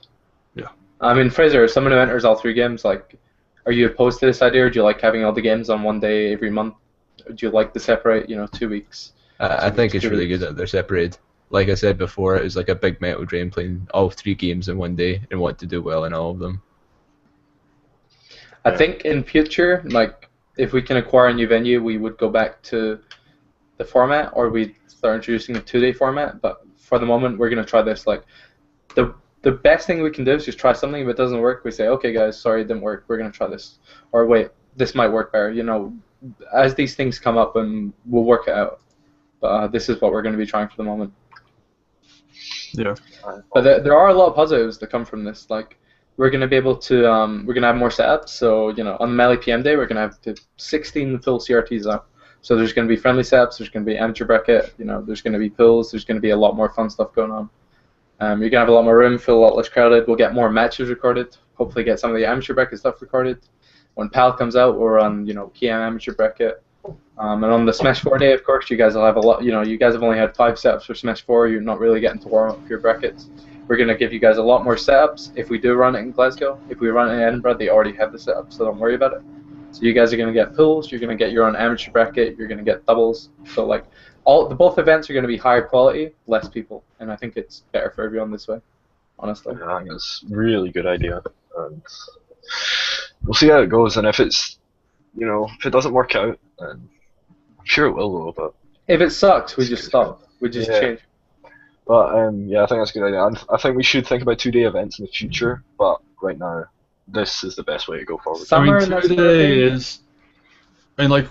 Yeah. I mean, Fraser, if someone who enters all 3 games, like, are you opposed to this idea, or do you like having all the games on one day every month? Or do you like to separate, 2 weeks? I think it's really good that they're separated. Like I said before, it was like a big mental drain playing all 3 games in one day and want to do well in all of them. I think in future, like, if we can acquire a new venue, we would go back to the format, or we'd start introducing a 2-day format. But for the moment, we're going to try this. Like, the best thing we can do is just try something. If it doesn't work, we say, okay, guys, sorry, it didn't work. We're going to try this. Or wait, this might work better. as these things come up, and we'll work it out. But this is what we're going to be trying for the moment. Yeah. But there are a lot of positives that come from this. Like, we're going to be able to, we're going to have more setups. So, you know, on the Melee PM day, we're going to have 16 full CRTs out. So there's going to be friendly setups, there's going to be amateur bracket, you know, there's going to be pools, there's going to be a lot more fun stuff going on. You're going to have a lot more room, feel a lot less crowded. We'll get more matches recorded, hopefully get some of the amateur bracket stuff recorded. When PAL comes out, we're on, you know, PM amateur bracket. And on the Smash 4 day, of course, you guys will have a lot, you know, you guys have only had 5 setups for Smash 4, you're not really getting to warm up your brackets. We're going to give you guys a lot more setups if we do run it in Glasgow. If we run it in Edinburgh, they already have the setup, so don't worry about it. So you guys are going to get pools, you're going to get your own amateur bracket, you're going to get doubles. So like both events are going to be higher quality, less people, and I think it's better for everyone this way, honestly. Yeah, I think it's a really good idea, and we'll see how it goes. And if it's, you know, if it doesn't work out, then I'm sure it will though. But if it sucks, we just stop. We just change. But yeah, I think that's a good idea. And I think we should think about 2-day events in the future. But right now, this is the best way to go forward. Summer, I mean, 2-day is. I mean, like,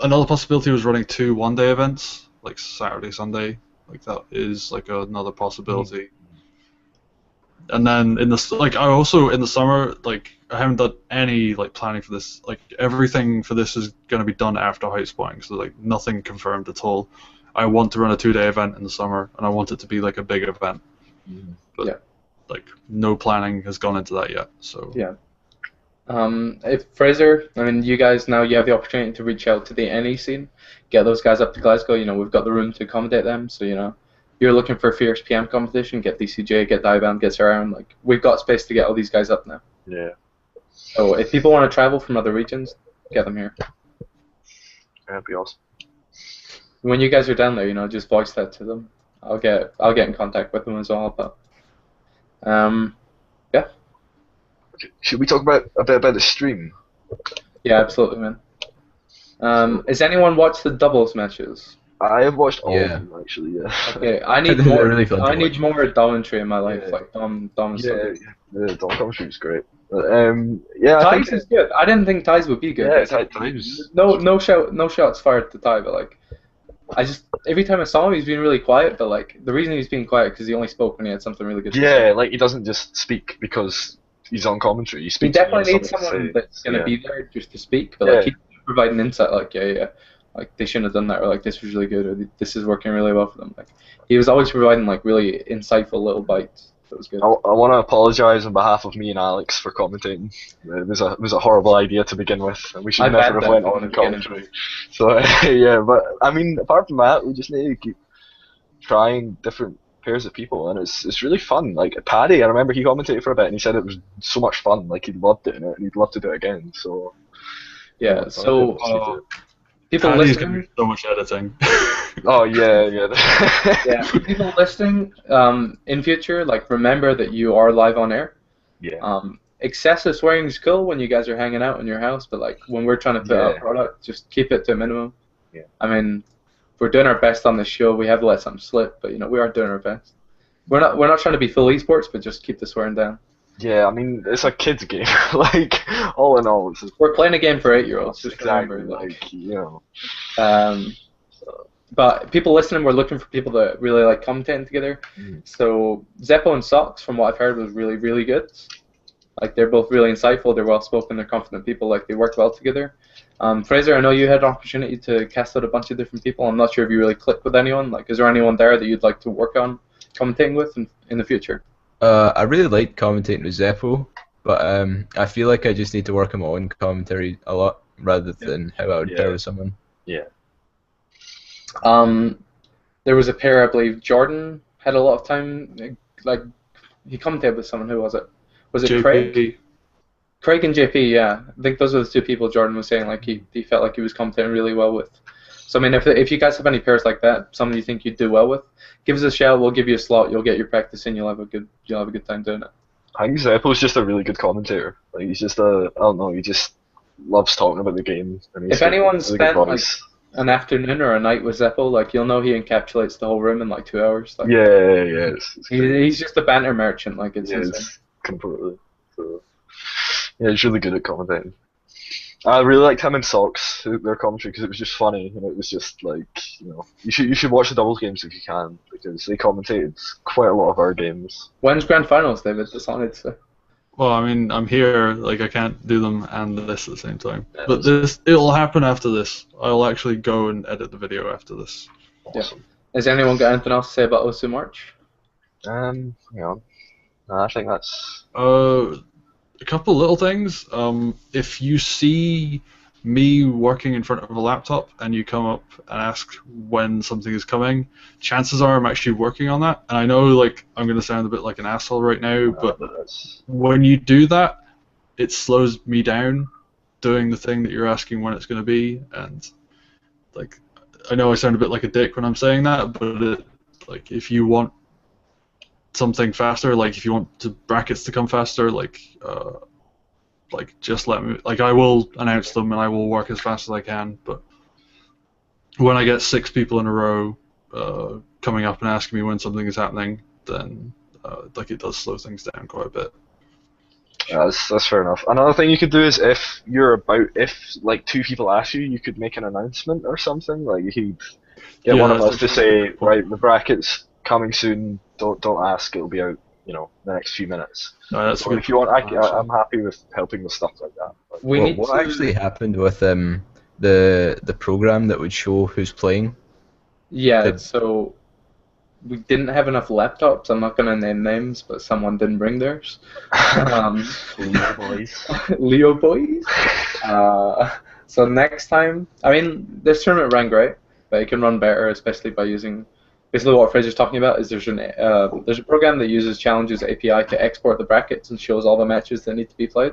another possibility was running 2 one-day events, like Saturday, Sunday. Like that is like another possibility. And then in the I also in the summer, like, I haven't done any like planning for this. Like, everything for this is going to be done after Hypespotting, so like nothing confirmed at all. I want to run a 2-day event in the summer, and I want it to be like a big event. But, yeah. Like, no planning has gone into that yet. So yeah. If Fraser, I mean, you guys now you have the opportunity to reach out to the NE scene, get those guys up to Glasgow. You know, we've got the room to accommodate them. So, you know, you're looking for a fierce PM competition, get DCJ, get Divan, get Sararan. Like, we've got space to get all these guys up now. Yeah. So if people want to travel from other regions, get them here. That'd be awesome. When you guys are down there, you know, just voice that to them. I'll get in contact with them as well. But yeah. Should we talk a bit about the stream? Yeah, absolutely, man. Has anyone watched the doubles matches? I have watched all of them actually. Yeah. Okay, I need They're more. really fun to I need watch. more Domentry in my life, Yeah. like Dom Yeah, stuff. the Dom commentary is great. Yeah, I Ties think is good. I didn't think Ties would be good. yeah, Ties. No shots fired to Ty, but like, I just every time I saw him, he's been really quiet. But like, the reason he's being quiet because he only spoke when he had something really good to say. Yeah, like he doesn't just speak because he's on commentary. He He speaks. when he definitely has needs something to someone say. that's gonna Yeah. be there just to speak, but like Yeah. he's providing insight. Like like they shouldn't have done that, or like this was really good, or this is working really well for them. Like he was always providing like really insightful little bites. That was good. I want to apologise on behalf of me and Alex for commentating. It was a horrible idea to begin with, and we should I never bet have went that on from in the beginning. commentary. So yeah, but I mean, apart from that, we just need to keep trying different pairs of people, and it's really fun. Like Paddy, I remember he commentated for a bit, and he said it was so much fun. Like he loved doing it, and he'd love to do it again. So Yeah. So people Paddy's gonna listening. be so much editing. oh yeah. Yeah, people listening in future, like remember that you are live on air. Yeah. Excessive swearing is cool when you guys are hanging out in your house, but like when we're trying to put out Yeah. a product, just keep it to a minimum. Yeah. I mean, we're doing our best on this show. We have let some slip, but you know we are doing our best. We're not trying to be full esports, but just keep the swearing down. Yeah, I mean, it's a kid's game. Like, all in all, it's just We're playing a game for 8-year-olds. Just exactly remember, like, you know. But people listening, we're looking for people that really like commentating together. So Zeppo and Socks, from what I've heard, was really, really good. Like they're both really insightful. They're well spoken. They're confident people. Like they work well together. Fraser, I know you had an opportunity to cast out a bunch of different people. I'm not sure if you really clicked with anyone. Like, is there anyone there that you'd like to work on commentating with in the future? I really liked commentating with Zeppo, but I feel like I just need to work on my own commentary a lot rather than how I would pair with someone. Yeah. There was a pair, I believe Jordan had a lot of time. Like he commentated with someone. Who was it? Was it JP. Craig? Craig and JP, yeah. I think those are the two people Jordan was saying like he felt like he was commentating really well with. So I mean, if you guys have any pairs like that, someone you think you'd do well with, give us a shout. We'll give you a slot. You'll get your practice in. You'll have a good time doing it. I think Zeppo's just a really good commentator. Like he's just I don't know, he just loves talking about the game. And he's If anyone really good spent like voice. an afternoon or a night with Zeppo, like you'll know he encapsulates the whole room in like 2 hours. Like, yeah, it's he's just a banter merchant. Like it's yeah, insane. it's completely. So, yeah, he's really good at commentating. I really liked him in Socks, their commentary, because it was just funny, and it was just like, you should watch the doubles games if you can, because they commentated quite a lot of our games. When's grand finals, David? That's all I need to say. Well, I mean, I'm here, like, I can't do them and this at the same time. Yeah, But it'll happen after this. I'll actually go and edit the video after this. Awesome. Yeah. Has anyone got anything else to say about OSU March? Hang on. No, I think that's... A couple little things. If you see me working in front of a laptop and you come up and ask when something is coming, chances are I'm actually working on that. And I know, like, I'm going to sound a bit like an asshole right now, but when you do that, it slows me down doing the thing that you're asking when it's going to be. And, like, I know I sound a bit like a dick when I'm saying that, but like, if you want something faster, like if you want the brackets to come faster, like just let me, like, I will announce them and I will work as fast as I can, but when I get 6 people in a row coming up and asking me when something is happening, then like, it does slow things down quite a bit. Yeah, that's fair enough. Another thing you could do is if like 2 people ask you, you could make an announcement or something, like you could get one of us to say, right, the bracket's coming soon, don't ask, it'll be out, the next few minutes. No, that's so if you want, I'm happy with helping with stuff like that. What actually happened with the program that would show who's playing? Yeah, so we didn't have enough laptops. I'm not going to name names, but someone didn't bring theirs. Leo boys. Leo boys. So next time, I mean, this tournament ran great, but it can run better, especially by using. Basically, what Fraser's talking about is there's a program that uses Challenges API to export the brackets and shows all the matches that need to be played.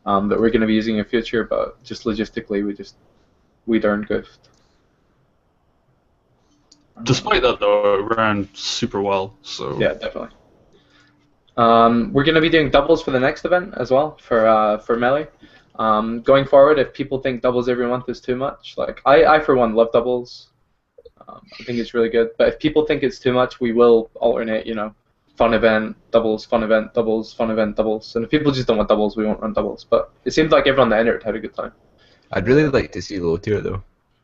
That we're going to be using in future, but just logistically, we darn goofed. Despite that, though, it ran super well. So yeah, definitely. We're going to be doing doubles for the next event as well for Melee. Going forward, if people think doubles every month is too much, like I for one love doubles. I think it's really good. But if people think it's too much, we will alternate. Fun event, doubles, fun event, doubles, fun event, doubles. And if people just don't want doubles, we won't run doubles. But it seems like everyone that entered had a good time. I'd really like to see low tier though.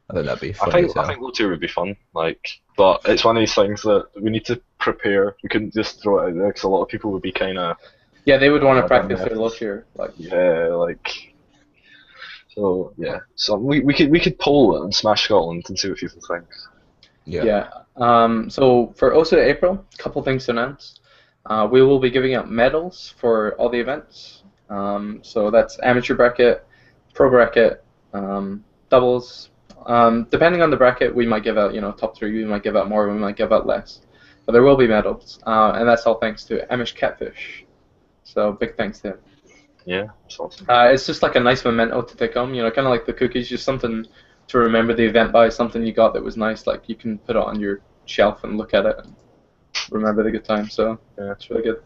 I think that'd be fun. I think low tier would be fun. But it's one of these things that we need to prepare. We couldn't just throw it out there because a lot of people would be kind of. Yeah, they would want to practice their low tier. So yeah, so we could poll it and smash Scotland and see what people think. Yeah. So for OSU April, a couple things to announce. We will be giving out medals for all the events. So that's amateur bracket, pro bracket, doubles. Depending on the bracket, we might give out, top 3. We might give out more. We might give out less. But there will be medals, and that's all thanks to Amish Catfish. So big thanks to him. Yeah, that's awesome. It's just like a nice memento to take home. Kind of like the cookies, just something to remember the event by, something you got that was nice. Like you can put it on your shelf and look at it and remember the good time. So yeah, it's really good.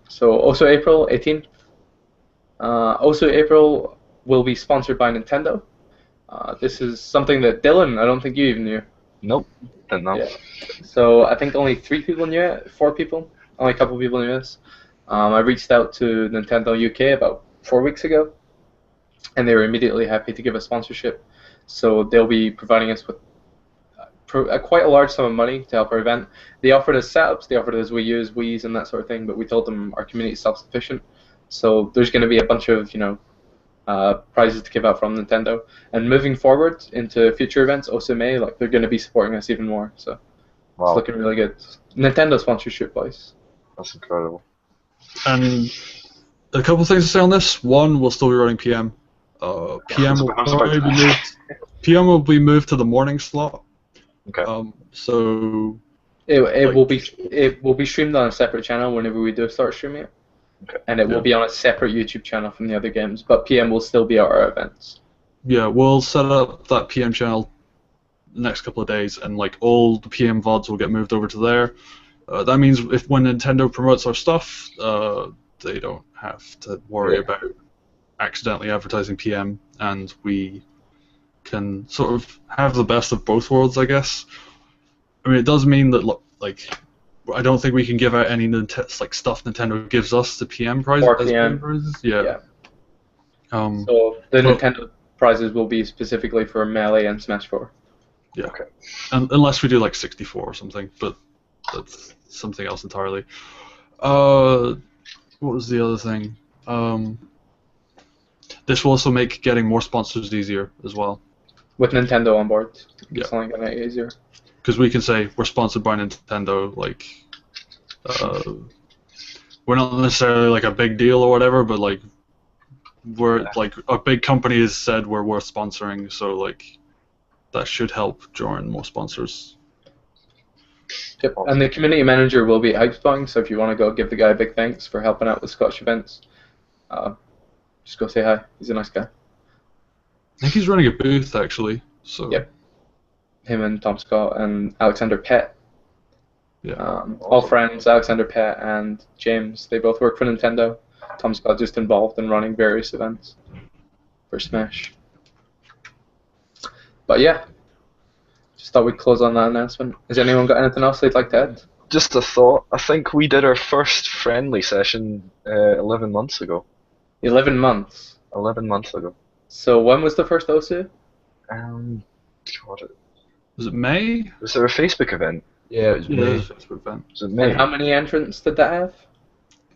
So also April 18th. Also April will be sponsored by Nintendo. This is something that Dylan, I don't think you even knew. Nope, didn't know. Yeah. So I think only 3 people knew it, 4 people. Only a couple people knew this. I reached out to Nintendo UK about 4 weeks ago, and they were immediately happy to give us sponsorship. So they'll be providing us with quite a large sum of money to help our event. They offered us setups, they offered us Wii's and that sort of thing, but we told them our community is self-sufficient. So there's going to be a bunch of prizes to give out from Nintendo. And moving forward into future events, OSU May, they're going to be supporting us even more. So It's looking really good. Nintendo sponsorship, boys. That's incredible. And a couple of things to say on this. One, we'll still be running PM. PM will be moved to the morning slot. Okay. So it will be streamed on a separate channel whenever we do start streaming it. Okay. And it will be on a separate YouTube channel from the other games, but PM will still be at our events. Yeah, we'll set up that PM channel the next couple of days, and all the PM VODs will get moved over to there. That means when Nintendo promotes our stuff, they don't have to worry about accidentally advertising PM, and we can sort of have the best of both worlds, I guess. I mean, it does mean that I don't think we can give out any stuff Nintendo gives us to PM prizes. Or PM. PM prizes. Yeah. So the Nintendo prizes will be specifically for Melee and Smash 4. Yeah. Okay. Unless we do like 64 or something, but that's something else entirely. What was the other thing? This will also make getting more sponsors easier as well. With Nintendo on board, Yeah. it's only gonna make it easier. Because we can say we're sponsored by Nintendo, like, we're not necessarily like a big deal or whatever, but like, we're like a big company has said we're worth sponsoring, so like, that should help draw in more sponsors. Yep. And the community manager will be at Hypespotting, so if you want to go give the guy a big thanks for helping out with Scottish events, just go say hi. He's a nice guy. I think he's running a booth actually. So. Yep. Him and Tom Scott and Alexander Pett. Yeah. All friends, Alexander Pett and James. They both work for Nintendo. Tom Scott just involved in running various events for Smash. But yeah, just thought we'd close on that announcement. Has anyone got anything else they'd like to add? Just a thought. I think we did our first friendly session 11 months ago. 11 months. 11 months ago. So when was the first OSU? God, Was it May? was there a Facebook event? Yeah, it was Yeah, May. it was a Facebook event. Was it May? And how many entrants did that have?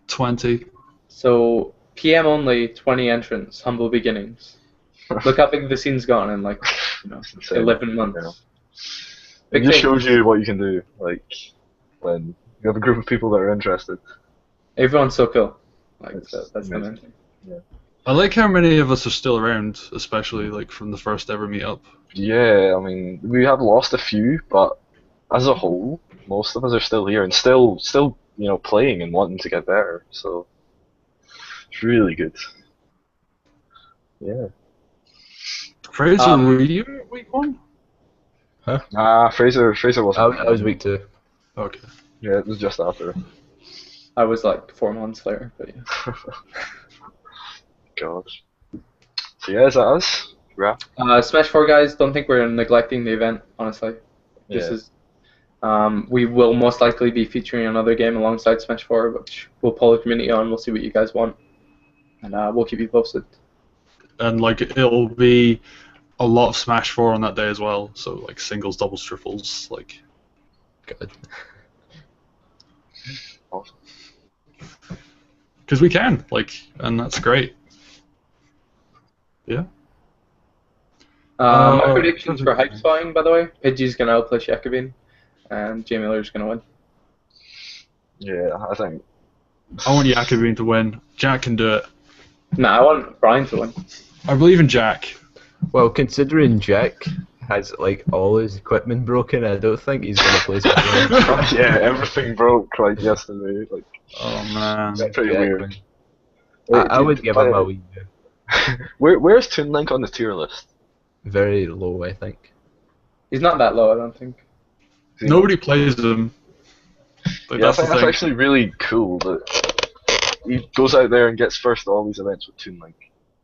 20. So PM only, 20 entrants, humble beginnings. Look how big the scene's gone in like, Insane. 11 months. Yeah. Big It just thing. shows you what you can do, like, when you have a group of people that are interested. Everyone's so cool. Like It's that's the main amazing. thing. I like how many of us are still around, especially like from the first ever meetup. Yeah, I mean, we have lost a few, but as a whole, most of us are still here and still, playing and wanting to get better. So it's really good. Yeah. Fraser, were you at week 1? Fraser wasn't. I was week 2. Okay. Yeah, it was just after. I was like 4 months later, but yeah. God. So yeah, is that us? Wrap. Smash 4 guys, don't think we're neglecting the event, honestly. This Yeah. is we will most likely be featuring another game alongside Smash 4, which we'll pull the community on, we'll see what you guys want. And we'll keep you posted. And like it'll be a lot of Smash 4 on that day as well, so like singles, doubles, triples, like Good. Awesome. because we can, like, and that's great. Yeah. My predictions for Hypespotting, by the way, Pidgey's going to outplay Shekabin, and Jamie Miller's going to win. Yeah, I think. I want Jakobin to win. Jack can do it. Nah, I want Brian to win. I believe in Jack. Well, considering Jack has like all his equipment broken, I don't think he's gonna play Spider-Man. Yeah, everything broke like yesterday. Like, Oh man. that's pretty Yeah, weird. I would give him a wee Where's Toon Link on the tier list? very low, I think. He's not that low, I don't think. Nobody plays him. Like, Yeah, I that's the think that's thing. actually really cool that he goes out there and gets first at all these events with Toon Link.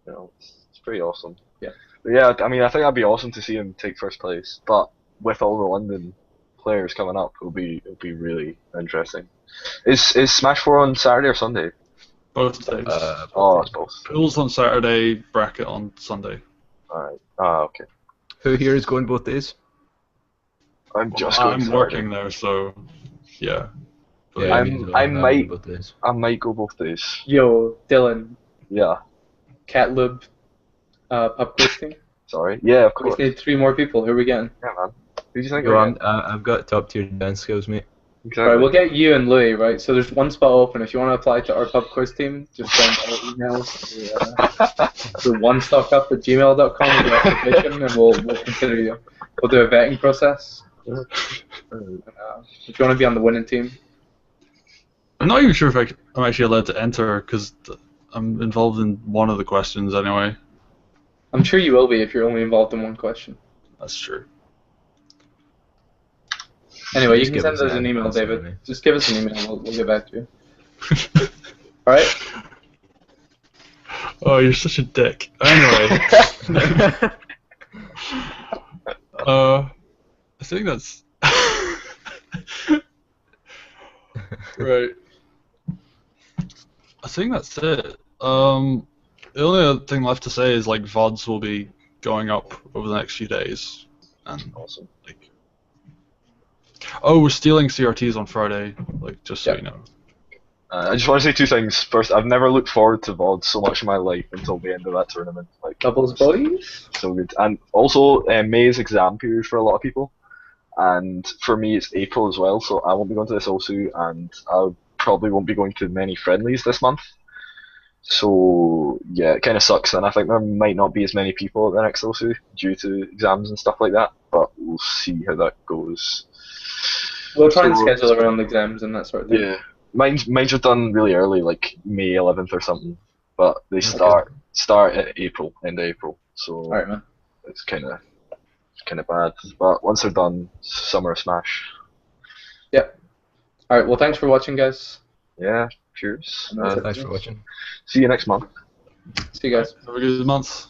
You know, it's pretty awesome. Yeah. But yeah, I mean, I think that'd be awesome to see him take first place. But with all the London players coming up, it'll be really interesting. Is Smash 4 on Saturday or Sunday? Both days. Oh, it's both. Pools on Saturday, bracket on Sunday. Alright. Okay. Who here is going both days? I'm just going I'm Saturday. working there, so yeah. But Yeah, I'm- me as well. I I'm going might- both days. I might go both days. Yo, Dylan, Yeah. Catlub, pub quiz team. Sorry. Yeah, of We course. just need 3 more people. Who are we getting? Yeah, man. Who do you think? Yo, we're getting? I've got top tier dance skills, mate. Exactly. Right, we'll get you and Louis, right? So there's 1 spot open. If you want to apply to our pub quiz team, just send our emails to onestockup@gmail.com with your application, and we'll consider you. We'll do a vetting process. If you want to be on the winning team, I'm not even sure if I'm actually allowed to enter because I'm involved in one of the questions anyway. I'm sure you will be if you're only involved in 1 question. That's true. Anyway, you Just can give send us us an an email, answer, David. maybe. Just give us an email. We'll get back to you. Alright? Oh, you're such a dick. Anyway. I think that's right. I think that's it. The only other thing left to say is like VODs will be going up over the next few days, and Awesome. like, oh, we're stealing CRTs on Friday, like just so you know. I just want to say two things. First, I've never looked forward to VOD so much in my life until the end of that tournament. Like, Doubles boys. so good. And also, May is exam period for a lot of people, and for me it's April as well. So I won't be going to this OSU, and I probably won't be going to many friendlies this month. So yeah, it kind of sucks, and I think there might not be as many people at the next OSU due to exams and stuff like that. But we'll see how that goes. We'll try and schedule around exams and that sort of thing. Yeah. Mine's are done really early, like May 11th or something, but they start at April, end of April. So Alright, man. it's kind of bad. But once they're done, summer smash. Yep. Alright, well, thanks for watching, guys. Yeah. Cheers. Thanks for watching. See you next month. See you guys. Have a good month.